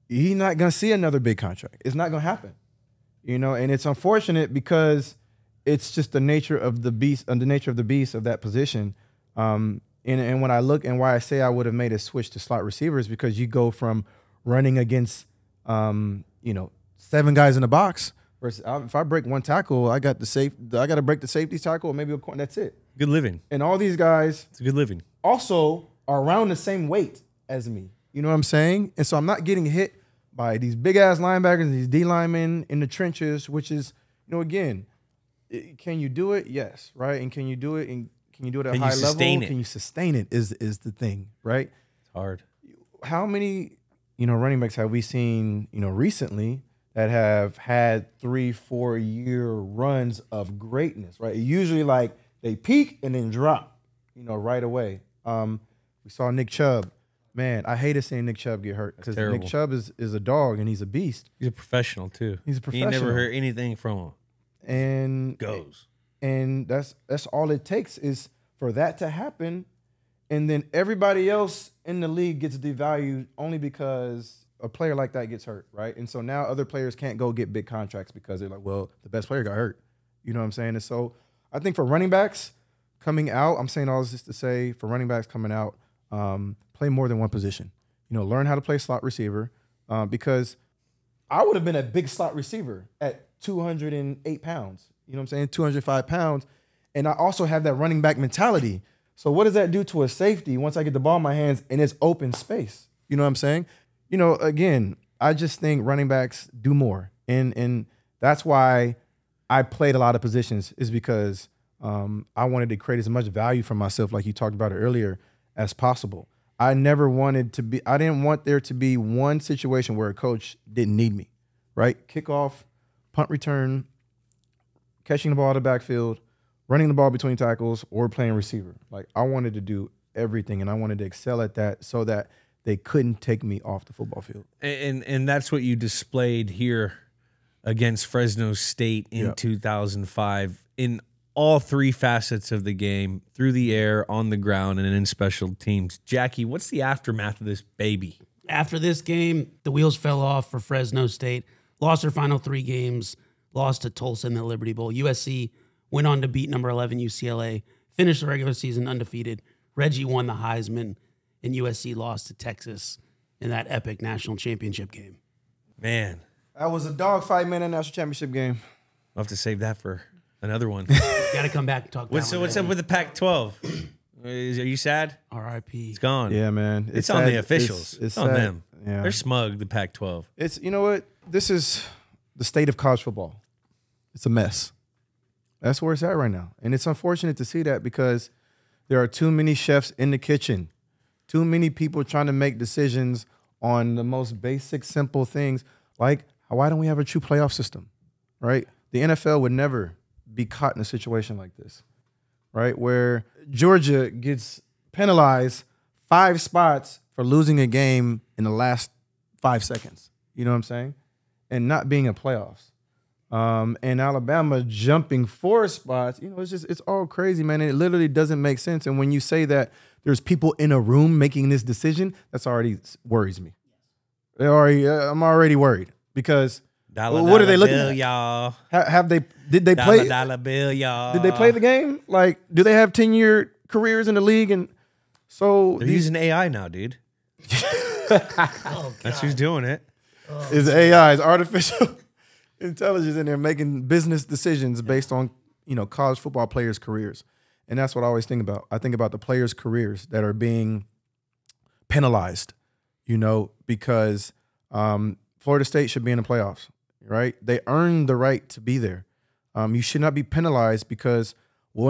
he's not going to see another big contract. It's not going to happen, you know, and it's unfortunate because it's just the nature of the beast, the nature of the beast of that position. And when I look, and why I say I would have made a switch to slot receivers, because you go from running against, you know, 7 guys in the box versus if I break one tackle, I got to break the safety tackle, or maybe a corner. That's it. Good living. And all these guys, It's good living. also are around the same weight as me. You know what I'm saying? And so I'm not getting hit by these big ass linebackers, these D linemen in the trenches, which is, you know, again, can you do it? Yes, right. And can you do it? And can you do it at a high level? Can you sustain it? Is the thing, right? It's hard. How many, you know, running backs have we seen, you know, recently that have had 3-4 year runs of greatness, right? Usually like they peak and then drop, you know, right away. We saw Nick Chubb. Man, I hated seeing Nick Chubb get hurt because Nick Chubb is a dog and he's a beast. He's a professional too. He's a professional. You never heard anything from him. And goes. And that's all it takes is for that to happen. And then everybody else in the league gets devalued only because a player like that gets hurt, right? And so now other players can't go get big contracts because they're like, well, the best player got hurt. You know what I'm saying? And so I think for running backs coming out, I'm saying all this just to say, for running backs coming out, play more than one position. You know, learn how to play slot receiver because I would have been a big slot receiver at 208 pounds. You know what I'm saying? 205 pounds. And I also have that running back mentality. So what does that do to a safety once I get the ball in my hands and it's open space? You know what I'm saying? You know, again, I just think running backs do more. And that's why I played a lot of positions, is because I wanted to create as much value for myself, like you talked about it earlier, as possible. I didn't want there to be one situation where a coach didn't need me, right? Kickoff, punt return, catching the ball out of the backfield, running the ball between tackles, or playing receiver. Like, I wanted to do everything, and I wanted to excel at that so that they couldn't take me off the football field. And that's what you displayed here against Fresno State in 2005 in all 3 facets of the game, through the air, on the ground, and in special teams. Jackie, what's the aftermath of this baby? After this game, the wheels fell off for Fresno State. Lost their final 3 games. Lost to Tulsa in the Liberty Bowl. USC went on to beat number 11 UCLA. Finished the regular season undefeated. Reggie won the Heisman, and USC lost to Texas in that epic national championship game. Man. That was a dogfight, man, in the national championship game. I'll have to save that for another one. Got to come back and talk about it. So what's up with the Pac-12? Are you sad? R.I.P. It's gone. Yeah, man. It's on the officials. It's on sad. them. Yeah. They're smug, the Pac-12. It's, you know what? This is the state of college football. It's a mess. That's where it's at right now. And it's unfortunate to see that because there are too many chefs in the kitchen, too many people trying to make decisions on the most basic, simple things. Like, why don't we have a true playoff system, right? The NFL would never be caught in a situation like this, right? Where Georgia gets penalized 5 spots for losing a game in the last 5 seconds. You know what I'm saying? And not being in playoffs. And Alabama jumping 4 spots, you know, it's all crazy, man. And it literally doesn't make sense. And when you say that there's people in a room making this decision, that's already worries me. I'm already worried because what are they looking at? Y'all. Did they play? Dollar bill, y'all. Did they play the game? Like, do they have 10-year careers in the league? And so they're using AI now, dude. That's who's doing it. Is AI, is artificial intelligence in there making business decisions based on, college football players' careers. And that's what I always think about. I think about the players' careers that are being penalized, because Florida State should be in the playoffs, right? They earned the right to be there. You should not be penalized because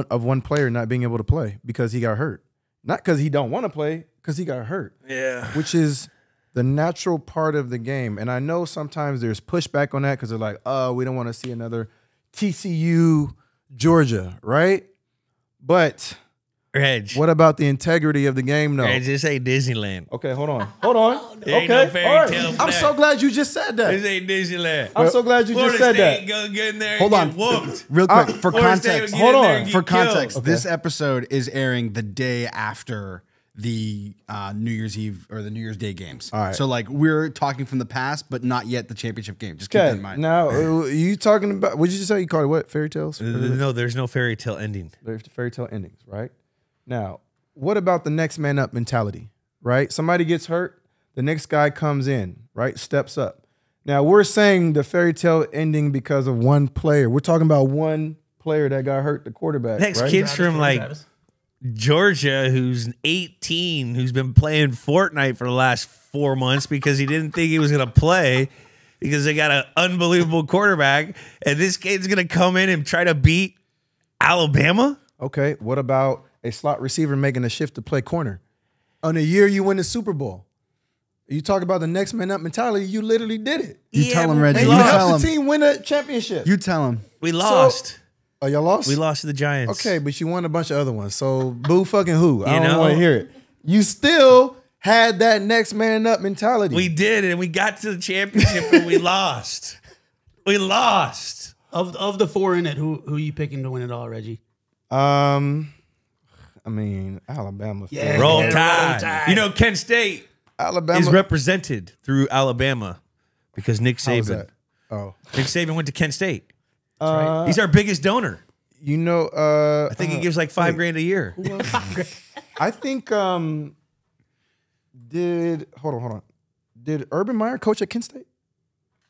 of one player not being able to play because he got hurt. Not because he don't want to play, because he got hurt. Yeah. Which is the natural part of the game. And I know sometimes there's pushback on that because they're like, oh, we don't want to see another TCU, Georgia, right? But Reg, what about the integrity of the game, though? Reg, this ain't Disneyland. Okay, hold on. Hold on. There ain't Okay, no fairy all right. tale for I'm that. so glad you just said that. This ain't Disneyland. I'm so glad you Florida just said State that. Go get in there Hold and on. get whooped. Real quick, for Florida State context. will get in there and For get killed. context, this episode is airing the day after the New Year's Eve or the New Year's Day games. All right. So like we're talking from the past, but not yet the championship game. Just keep that Okay, in mind. now you talking about? What did you just say? You called it what? Fairy tales? No, there's no fairy tale ending. There's the fairy tale endings, right? Now, what about the next man up mentality? Right? Somebody gets hurt, the next guy comes in, right? Steps up. Now we're saying the fairy tale ending because of one player. We're talking about one player that got hurt, the quarterback. Next right? kid's from like Georgia, who's 18, who's been playing Fortnite for the last 4 months because he didn't think he was going to play because they got an unbelievable quarterback. And this kid's going to come in and try to beat Alabama? Okay, what about a slot receiver making a shift to play corner? On a year you win the Super Bowl. You talk about the next man up mentality, you literally did it. You tell him, but Reggie. And we You you tell helped him. the team win a championship. You tell him. We lost. Oh, y'all lost? We lost to the Giants. Okay, but you won a bunch of other ones. So boo fucking who? I You don't know? want to hear it. You still had that next man up mentality. We did, and we got to the championship, and we lost. We lost. Of the four in it, who you picking to win it all, Reggie? I mean, Alabama. Yeah. Roll Roll Tide. Tide. You know, Kent State Alabama is represented through Alabama because Nick How was Saban. that? Oh, Nick Saban went to Kent State. right. He's our biggest donor. you know, I think he gives like $5,000 a year. I think hold on. Did Urban Meyer coach at Kent State?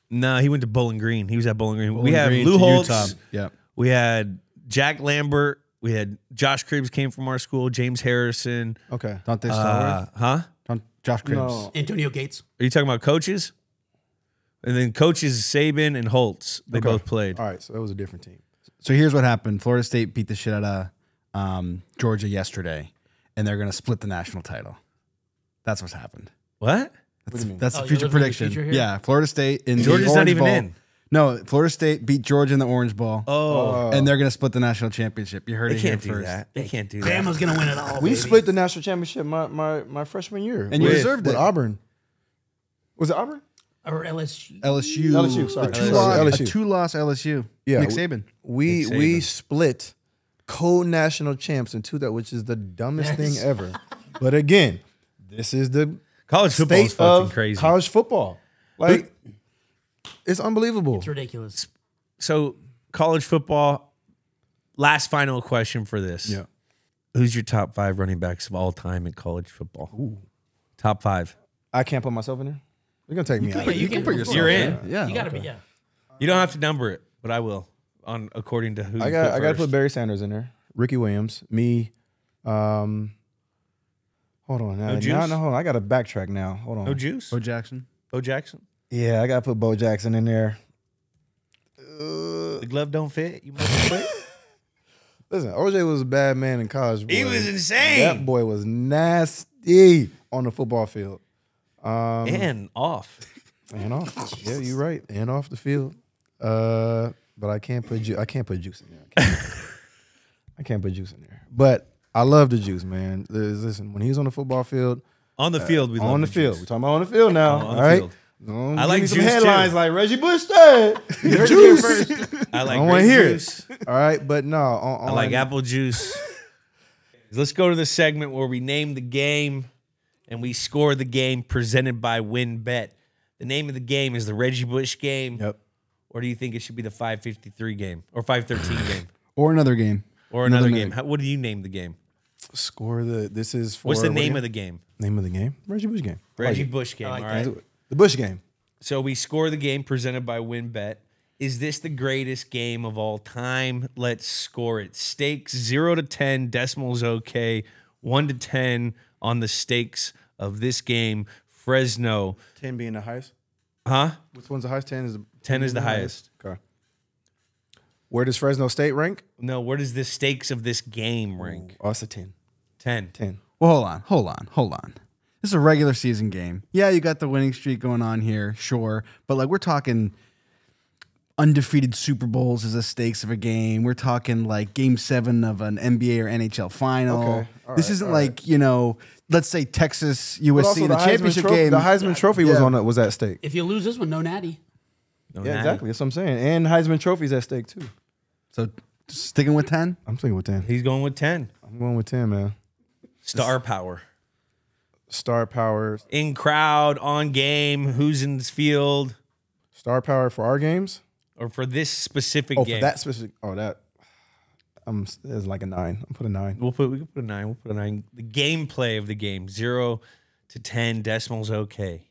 No, he went to Bowling Green. He was at Bowling Green. we Bowling had Green Lou to Holtz. Utah. Yep. We had Jack Lambert. We had Josh Cribbs came from our school. James Harrison. Okay. Dante Stallworth. Huh? Josh Cribbs. No. Antonio Gates. Are you talking about coaches? And then coaches Saban and Holtz. They Okay. both played. All right, so that was a different team. So here's what happened. Florida State beat the shit out of Georgia yesterday, and they're going to split the national title. That's what's happened. What? What do you mean? That's Oh, the you're future living in the prediction. future here? Yeah, Florida State in Georgia's the not Orange even Bowl. in. No, Florida State beat Georgia in the Orange Bowl. Oh, And they're going to split the national championship. You heard they it here can't do first. that. They can't do that. Bama's gonna win it all. We baby. split the national championship my freshman year. And you with- deserved with it. Auburn. Was it Auburn? Or LSU. LSU. sorry. A two-loss LSU. a two-loss LSU. Yeah, Nick we- Saban. We Nick Saban. we split co-national champs in two, that which is the dumbest Yes. thing ever. But again, this is the College football is state fucking of crazy. college football. Like, it's unbelievable. It's ridiculous. So, college football. Last final question for this. Yeah. Who's your top 5 running backs of all time in college football? Top 5. I can't put myself in there. You're gonna take me out. You can put yourself You're in. Yeah. You gotta be, yeah. You don't have to number it, but I will. On according to who I you got put to put first. Barry Sanders in there. Ricky Williams, me. Hold on. Now, Juice? hold on. I got to backtrack now. Hold on. No juice. Bo Jackson. Bo Jackson. Yeah, I got to put Bo Jackson in there. The glove don't fit. You must quit. Listen, OJ was a bad man in college. He boy. was insane. That boy was nasty on the football field. And off. And off. Yeah, you're right. And off the field. But I can't put I can't put Juice in there. I can't put Juice in there. But I love the Juice, man. Listen, when he's on the football field, On the field, we love on the field. juice. We're talking about on the field now. On the all right. field. Don't I give like me some Juice, headlines too. like Reggie Bush said. You heard it here first. I like I want to grape hear juice. it. All right, but no. I like apple juice. Let's go to the segment where we name the game and we score the game presented by WinBet. The name of the game is the Reggie Bush game. Yep. Or do you think it should be the 553 game or 513 game Or another game. or another Another game? What do you name the game? Score the. This is for. What's the name of the game? Name of the game? Reggie Bush game. Reggie Bush game. All right. The Bush game. So we score the game presented by WinBet. Is this the greatest game of all time? Let's score it. Stakes 0 to 10, decimals okay. 1 to 10 on the stakes of this game. Fresno. 10 being the highest. Huh? Which one's the highest? 10 is the highest. Okay. Where does Fresno State rank? No, where does the stakes of this game rank? Oh, it's a 10. 10. 10. Well, hold on. This is a regular season game. Yeah, you got the winning streak going on here, sure. But like we're talking undefeated Super Bowls as the stakes of a game. We're talking like game 7 of an NBA or NHL final. Okay. This isn't like, you know, let's say Texas, USC, the championship game. The Heisman Trophy was at stake. If you lose this one, no natty. Yeah, exactly. That's what I'm saying. And Heisman Trophy's at stake too. So sticking with 10? I'm sticking with 10. He's going with 10. I'm going with 10, man. Star power. Star power. In crowd, on game, who's in this field. Star power for our games? Or for this specific game. For that specific. It's like a 9. I'll put a 9. We can put a 9. We'll put a 9. The gameplay of the game, 0 to 10, decimals okay.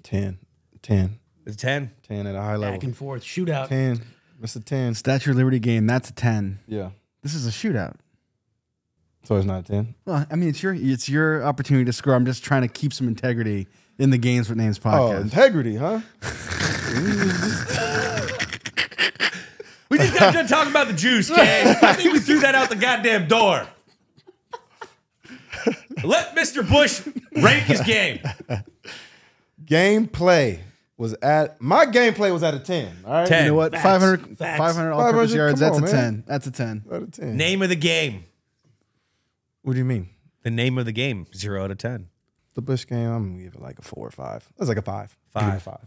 10. 10. It's 10. 10 at a high level. Back and forth. Shootout. 10. That's a 10. Statue of Liberty game, that's a 10. Yeah. This is a shootout. So it's not a 10? Well, I mean, it's your opportunity to score. I'm just trying to keep some integrity in the Games with Names podcast. Oh, integrity, huh? We just got done talking about the juice, Kay. I think we threw that out the goddamn door. Let Mr. Bush rank his game. Gameplay was at my gameplay was at a 10. All right. 10. You know what? Facts. 500 Facts. all-purpose 500, yards. come That's on, a man. 10. That's a 10. Out of 10. Name of the game. What do you mean? The name of the game, 0 out of 10. The Bush game, I'm gonna give it like a 4 or 5. That's like a 5. 5. 5.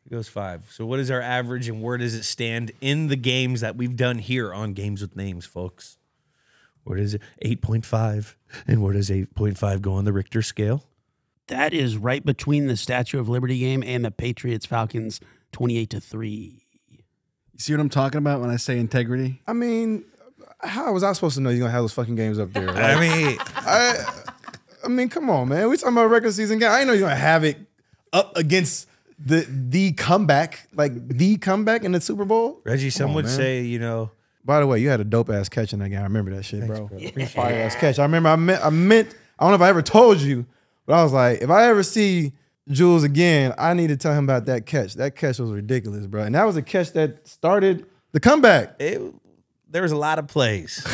It goes 5. So what is our average and where does it stand in the games that we've done here on Games with Names, folks? Where does it? 8.5. And where does 8.5 go on the Richter scale? That is right between the Statue of Liberty game and the Patriots Falcons 28-3. You see what I'm talking about when I say integrity? I mean, how was I supposed to know you're gonna have those fucking games up there? Like, I mean, come on, man. We talking about a regular season game. I didn't know you're gonna have it up against the comeback, like the comeback in the Super Bowl. Reggie, some would man. say, you know. By the way, you had a dope ass catch in that game. I remember that shit, bro. Fire ass catch. I remember. I meant. I don't know if I ever told you, but I was like, if I ever see Jules again, I need to tell him about that catch. That catch was ridiculous, bro. And that was a catch that started the comeback. There was a lot of plays.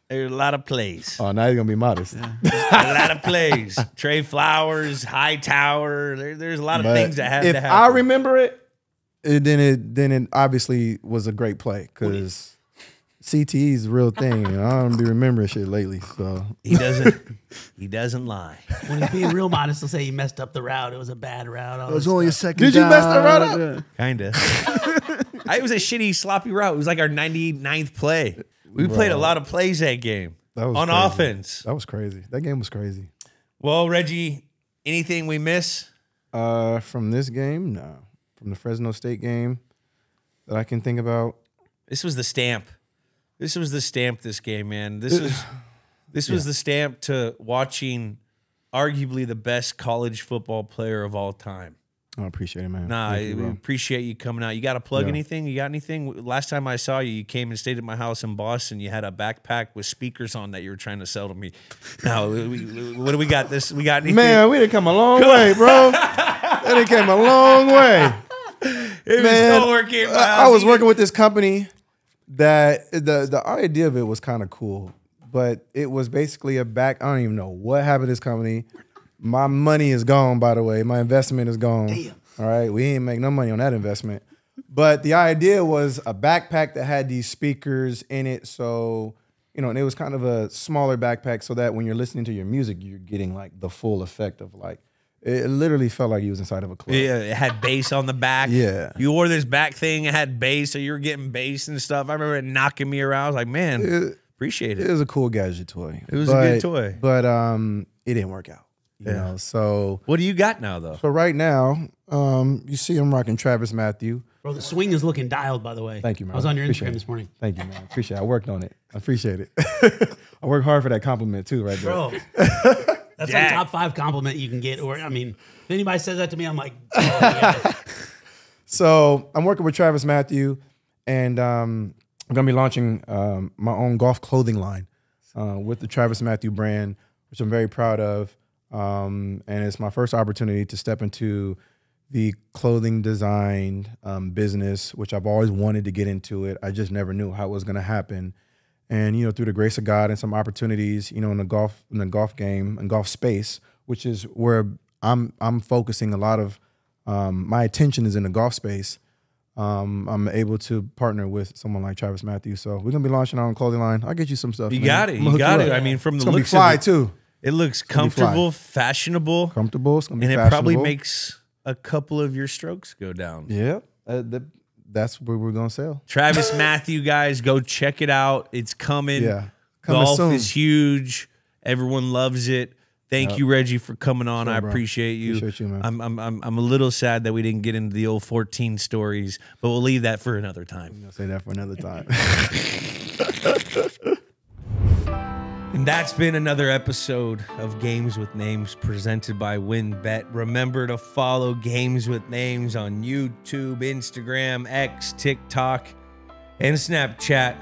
There were a lot of plays. Oh, now he's gonna be modest. A lot of plays. Trey Flowers, Hightower. There's a lot of things that had to happen. If I remember it, then it obviously was a great play because CTE is a real thing. And I don't be remembering shit lately. So he doesn't lie. When he's being real modest, he'll say he messed up the route. It was a bad route. It was only a second. Did you mess that route up? Yeah. Kinda. It was a shitty, sloppy route. It was like our 99th play. We played a lot of plays that game. That was on crazy. offense. That was crazy. That game was crazy. Well, Reggie, anything we miss? From this game, no. From the Fresno State game that I can think about. This was the stamp. This was the stamp this game, man. This was the stamp to watching arguably the best college football player of all time. I appreciate it, man. Nah, Thank you, we bro. appreciate you coming out. You got to plug Yeah. anything? You got anything? Last time I saw you, you came and stayed at my house in Boston. You had a backpack with speakers on that you were trying to sell to me. Now, what do we got? We got anything? Man, we done come a long way, bro. That done came a long way. It Man, was co-working at my I house. was working with this company that the idea of it was kind of cool, but it was basically I don't even know what happened to this company. My money is gone, by the way. My investment is gone. Damn. All right, we ain't make no money on that investment. But the idea was a backpack that had these speakers in it, so and it was kind of a smaller backpack, so that when you're listening to your music, you're getting like the full effect of like. It literally felt like he was inside of a club. Yeah, it had bass on the back. Yeah. You wore this back thing, it had bass, so you were getting bass and stuff. I remember it knocking me around. I was like, man, appreciate It it. was a cool gadget toy. It was a good toy. But it didn't work out. You know, so What do you got now, though? right now, you see I'm rocking Travis Matthew. Bro, the swing is looking dialed, by the way. Thank you, man. I was on your Appreciate Instagram it. this morning. Thank you, man. Appreciate it. I worked on it. I appreciate it. I worked hard for that compliment too, right there. Bro, that's like top 5 compliment you can get. Or, I mean, if anybody says that to me, I'm like, oh, yeah. So I'm working with Travis Matthew, and I'm going to be launching my own golf clothing line with the Travis Matthew brand, which I'm very proud of. And it's my first opportunity to step into the clothing design business, which I've always wanted to get into it. I just never knew how it was going to happen. And, you know, through the grace of God and some opportunities, you know, in the golf game and golf space, which is where I'm focusing a lot of my attention is in the golf space. I'm able to partner with someone like Travis Matthew. So we're going to be launching our own clothing line. I'll get you some stuff. You man. got it. I'm gonna You hook got it. up. I mean, from It's the going to be looks fly of it, too. it looks gonna be fly. comfortable, fashionable, Comfortable. It's going to and be it fashionable. probably makes a couple of your strokes go down. Yeah. That's where we're going to sell. Travis Matthew, guys, go check it out. It's coming. Yeah. Coming Golf soon. is huge. Everyone loves it. Thank you, Reggie, for coming on. Sure, I bro. appreciate you. Appreciate you, man. I'm a little sad that we didn't get into the old 14 stories, but we'll leave that for another time. I'll say that for another time. And that's been another episode of Games with Names presented by WinBet. Remember to follow Games with Names on YouTube, Instagram, X, TikTok, and Snapchat.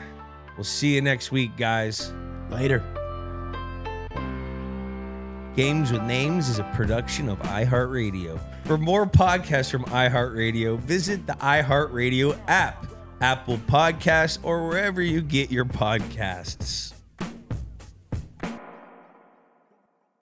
We'll see you next week, guys. Later. Games with Names is a production of iHeartRadio. For more podcasts from iHeartRadio, visit the iHeartRadio app, Apple Podcasts, or wherever you get your podcasts.